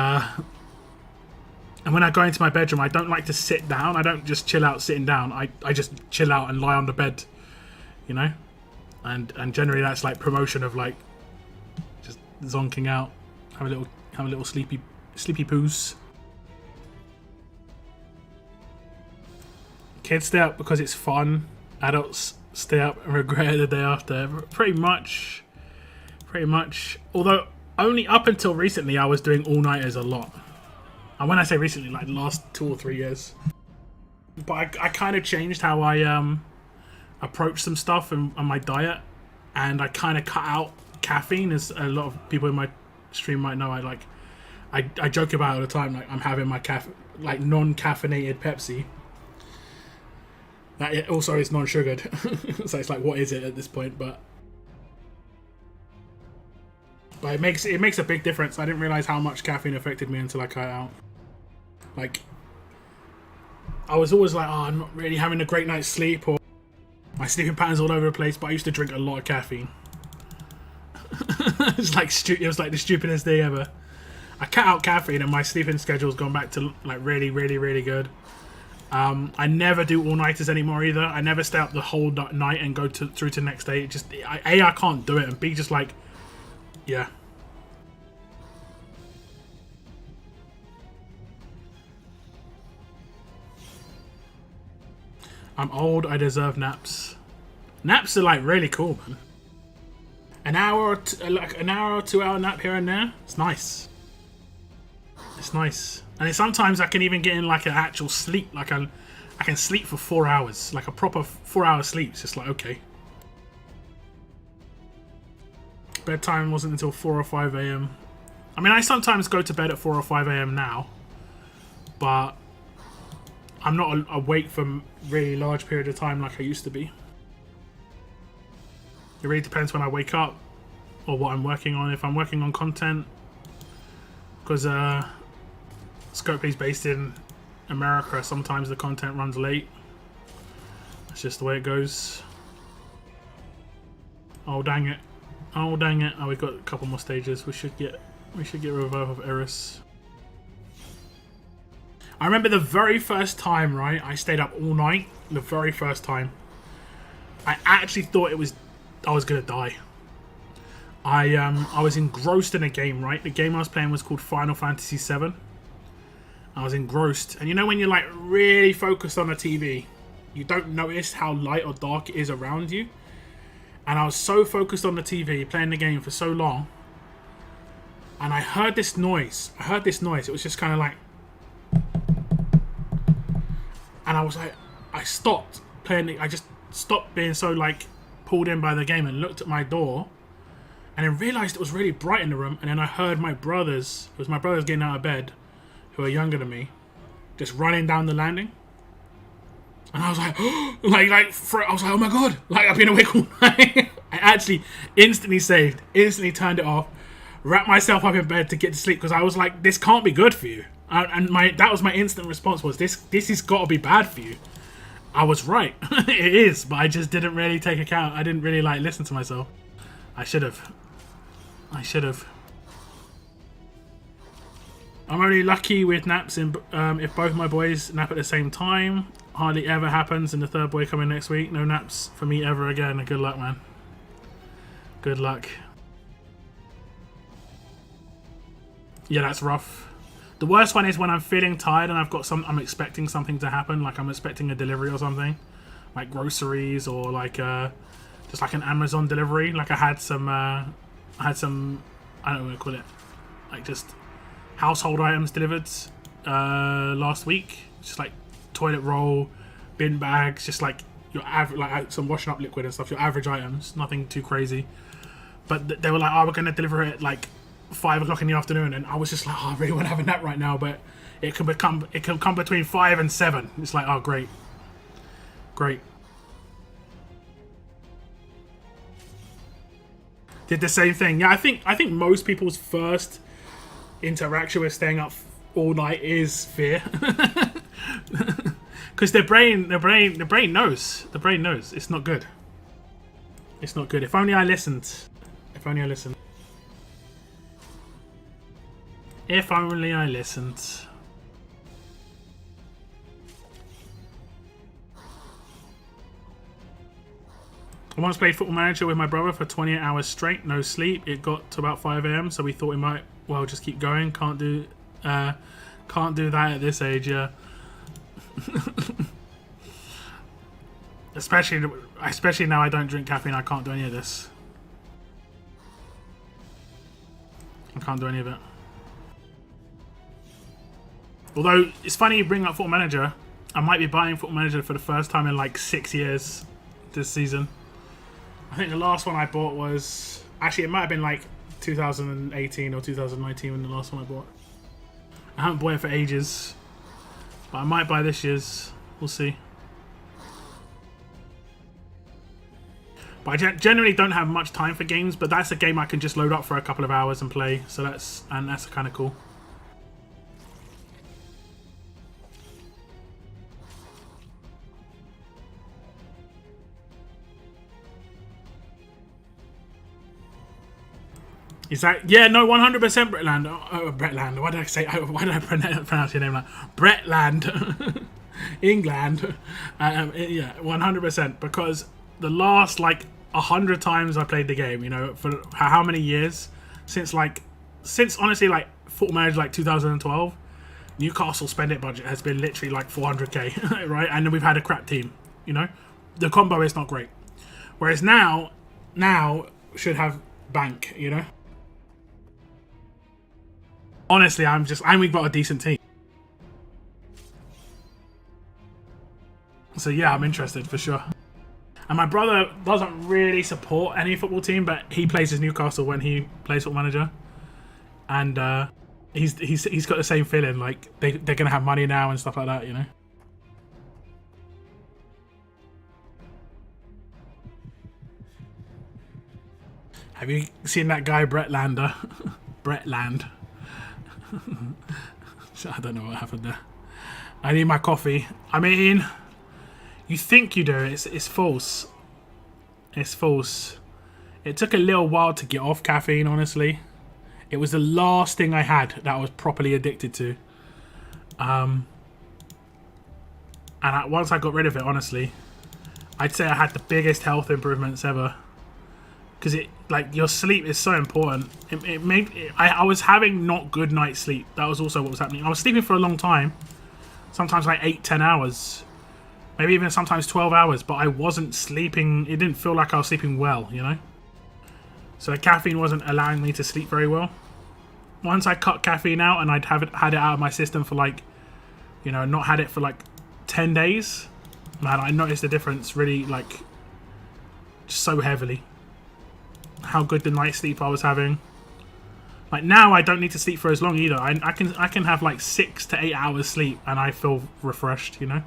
when I go into my bedroom, I don't like to sit down. I don't just chill out sitting down. I just chill out and lie on the bed, you know. And generally that's like promotion of like just zonking out, have a little sleepy poos. Kids stay up because it's fun. Adults stay up and regret it the day after. Pretty much. Although only up until recently I was doing all-nighters a lot. And when I say recently, like the last 2 or 3 years. But I kind of changed how I approach some stuff and my diet. And I kind of cut out caffeine, as a lot of people in my stream might know. I joke about it all the time, like I'm having my non-caffeinated Pepsi. That it also is non-sugared. So it's like, what is it at this point? But it makes a big difference. I didn't realize how much caffeine affected me until I cut it out. Like, I was always like, oh, I'm not really having a great night's sleep, or my sleeping pattern's all over the place. But I used to drink a lot of caffeine. It was like the stupidest thing ever. I cut out caffeine and my sleeping schedule's gone back to like really, really, really good. I never do all-nighters anymore either. I never stay up the whole night and go through to the next day. It just, A, I can't do it, and B, just like, yeah. I'm old, I deserve naps. Naps are like really cool, man. An hour or like an hour or 2 hour nap here and there. It's nice. It's nice. And then sometimes I can even get in like an actual sleep. Like I can sleep for 4 hours. Like a proper 4 hour sleep. It's just like, okay. Bedtime wasn't until 4 or 5 a.m. I mean, I sometimes go to bed at 4 or 5 a.m. now. But I'm not awake for a really large period of time like I used to be. It really depends when I wake up or what I'm working on. If I'm working on content, because Scopely's based in America, sometimes the content runs late. That's just the way it goes. Oh dang it! Oh dang it! Oh, we've got a couple more stages. We should get Revive of Eris. I remember the very first time, right? I stayed up all night. The very first time, I actually thought I was gonna die. I was engrossed in a game, right? The game I was playing was called Final Fantasy VII. I was engrossed, and you know when you're like really focused on the TV, you don't notice how light or dark it is around you. And I was so focused on the TV, playing the game for so long, and I heard this noise. It was just kind of like, and I was like, I stopped playing. I just stopped being so like pulled in by the game and looked at my door, and then realized it was really bright in the room. And then I heard my brothers, it was my brothers getting out of bed, who are younger than me, just running down the landing. And I was like, I was like, oh my god, like I've been awake all night. I actually instantly saved, instantly turned it off, wrapped myself up in bed to get to sleep, because I was like, this can't be good for you. And that was my instant response was, this has got to be bad for you. I was right. It is, but I just didn't really take account. I didn't really like listen to myself. I should have. I'm only lucky with naps if both my boys nap at the same time. Hardly ever happens, and the third boy coming next week. No naps for me ever again. Good luck, man. Good luck. Yeah, that's rough. The worst one is when I'm feeling tired and I'm expecting something to happen, like I'm expecting a delivery or something, like groceries or like just like an Amazon delivery. Like I had some I don't know what to call it, like just household items delivered last week, just like toilet roll, bin bags, just like your average, like some washing up liquid and stuff, your average items, nothing too crazy. But they were like, oh, we're gonna deliver it like 5 o'clock in the afternoon, and I was just like, oh, I really want to have a nap right now, but it can come between 5 and 7. It's like, oh, great. Did the same thing. Yeah, I think most people's first interaction with staying up all night is fear, because the brain knows it's not good. It's not good. If only I listened. If only I listened. If only I listened. I once played Football Manager with my brother for 28 hours straight, no sleep. It got to about 5 a.m, so we thought we might well just keep going. Can't do that at this age, yeah. Especially now I don't drink caffeine. I can't do any of this. I can't do any of it. Although, it's funny you bring up Football Manager. I might be buying Football Manager for the first time in like 6 years this season. I think the last one I bought was... Actually, it might have been like 2018 or 2019 when the last one I bought. I haven't bought it for ages. But I might buy this year's. We'll see. But I generally don't have much time for games, but that's a game I can just load up for a couple of hours and play. So that's kind of cool. Is that... Yeah, no, 100% Bretland. Bretland. Why did I say... Why did I pronounce your name like... Bretland. England. Yeah, 100%. Because the last like 100 times I played the game, you know, for how many years since honestly like Football Manager like 2012, Newcastle spend it budget has been literally like 400k, right? And then we've had a crap team, you know, the combo is not great. Whereas now should have bank, you know. Honestly, we've got a decent team. So yeah, I'm interested for sure. And my brother doesn't really support any football team, but he plays as Newcastle when he plays Football Manager, and he's got the same feeling, like they're gonna have money now and stuff like that, you know. Have you seen that guy Brett Lander? Brett Land. I don't know what happened there. I need my coffee. I mean, you think you do. It's false. It's false. It took a little while to get off caffeine, honestly. It was the last thing I had that I was properly addicted to. Once I got rid of it, honestly, I'd say I had the biggest health improvements ever. Because your sleep is so important. I was having not good night's sleep. That was also what was happening. I was sleeping for a long time. Sometimes like 8-10 hours. Maybe even sometimes 12 hours. But I wasn't sleeping. It didn't feel like I was sleeping well, you know? So the caffeine wasn't allowing me to sleep very well. Once I cut caffeine out and I'd had it out of my system for like, you know, not had it for like 10 days. Man, I noticed the difference really, like, just so heavily. How good the night sleep I was having. Like now I don't need to sleep for as long either. I can have like 6 to 8 hours sleep and I feel refreshed, you know.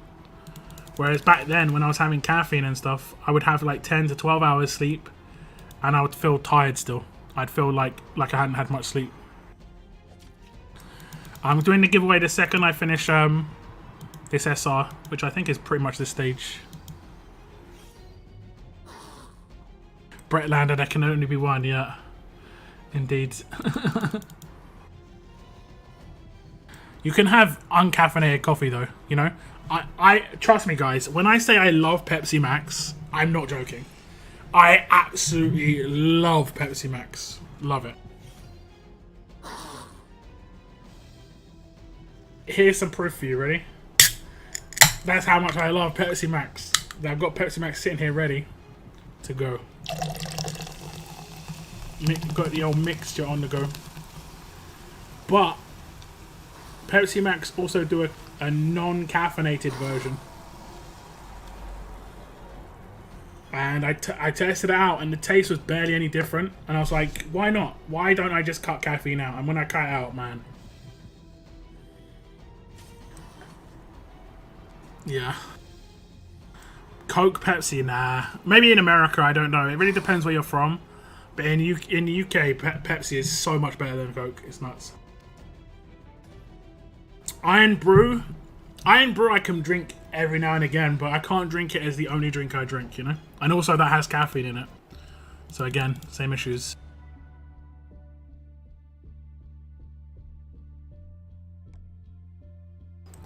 Whereas back then when I was having caffeine and stuff, I would have like 10 to 12 hours sleep and I would feel tired still. I'd feel like I hadn't had much sleep. I'm doing the giveaway the second I finish this SR, which I think is pretty much this stage. Brett Lander, there can only be one, yeah. Indeed. You can have uncaffeinated coffee though, you know? I trust me guys, when I say I love Pepsi Max, I'm not joking. I absolutely love Pepsi Max. Love it. Here's some proof for you, ready? That's how much I love Pepsi Max. I've got Pepsi Max sitting here ready to go. Got the old mixture on the go. But Pepsi Max also do a non-caffeinated version. And I tested it out and the taste was barely any different. And I was like, why not? Why don't I just cut caffeine out? And when I cut it out, man. Yeah. Coke, Pepsi, nah. Maybe in America, I don't know. It really depends where you're from. But in the UK, Pepsi is so much better than Coke. It's nuts. Iron Brew I can drink every now and again, but I can't drink it as the only drink I drink, you know? And also that has caffeine in it. So again, same issues.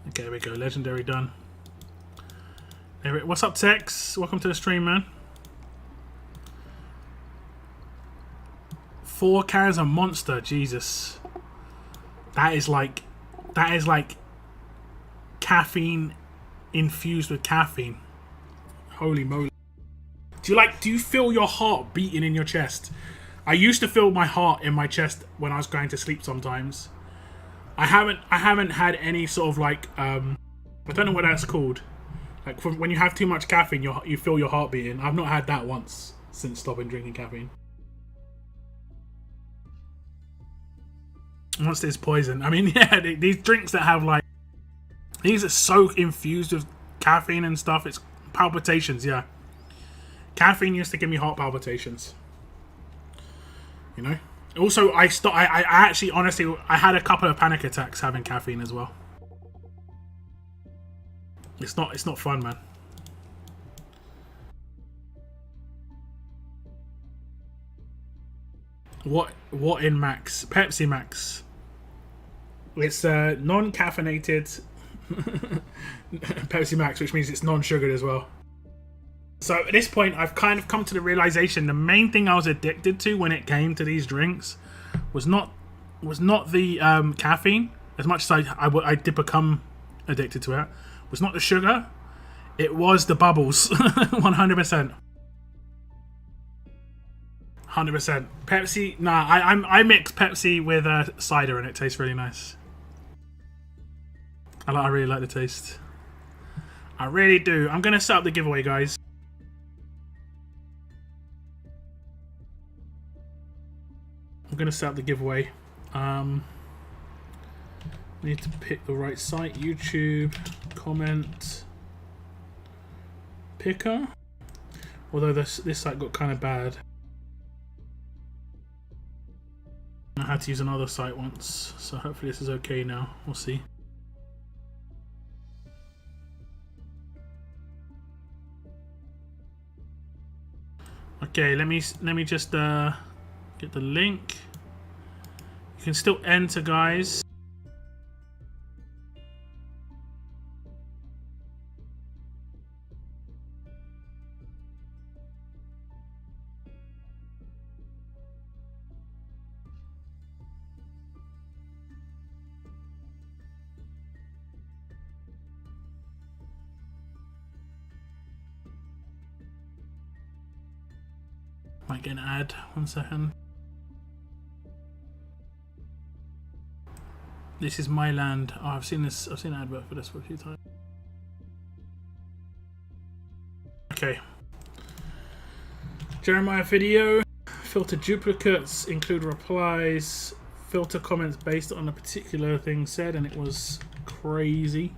Okay, there we go. Legendary done. What's up, Tex? Welcome to the stream, man. 4 cans of Monster, Jesus. That is like caffeine infused with caffeine. Holy moly. Do you feel your heart beating in your chest? I used to feel my heart in my chest when I was going to sleep sometimes. I haven't had any sort of like I don't know what that's called. Like when you have too much caffeine, you feel your heart beating. I've not had that once since stopping drinking caffeine. Monster is poison. I mean, yeah, these drinks that have like, these are so infused with caffeine and stuff. It's palpitations, yeah. Caffeine used to give me heart palpitations. You know. Also, I actually, honestly, I had a couple of panic attacks having caffeine as well. It's not fun, man. What in Max? Pepsi Max. It's non-caffeinated Pepsi Max, which means it's non-sugared as well. So at this point, I've kind of come to the realization the main thing I was addicted to when it came to these drinks was not the caffeine, as much as I did become addicted to it. Was not the sugar, it was the bubbles. 100%. 100%. Pepsi, nah, I mix Pepsi with cider and it tastes really nice. I really like the taste. I really do. I'm going to set up the giveaway, guys. I'm going to set up the giveaway. Need to pick the right site. YouTube, comment, picker. Although this site got kind of bad. I had to use another site once, so hopefully this is okay now. We'll see. Okay, let me just get the link. You can still enter, guys. Might get an ad. 1 second. This is my land. Oh, I've seen this. I've seen an advert for this for a few times. Okay. Jeremiah video. Filter duplicates. Include replies. Filter comments based on a particular thing said, and it was crazy.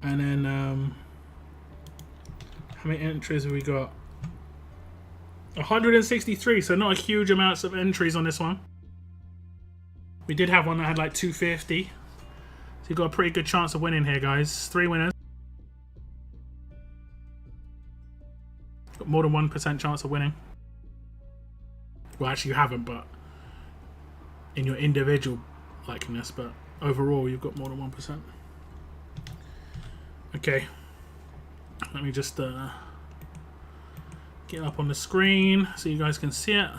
And then how many entries have we got? 163, so not a huge amounts of entries on this one. We did have one that had like 250. So you've got a pretty good chance of winning here, guys. 3 winners. Got more than 1% chance of winning. Well, actually you haven't, but in your individual likeness, but overall you've got more than 1%. Okay. Let me just get up on the screen so you guys can see it.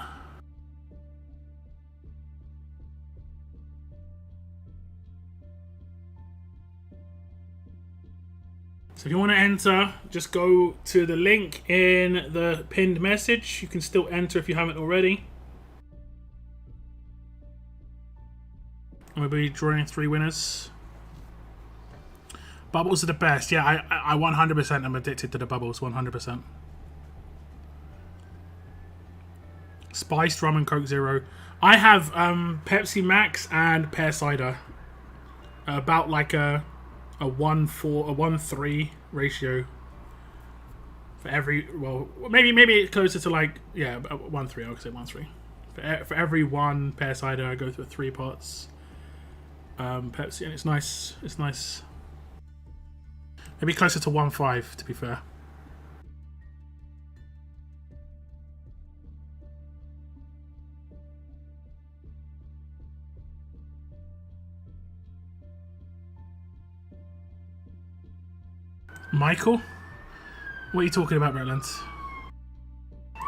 So if you want to enter, just go to the link in the pinned message. You can still enter if you haven't already. And we'll be drawing 3 winners. Bubbles are the best. Yeah, I 100% am addicted to the bubbles, 100%. Spiced rum and Coke Zero. I have Pepsi Max and pear cider. About like a 1-3 ratio for every. Well, maybe it's closer to like 1-3. I would say 1-3. For every 1 pear cider, I go through 3 parts Pepsi, and it's nice. It's nice. Maybe closer to 1-5 to be fair. Michael? What are you talking about, Bretland?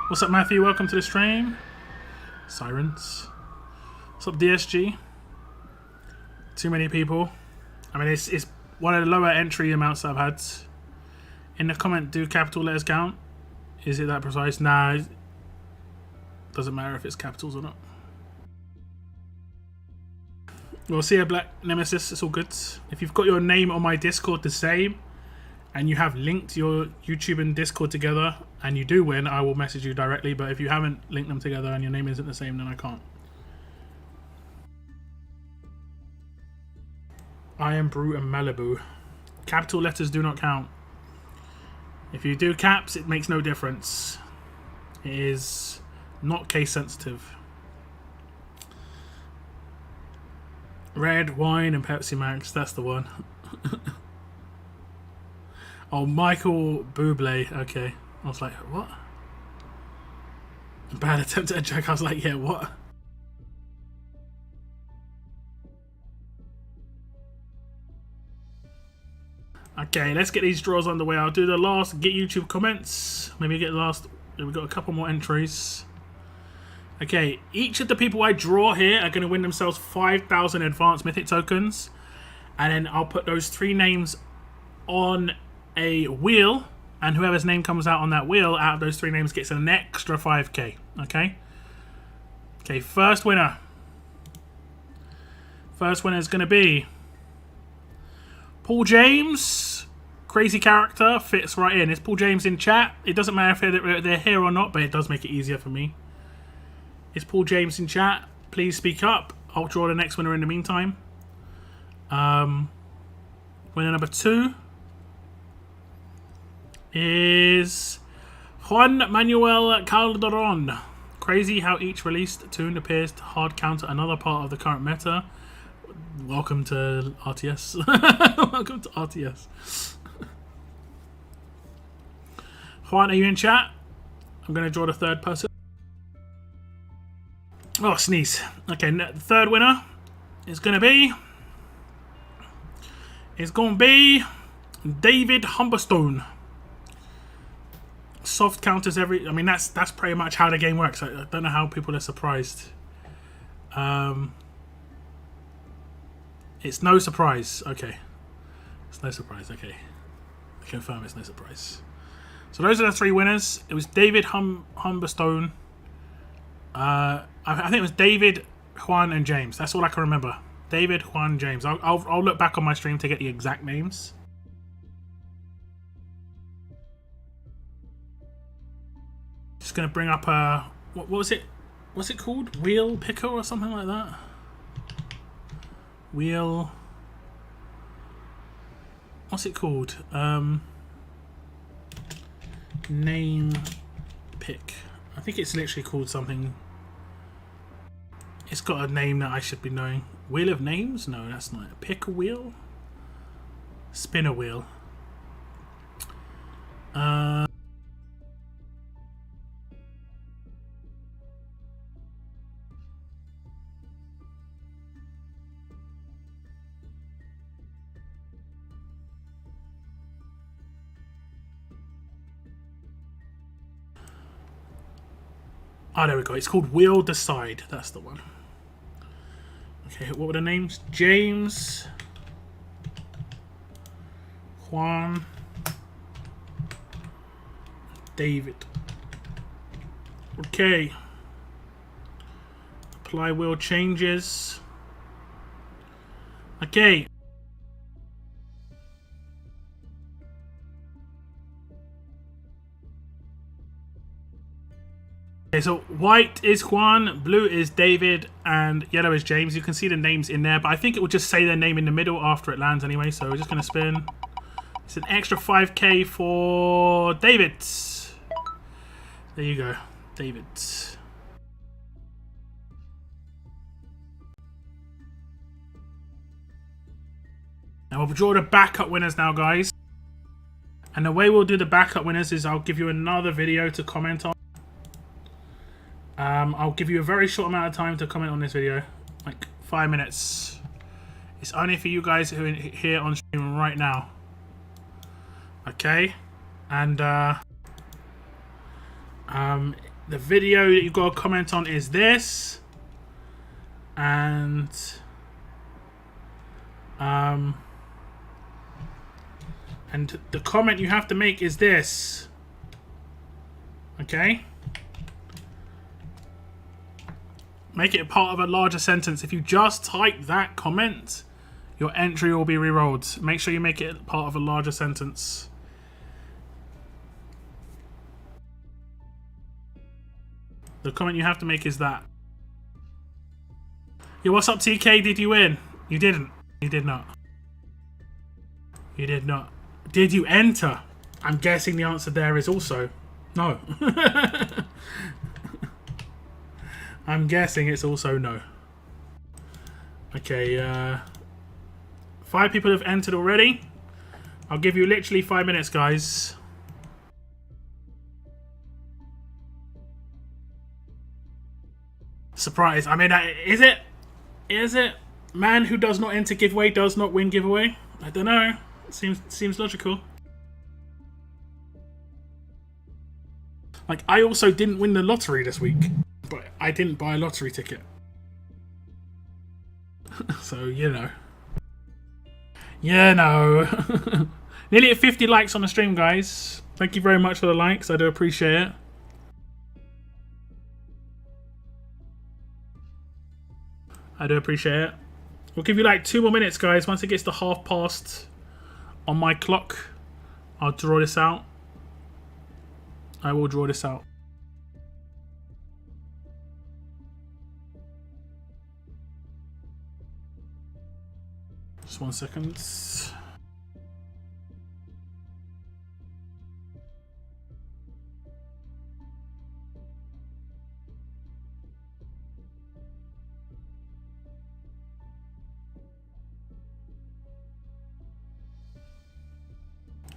What's up, Matthew? Welcome to the stream. Sirens. What's up, DSG? Too many people. I mean, it's one of the lower entry amounts that I've had. In the comment, do capital letters count? Is it that precise? Nah. Doesn't matter if it's capitals or not. We'll see a Black Nemesis. It's all good. If you've got your name on my Discord the same, and you have linked your YouTube and Discord together, and you do win, I will message you directly. But if you haven't linked them together and your name isn't the same, then I can't. Iron Brew and Malibu. Capital letters do not count. If you do caps, it makes no difference. It is not case sensitive. Red wine and Pepsi Max, that's the one. Oh, Michael Bublé. Okay. I was like, what? Bad attempt at a joke. I was like, yeah, what? Okay, let's get these draws underway. I'll do the last get YouTube comments. Maybe get the last. We've got a couple more entries. Okay, each of the people I draw here are going to win themselves 5,000 advanced mythic tokens. And then I'll put those 3 names on a wheel. And whoever's name comes out on that wheel out of those 3 names gets an extra 5k. Okay? Okay, first winner. First winner is going to be Paul James. Crazy character. Fits right in. Is Paul James in chat? It doesn't matter if they're here or not, but it does make it easier for me. Is Paul James in chat? Please speak up. I'll draw the next winner in the meantime. Winner number 2 is Juan Manuel Calderon. Crazy how each released tune appears to hard counter another part of the current meta. Welcome to RTS. Welcome to RTS. Juan, are you in chat? I'm going to draw the third person. Oh, sneeze. Okay, the third winner is going to be... David Humberstone. Soft counters every... I mean, that's pretty much how the game works. I don't know how people are surprised. It's no surprise. Okay. It's no surprise. Okay. I confirm it's no surprise. So those are the 3 winners. It was David Humberstone. I think it was David, Juan, and James. That's all I can remember. David, Juan, James. I'll look back on my stream to get the exact names. Just gonna bring up what was it? What's it called? Wheel picker or something like that? Wheel. What's it called? Name pick. I think it's literally called something. It's got a name that I should be knowing. Wheel of names? No, that's not it. Pick a wheel? Spin a wheel. Oh, there we go. It's called Wheel Decide. That's the one. Okay, what were the names? James, Juan, David. Okay. Apply wheel changes. Okay. Okay, so white is Juan, blue is David, and yellow is James. You can see the names in there, but I think it will just say their name in the middle after it lands anyway, so we're just going to spin. It's an extra 5k for David. There you go, David. Now we'll draw the backup winners now, guys. And the way we'll do the backup winners is I'll give you another video to comment on. I'll give you a very short amount of time to comment on this video, like 5 minutes. It's only for you guys who are here on stream right now. Okay, and the video that you've got to comment on is this, and the comment you have to make is this. Okay. Make it part of a larger sentence. If you just type that comment, your entry will be re-rolled. Make sure you make it part of a larger sentence. The comment you have to make is that. Yo, what's up, TK? Did you win? You didn't. You did not. You did not. Did you enter? I'm guessing the answer there is also no. I'm guessing it's also no. Okay, 5 people have entered already. I'll give you literally 5 minutes, guys. Surprise. I mean, is it? Is it? Man who does not enter giveaway does not win giveaway? I don't know. Seems logical. Like, I also didn't win the lottery this week, but I didn't buy a lottery ticket. So, you know. Yeah, no. Nearly at 50 likes on the stream, guys. Thank you very much for the likes. I do appreciate it. I do appreciate it. We'll give you like 2 more minutes, guys. Once it gets to past on my clock, I'll draw this out. I will draw this out. Just 1 second.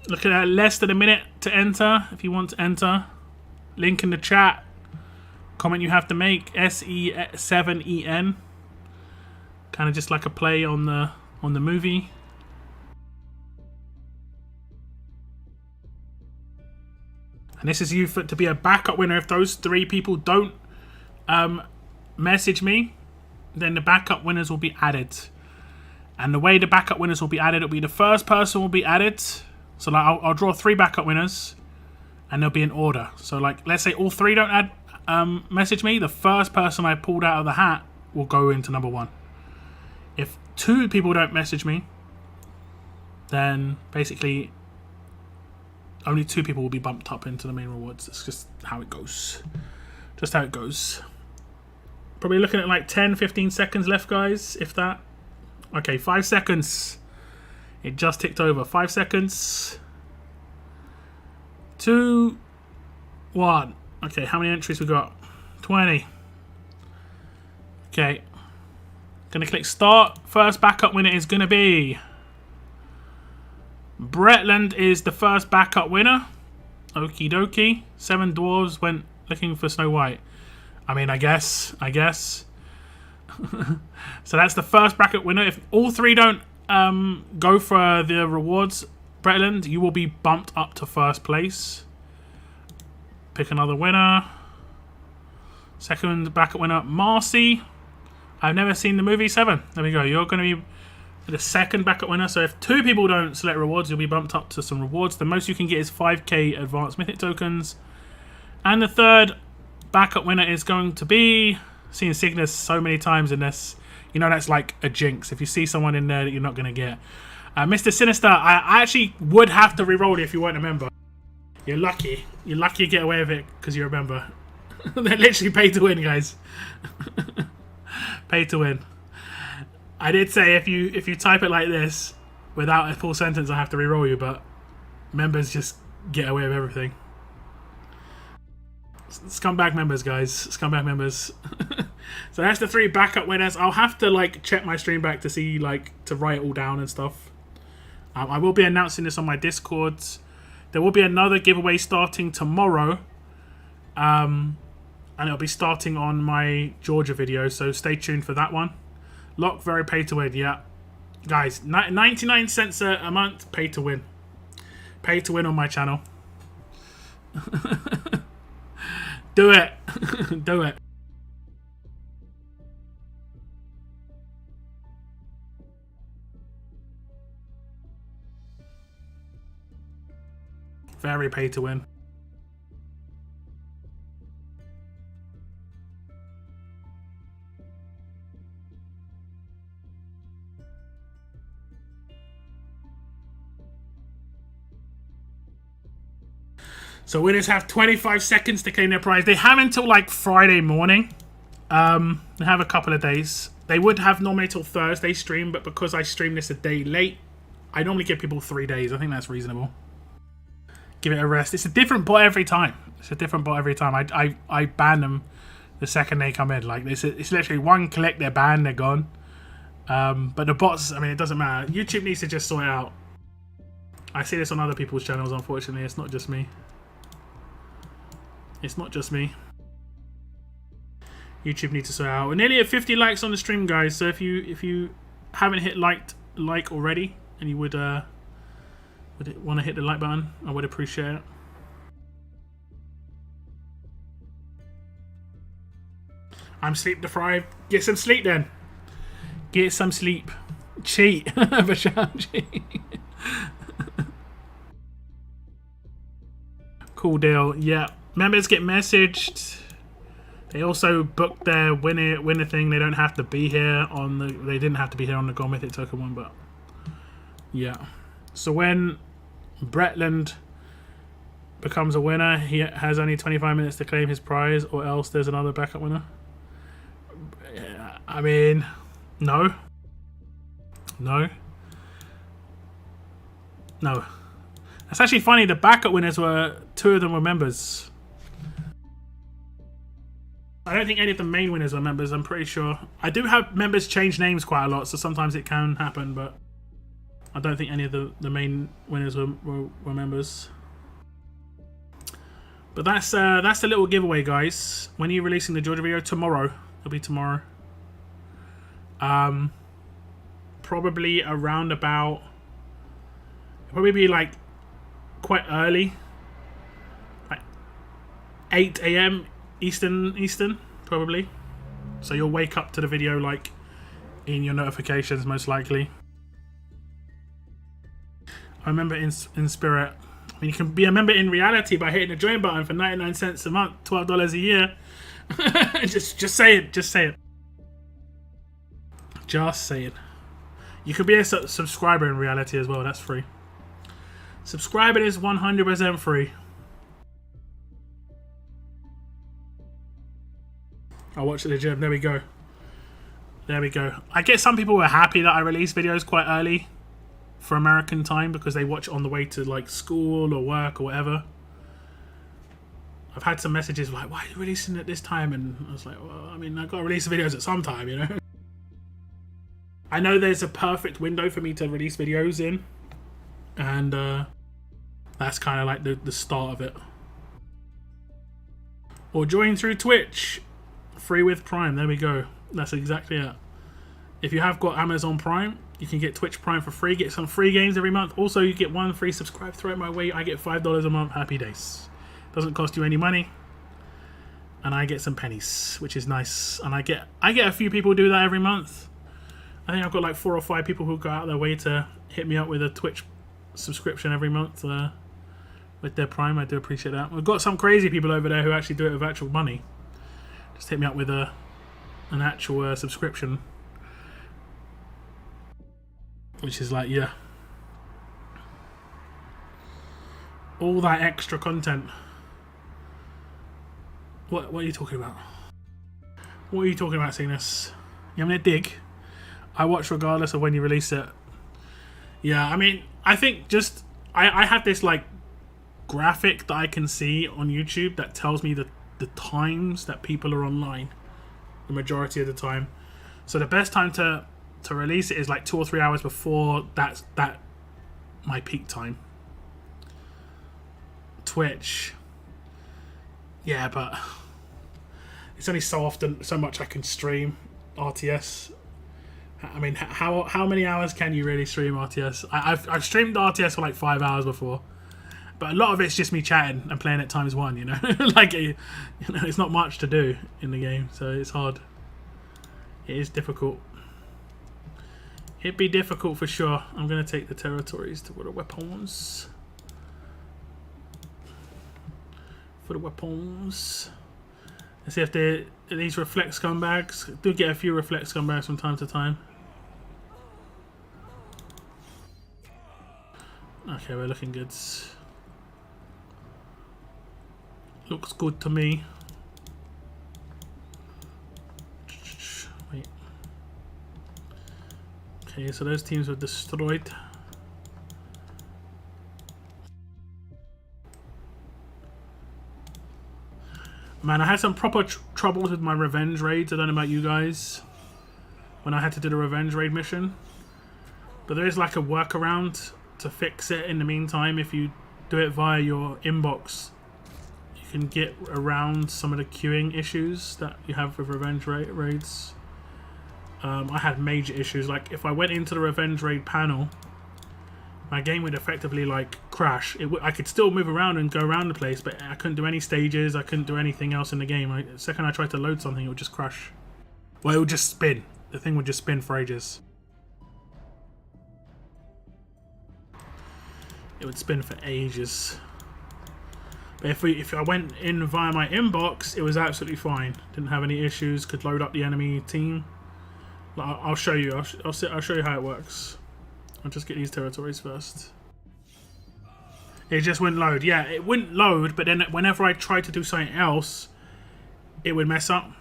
Looking at less than a minute to enter. If you want to enter, link in the chat. Comment you have to make SE7EN. Kind of just like a play on the movie. And this is you to be a backup winner. If those 3 people don't message me, then the backup winners will be added. And the way the backup winners will be added, it'll be the first person will be added. So like I'll draw 3 backup winners, and they'll be in order. So like, let's say all 3 don't message me. The first person I pulled out of the hat will go into number 1. If 2 people don't message me, then basically only 2 people will be bumped up into the main rewards. It's just how it goes. Just how it goes. Probably looking at like 10-15 seconds left, guys, if that. Okay, 5 seconds. It just ticked over. 5 seconds. 2, 1. Okay, how many entries we got? 20. Okay. Gonna click start. First backup winner is gonna be Bretland is the first backup winner. Okie dokie. 7 dwarves went looking for Snow White. I mean, I guess. So that's the first backup winner. If all 3 don't go for the rewards, Bretland, you will be bumped up to first place. Pick another winner. Second backup winner, Marcy. I've never seen the movie 7. There we go. You're going to be the second backup winner. So if 2 people don't select rewards, you'll be bumped up to some rewards. The most you can get is 5k advanced mythic tokens. And the third backup winner is going to be, seen Cygnus so many times in this, you know that's like a jinx. If you see someone in there that you're not going to get. Mr. Sinister, I actually would have to re-roll it if you weren't a member. You're lucky. You're lucky you get away with it because you're a member. They're literally pay to win, guys. Pay to win. I did say if you type it like this without a full sentence, I have to re-roll you, but members just get away with everything. Scumbag members, guys. Scumbag members. So that's the 3 backup winners. I'll have to like check my stream back to see, like, to write it all down and stuff. I will be announcing this on my Discord. There will be another giveaway starting tomorrow. And it'll be starting on my Georgia video, so stay tuned for that one. Lock, very pay to win, yeah. Guys, 99 cents a month, pay to win. Pay to win on my channel. Do it. Do it. Very pay to win. So winners have 25 seconds to claim their prize. They have until like Friday morning. They have a couple of days. They would have normally till Thursday stream, but because I stream this a day late, I normally give people 3 days. I think that's reasonable. Give it a rest. It's a different bot every time. It's a different bot every time. I ban them the second they come in. Like it's literally one click, they're banned, they're gone. But the bots, I mean, it doesn't matter. YouTube needs to just sort it out. I see this on other people's channels, unfortunately. It's not just me. It's not just me. YouTube needs to sort it out. We're nearly at 50 likes on the stream, guys. So if you haven't hit like already, and you would would want to hit the like button. I would appreciate it. I'm sleep deprived. Get some sleep then. Get some sleep. Cheat. cheat. Cool deal. Yeah. Members get messaged. They also booked their winner thing. They don't have to be here on the. They didn't have to be here on the Gold Mythic token one, but yeah. So when Bretland becomes a winner, he has only 25 minutes to claim his prize, or else there's another backup winner. I mean, no. That's actually funny. The backup winners were 2 of them were members. I don't think any of the main winners were members. I'm pretty sure. I do have members change names quite a lot, so sometimes it can happen, but I don't think any of the main winners were members. But that's the little giveaway, guys. When are you releasing the Georgia video? Tomorrow. It'll be tomorrow. Probably around about. It'll probably be like quite early, like 8 AM Eastern, probably. So you'll wake up to the video like in your notifications, most likely. I remember in spirit. I mean, you can be a member in reality by hitting the join button for 99 cents a month, $12 a year. just say it. Just say it. Just say it. You could be a subscriber in reality as well. That's free. Subscribing is 100% free. I'll watch at the gym. There we go. There we go. I get some people who are happy that I release videos quite early for American time because they watch on the way to like school or work or whatever. I've had some messages like, why are you releasing at this time? And I was like, well, I mean, I've got to release the videos at some time, you know? I know there's a perfect window for me to release videos in. And that's kind of like the start of it. Or join through Twitch. Free with Prime. There we go. That's exactly it. If you have got Amazon Prime, you can get Twitch Prime for free. Get some free games every month. Also, you get 1 free subscribe. Throw it my way. I get $5 a month. Happy days. Doesn't cost you any money. And I get some pennies, which is nice. And I get a few people do that every month. I think I've got like 4 or 5 people who go out their way to hit me up with a Twitch subscription every month with their Prime. I do appreciate that. We've got some crazy people over there who actually do it with actual money. Just hit me up with an actual subscription, which is like, yeah, all that extra content. What are you talking about? What are you talking about, Cygnus? You having a dig? I watch regardless of when you release it. Yeah, I mean, I think just I have this like graphic that I can see on YouTube that tells me the times that people are online, the majority of the time. So the best time to release it is like 2 or 3 hours before that my peak time. Twitch, yeah, but it's only so much I can stream RTS. I mean, how many hours can you really stream RTS? I've streamed RTS for like 5 hours before. But a lot of it's just me chatting and playing it ×1, you know? Like, it's not much to do in the game, so it's hard. It is difficult. It'd be difficult for sure. I'm going to take the territories to the weapons. For the weapons. Let's see if these reflect scumbags. I do get a few reflect scumbags from time to time. Okay, we're looking good. Looks good to me. Wait. Okay, so those teams were destroyed. Man, I had some proper troubles with my revenge raids. I don't know about you guys. When I had to do the revenge raid mission. But there is like a workaround to fix it in the meantime. If you do it via your inbox, you can get around some of the queuing issues that you have with revenge raids. I had major issues. Like if I went into the revenge raid panel my game would effectively like crash. I could still move around and go around the place, but I couldn't do any stages. I couldn't do anything else in the game. The second I tried to load something, it would just crash. Well, it would just spin. The thing would just spin for ages. It would spin for ages. But if I went in via my inbox, it was absolutely fine. Didn't have any issues. Could load up the enemy team. I'll show you. I'll show you how it works. I'll just get these territories first. It just wouldn't load. Yeah, it wouldn't load, but then whenever I tried to do something else, it would mess up.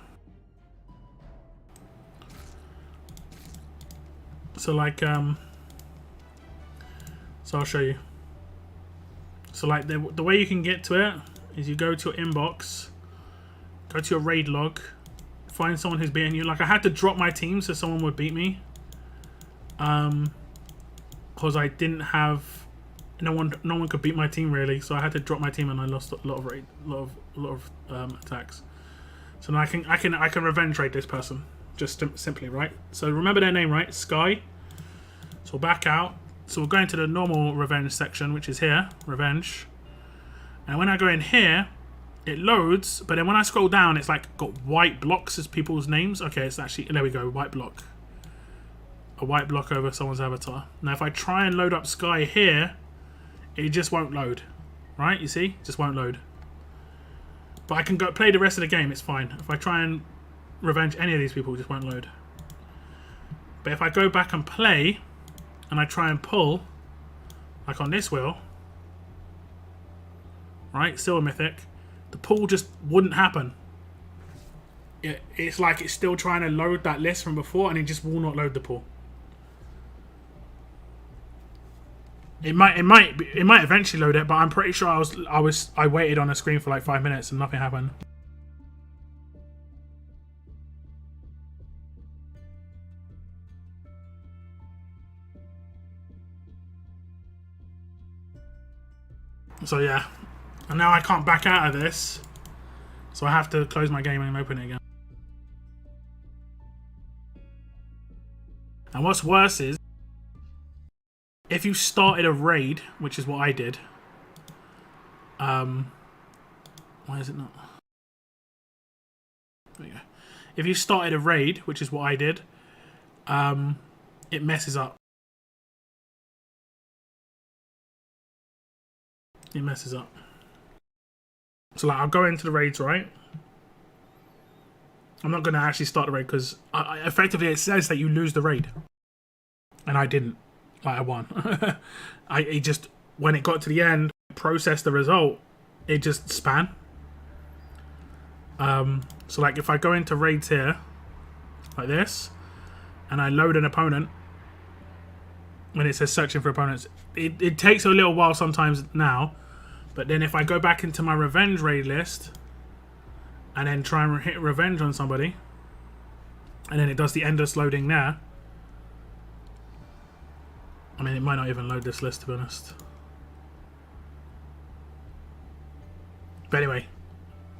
So like, so I'll show you. So like the way you can get to it is you go to your inbox, go to your raid log, find someone who's beating you. Like I had to drop my team so someone would beat me. Because I didn't have no one could beat my team really, so I had to drop my team and I lost a lot of attacks. So now I can revenge raid this person just simply, right? So remember their name, right? Sky. So we'll back out. So we'll go into the normal revenge section, which is here, revenge. And when I go in here, it loads, but then when I scroll down, it's like got white blocks as people's names. Okay, it's actually, there we go, white block. A white block over someone's avatar. Now if I try and load up Sky here, it just won't load. Right, you see? It just won't load. But I can go play the rest of the game, it's fine. If I try and revenge any of these people, it just won't load. But if I go back and play, and I try and pull, like on this wheel, right, still a mythic, the pull just wouldn't happen. It's like it's still trying to load that list from before, and it just will not load the pull. It might eventually load it, but I'm pretty sure I waited on a screen for like 5 minutes and nothing happened. So yeah, and now I can't back out of this, so I have to close my game and open it again. And what's worse is, if you started a raid, which is what I did, why is it not? There we go. If you started a raid, which is what I did, it messes up. It messes up. So like, I'll go into the raids, right? I'm not going to actually start the raid because effectively it says that you lose the raid. And I didn't. Like, I won. It just, when it got to the end, processed the result, it just span. So like if I go into raids here, like this, and I load an opponent, when it says searching for opponents, it takes a little while sometimes now, but then if I go back into my revenge raid list, and then try and hit revenge on somebody, and then it does the endless loading there. I mean, it might not even load this list, to be honest. But anyway,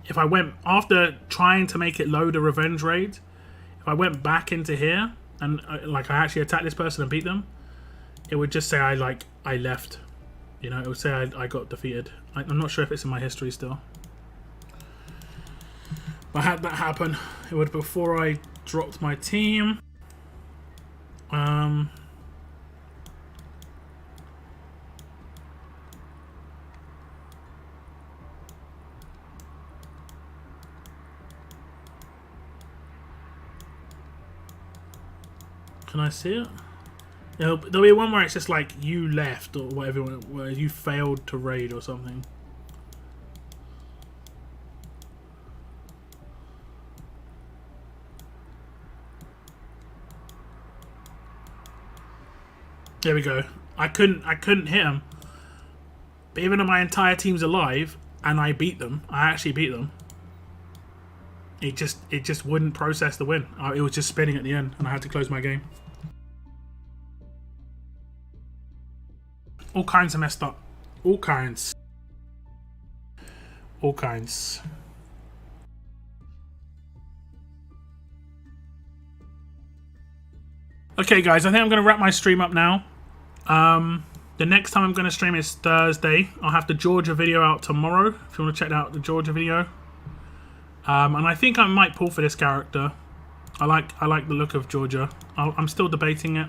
if I went, after trying to make it load a revenge raid, if I went back into here, and like I actually attacked this person and beat them, it would just say I left. You know, it would say I got defeated. I'm not sure if it's in my history still. But had that happen, it would, before I dropped my team. Can I see it? There'll be one where it's just like you left or whatever, where you failed to raid or something. There we go. I couldn't hit him. But even though my entire team's alive and I beat them, I actually beat them. It just wouldn't process the win. It was just spinning at the end, and I had to close my game. All kinds of messed up. All kinds. All kinds. Okay, guys, I think I'm going to wrap my stream up now. The next time I'm going to stream is Thursday. I'll have the Georgia video out tomorrow, if you want to check out the Georgia video. And I think I might pull for this character. I like the look of Georgia. I'm still debating it.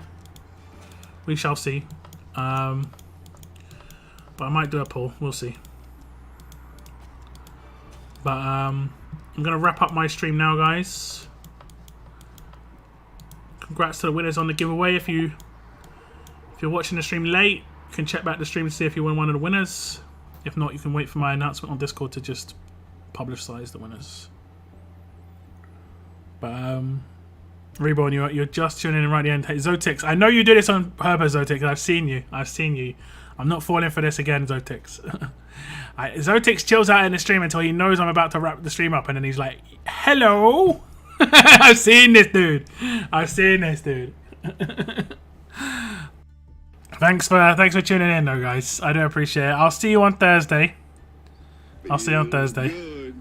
We shall see. But I might do a pull. We'll see. But I'm going to wrap up my stream now, guys. Congrats to the winners on the giveaway. If you're watching the stream late, you can check back the stream to see if you win one of the winners. If not, you can wait for my announcement on Discord to just publicize the winners. But Reborn, you're just tuning in right at the end. Hey, Zotix, I know you do this on purpose, Zotix. I've seen you. I'm not falling for this again, Zotix. Zotix chills out in the stream until he knows I'm about to wrap the stream up, and then he's like, "Hello." I've seen this dude. Thanks for tuning in, though, guys. I do appreciate it. I'll see you on Thursday. Good.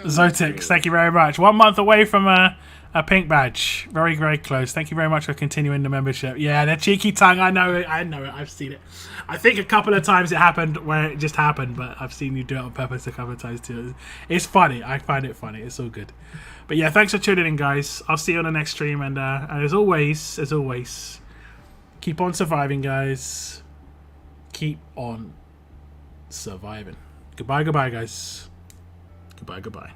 Zotix, thank you very much. 1 month away from a pink badge. Very, very close. Thank you very much for continuing the membership. Yeah, the cheeky tongue. I know it. I've seen it. I think a couple of times it happened where it just happened, but I've seen you do it on purpose a couple of times too. It's funny. I find it funny. It's all good. But yeah, thanks for tuning in, guys. I'll see you on the next stream. And as always, keep on surviving, guys. Keep on surviving. Goodbye, guys. Goodbye.